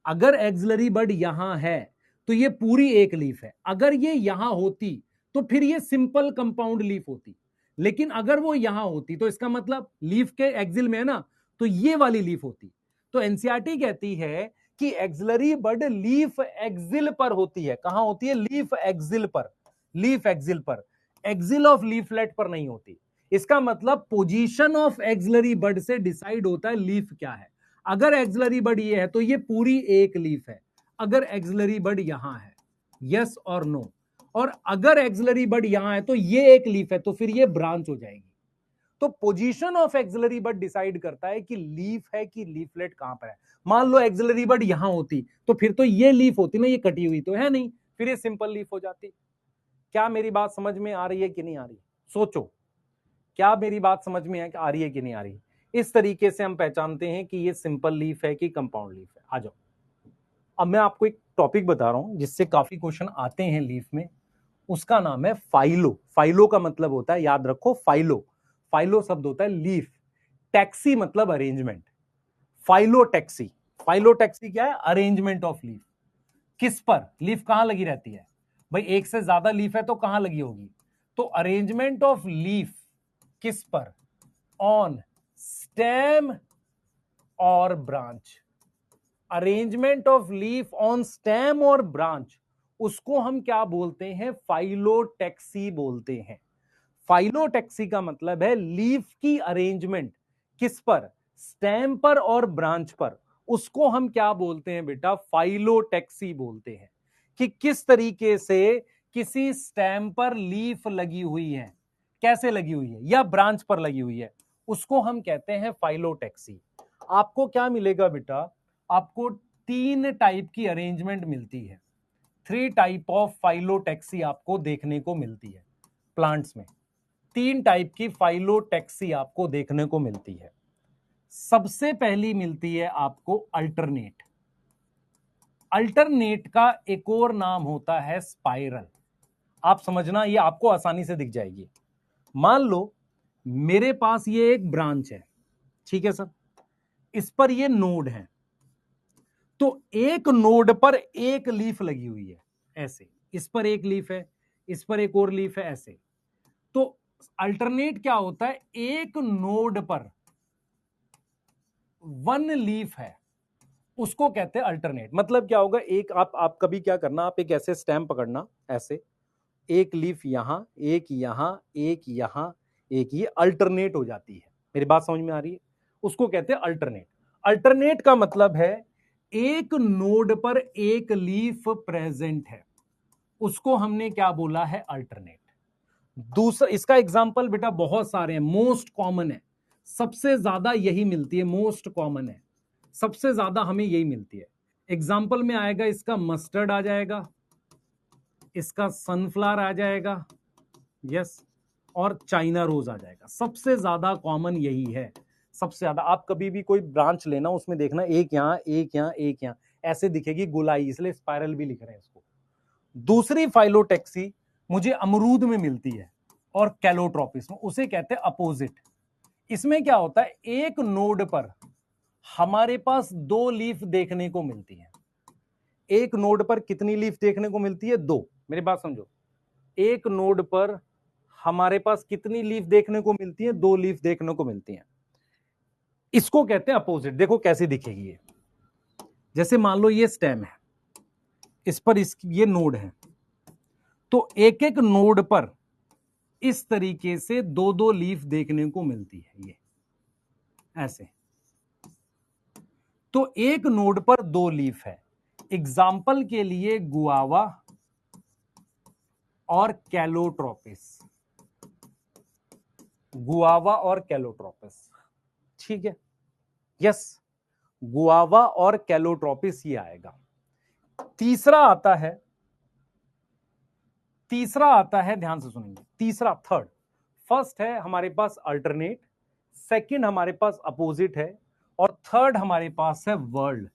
अगर एक्सिलरी बड यहां है तो ये पूरी एक लीफ है। अगर ये यहां होती तो फिर ये सिंपल कंपाउंड लीफ होती, लेकिन अगर वो यहां होती तो इसका मतलब लीफ के एक्सिल में है ना, तो ये वाली लीफ होती। तो एनसीईआरटी कहती है कि एक्सिलरी बड लीफ एक्सिल पर होती है। कहां होती है? लीफ एक्सिल पर, लीफ एक्सिल पर, एक्सिल ऑफ लीफलेट पर नहीं होती। इसका मतलब पोजीशन ऑफ एक्सिलरी बड से डिसाइड होता है लीफ क्या है। अगर एक्सिलरी बड ये है तो ये पूरी एक लीफ है। अगर एक्सिलरी बड यहां है, यस और नो, और अगर एक्सिलरी बड यहां है तो ये एक लीफ है, तो फिर ये ब्रांच हो जाएगी। तो position of axillary bud decide करता है कि लीफ है कि लीफलेट कहां पर है। मान लो एक्सिलरी बड यहां होती तो फिर तो ये लीफ होती ना, ये कटी हुई तो है नहीं, फिर ये सिंपल लीफ हो जाती। क्या मेरी बात समझ में आ रही है कि नहीं आ रही? सोचो, क्या मेरी बात समझ में आ रही है कि नहीं आ रही? इस तरीके से हम पहचानते हैं कि ये सिंपल लीफ है कि कंपाउंड लीफ है। आ जाओ, अब मैं आपको एक टॉपिक बता रहा हूं जिससे काफी क्वेश्चन आते हैं लीफ में। उसका नाम है फाइलो। फाइलो का मतलब होता है, याद रखो, फाइलो, फाइलो शब्द होता है लीफ, टैक्सी मतलब अरेंजमेंट। फाइलोटैक्सी, फाइलोटैक्सी क्या है? Arrangement of leaf. किस पर? लीफ कहां लगी रहती है भाई? एक से ज्यादा लीफ है तो कहां लगी होगी? तो अरेंजमेंट ऑफ लीफ किस पर? ऑन स्टेम और branch. Arrangement of leaf on stem और ब्रांच, उसको हम क्या बोलते हैं? फाइलोटैक्सी बोलते हैं। फाइलोटैक्सी का मतलब है लीफ की अरेंजमेंट किस पर? स्टेम पर और ब्रांच पर। उसको हम क्या बोलते हैं बेटा? फाइलोटैक्सी बोलते हैं। कि किस तरीके से किसी स्टेम पर लीफ लगी हुई है, कैसे लगी हुई है, या ब्रांच पर लगी हुई है, उसको हम कहते हैं फाइलोटैक्सी। आपको क्या मिलेगा बेटा? आपको 3 टाइप की अरेंजमेंट मिलती है। 3 टाइप ऑफ फाइलोटैक्सी आपको देखने को मिलती है प्लांट्स में। 3 टाइप की फाइलोटैक्सी आपको देखने को मिलती है। सबसे पहली मिलती है आपको अल्टरनेट। अल्टरनेट का एक और नाम होता है स्पाइरल। आप समझना, ये आपको आसानी से दिख जाएगी। मान लो मेरे पास ये एक ब्रांच है, ठीक है सर, इस पर ये नोड है, तो एक नोड पर एक लीफ लगी हुई है ऐसे, इस पर एक लीफ है, इस पर एक और लीफ है ऐसे। तो अल्टरनेट क्या होता है? एक नोड पर 1 लीफ है, उसको कहते हैं अल्टरनेट। मतलब क्या होगा? एक आप कभी क्या करना, आप एक ऐसे स्टैम्प पकड़ना ऐसे, एक लीफ यहां, एक यहां, एक यहां, एक, ये अल्टरनेट हो जाती है। मेरी बात समझ में आ रही है? उसको कहते हैं अल्टरनेट। अल्टरनेट का मतलब है एक नोड पर एक लीफ प्रेजेंट है, उसको हमने क्या बोला है? अल्टरनेट। दूसरा, इसका एग्जांपल बेटा बहुत सारे हैं, मोस्ट कॉमन है, सबसे ज्यादा यही मिलती है, मोस्ट कॉमन है, सबसे ज्यादा हमें यही मिलती है। एग्जांपल में आएगा इसका मस्टर्ड आ जाएगा, इसका सनफ्लावर आ जाएगा, यस, और चाइना रोज आ जाएगा। सबसे ज्यादा कॉमन यही है, सबसे ज्यादा। आप कभी भी कोई ब्रांच लेना, उसमें देखना एक यहां, एक यहां, एक यहां, ऐसे दिखेगी गोलाई, इसलिए स्पाइरल भी लिख रहे हैं इसको। दूसरी फाइलोटैक्सी मुझे अमरूद में मिलती है और कैलोट्रोपिस में, उसे कहते हैं अपोजिट। इसमें क्या होता है? एक नोड पर हमारे पास 2 लीफ देखने को मिलती है। एक नोड पर कितनी लीफ देखने को मिलती है? 2। मेरी बात समझो, एक नोड पर हमारे पास कितनी लीफ देखने को मिलती है? 2 लीफ देखने को मिलती हैं। इसको कहते हैं अपोजिट। देखो कैसे दिखेगी ये। जैसे मान लो ये स्टेम है, इस पर ये नोड है, तो एक एक नोड पर इस तरीके से 2-2 लीफ देखने को मिलती है, ये ऐसे। तो एक नोड पर 2 लीफ है। एग्जाम्पल के लिए गुआवा और कैलोट्रोपिस, गुआवा और कैलोट्रोपिस, ठीक है, यस, गुआवा और कैलोट्रोपिस ये आएगा। तीसरा आता है, ध्यान से सुनेंगे, तीसरा, थर्ड। फर्स्ट है हमारे पास अल्टरनेट, सेकंड हमारे पास अपोजिट है, और थर्ड हमारे पास है वर्ल्ड।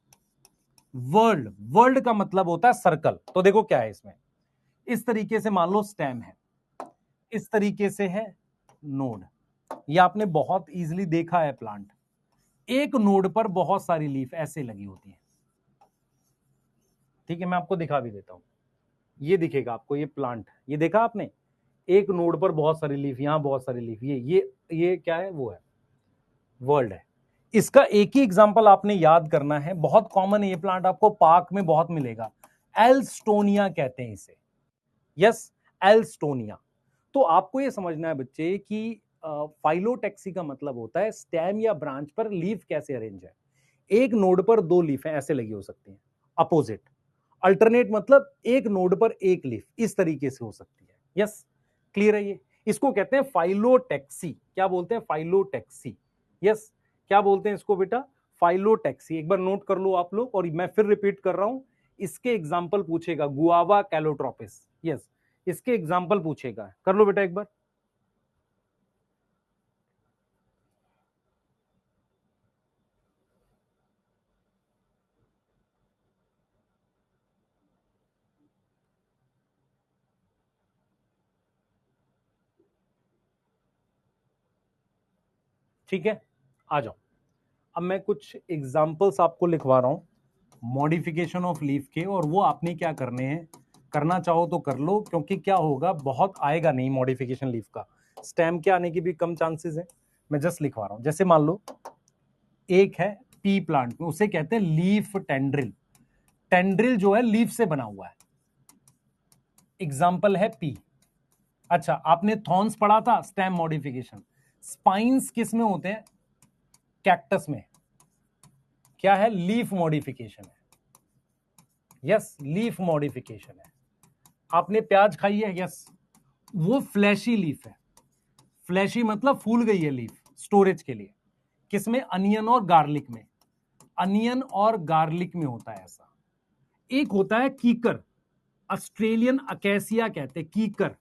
वर्ल्ड, वर्ल्ड का मतलब होता है सर्कल। तो देखो क्या है इसमें, इस तरीके से मान लो स्टेम है, इस तरीके से है नोड। ये आपने बहुत इजीली देखा है प्लांट, एक नोड पर बहुत सारी लीफ ऐसे लगी होती है, ठीक है। मैं आपको दिखा भी देता हूं, ये दिखेगा आपको, ये प्लांट, ये देखा आपने, एक नोड पर बहुत सारी लीफ, यहां बहुत सारी लीफ, ये क्या है? वो है वर्ल्ड है। इसका एक ही एग्जांपल आपने याद करना है, बहुत कॉमन है ये प्लांट, आपको पार्क में बहुत मिलेगा। एल्स्टोनिया कहते हैं इसे। Yes, Alstonia. तो आपको ये समझना है बच्चे कि फाइलोटेक्सी का मतलब होता है स्टेम या ब्रांच पर लीफ कैसे अरेंज है। एक नोड पर दो लीफ है ऐसे लगी हो सकती हैं, अपोजिट। अल्टरनेट मतलब एक नोड पर एक लीफ इस तरीके से हो सकती है। यस, क्लियर है ये? इसको कहते हैं फाइलोटेक्सी। क्या बोलते हैं? फाइलोटेक्सी। यस, क्या बोलते हैं इसको बेटा? फाइलोटेक्सी। एक बार नोट कर लो आप लोग, और मैं फिर रिपीट कर रहा हूं, इसके एग्जाम्पल पूछेगा, गुआवा कैलोट्रोपिस। यस, इसके एग्जाम्पल पूछेगा, कर लो बेटा एक बार। ठीक है, आ जाओ। अब मैं कुछ एग्जाम्पल्स आपको लिखवा रहा हूं मॉडिफिकेशन ऑफ लीफ के, और वो आपने क्या करने हैं, करना चाहो तो कर लो, क्योंकि क्या होगा, बहुत आएगा नहीं मॉडिफिकेशन लीफ का, स्टेम के आने की भी कम चांसेस है। मैं जस्ट लिखवा रहा हूं, जैसे मान लो एक है पी प्लांट में, उसे कहते हैं लीफ टेंड्रिल। टेंड्रिल जो है लीफ से बना हुआ है, एग्जाम्पल है पी। अच्छा, आपने थॉर्न्स पढ़ा था, स्टेम मॉडिफिकेशन। स्पाइंस किस में होते हैं? कैक्टस में। क्या है? लीफ मॉडिफिकेशन है। यस, लीफ मॉडिफिकेशन है। आपने प्याज खाई है? यस, वो फ्लैशी लीफ है। फ्लैशी मतलब फूल गई है लीफ स्टोरेज के लिए। किसमें? अनियन और गार्लिक में। अनियन और गार्लिक में होता है ऐसा। एक होता है कीकर, ऑस्ट्रेलियन अकेसिया कहते हैं, कीकर,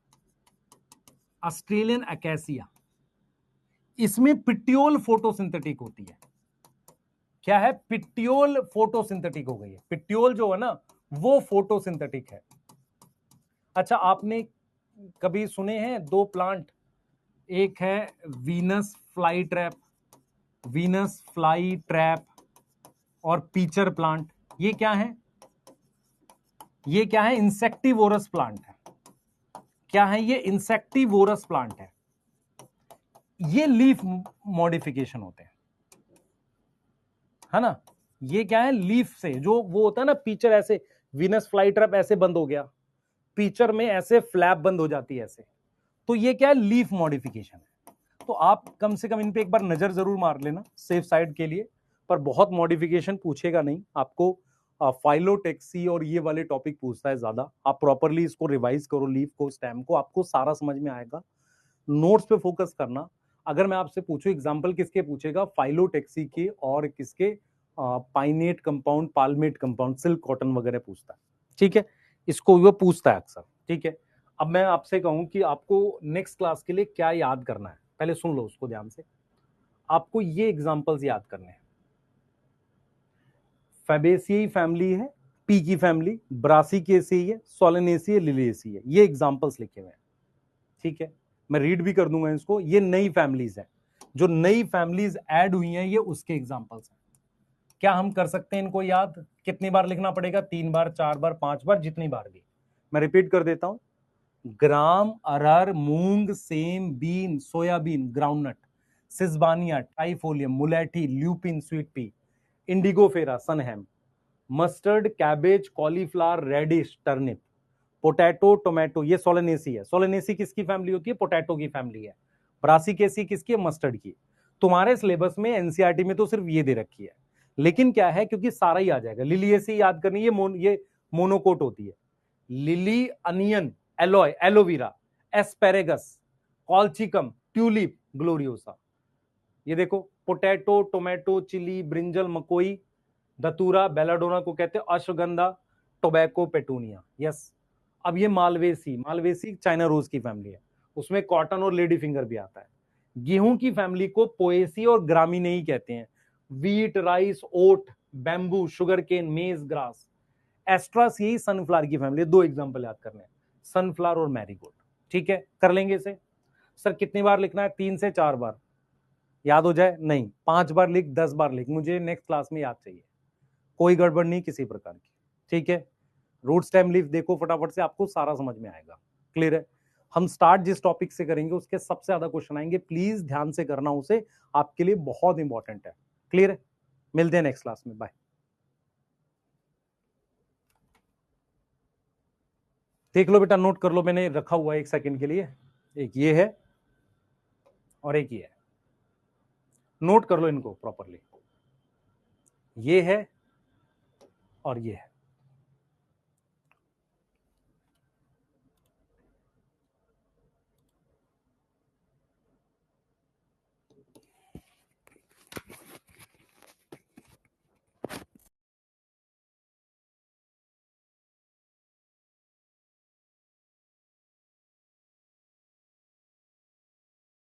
ऑस्ट्रेलियन अकेसिया। इसमें पिट्योल फोटोसिंथेटिक होती है। क्या है? पिट्योल फोटोसिंथेटिक हो गई है। पिट्योल जो है ना, वो फोटोसिंथेटिक है। अच्छा, आपने कभी सुने हैं दो प्लांट, एक है Venus fly trap, Venus fly trap, और पीचर प्लांट। ये क्या है? ये क्या है? इंसेक्टिवोरस प्लांट है। क्या है ये? इंसेक्टिवोरस प्लांट है। ये लीफ मॉडिफिकेशन होते हैं, है ना? ये क्या है? लीफ से जो वो होता है ना, पीचर ऐसे, वीनस फ्लाई ट्रैप ऐसे बंद हो गया, पीचर में ऐसे फ्लैप बंद हो जाती है ऐसे, तो ये क्या है? लीफ मॉडिफिकेशन है। तो आप कम से कम इन पे एक बार नजर जरूर मार लेना सेफ साइड के लिए, पर बहुत मॉडिफिकेशन पूछेगा नहीं आपको। फाइलोटेक्सी और ये वाले टॉपिक पूछता है ज्यादा। आप प्रॉपरली इसको रिवाइज करो, लीफ को, स्टेम को, आपको सारा समझ में आएगा। नोट्स पे फोकस करना। अगर मैं आपसे पूछूं एग्जांपल किसके पूछेगा? फाइलोटेक्सी के, और किसके? पाइनेट कंपाउंड, पाल्मेट कंपाउंड, सिल्क कॉटन वगैरह पूछता है। ठीक है, इसको वो पूछता है अक्सर। ठीक है, अब मैं आपसे कहूं कि आपको नेक्स्ट क्लास के लिए क्या याद करना है, पहले सुन लो उसको ध्यान से। आपको ये एग्जांपल्स याद करने हैं। फैबेसियाई फैमिली है, पी की फैमिली, ब्रासिकेसी है, सोलेनेसी है, लिलिएसी है, ये एग्जांपल्स लिखे हुए हैं। ठीक है, मैं रीड भी कर दूंगा इसको। ये नई फैमिलीज है, जो नई फैमिलीज ऐड हुई हैं, ये उसके एग्जांपल्स हैं। क्या हम कर सकते हैं इनको याद? कितनी बार लिखना पड़ेगा? 3 बार, 4 बार, 5 बार, जितनी बार भी। मैं रिपीट कर देता हूं। ग्राम, अरहर, मूंग, सेम, bean, soybean, groundnut, sesbania, trifolium, मुलेठी, lupin, sweet pea, indigofera, sunhemp, mustard, cabbage, cauliflower, radish, turnip, potato, tomato, ये सोलेनेसी है। सोलेनेसी किसकी फैमिली होती है? पोटैटो की फैमिली है। ब्रासिकेसी किसकी है? मस्टर्ड की। तुम्हारे सिलेबस में, एनसीईआरटी में तो सिर्फ ये दे रखी है, लेकिन क्या है, क्योंकि सारा ही आ जाएगा। लिलिएसी याद करनी, ये मोनोकोट होती है। Lily, onion, alloy, aloe vera, asparagus, colchicum, tulip, gloriosa. ये देखो, पोटैटो, टोमेटो, चिली, ब्रिंजल, मकोई, धतूरा, बेलाडोना को कहते हैं, अश्वगंधा, टोबैको, पेटूनिया। यस। अब ये मालवेसी, मालवेसी चाइना रोज की फैमिली है, उसमें कॉटन और लेडी फिंगर भी आता है। गेहूं की फैमिली को पोएसी और ग्रामीनेई कहते हैं। वीट, राइस, ओट, बैम्बू, शुगर केन, मेज, ग्रास। एस्ट्रासियाई सनफ्लावर की फैमिली। दो एग्जांपल याद करने हैं, सनफ्लावर और मैरीगोल्ड। ठीक है, कर लेंगे इसे। सर कितनी बार लिखना है? 3 से 4 बार। याद हो जाए? नहीं, 5 बार लिख, 10 बार लिख, मुझे नेक्स्ट क्लास में याद चाहिए। कोई गड़बड़ नहीं किसी प्रकार की। ठीक है, रूट स्टेम लीफ देखो फटाफट से, आपको सारा समझ में आएगा। क्लियर है? हम स्टार्ट जिस टॉपिक से करेंगे उसके सबसे ज्यादा क्वेश्चन आएंगे, प्लीज ध्यान से करना उसे, आपके लिए बहुत इंपॉर्टेंट है। क्लियर है? मिलते हैं नेक्स्ट क्लास में, बाय। देख लो बेटा, नोट कर लो, मैंने रखा हुआ है 1 सेकंड के लिए। एक ये है और एक ये है, नोट कर लो इनको प्रॉपरली। ये है और ये है।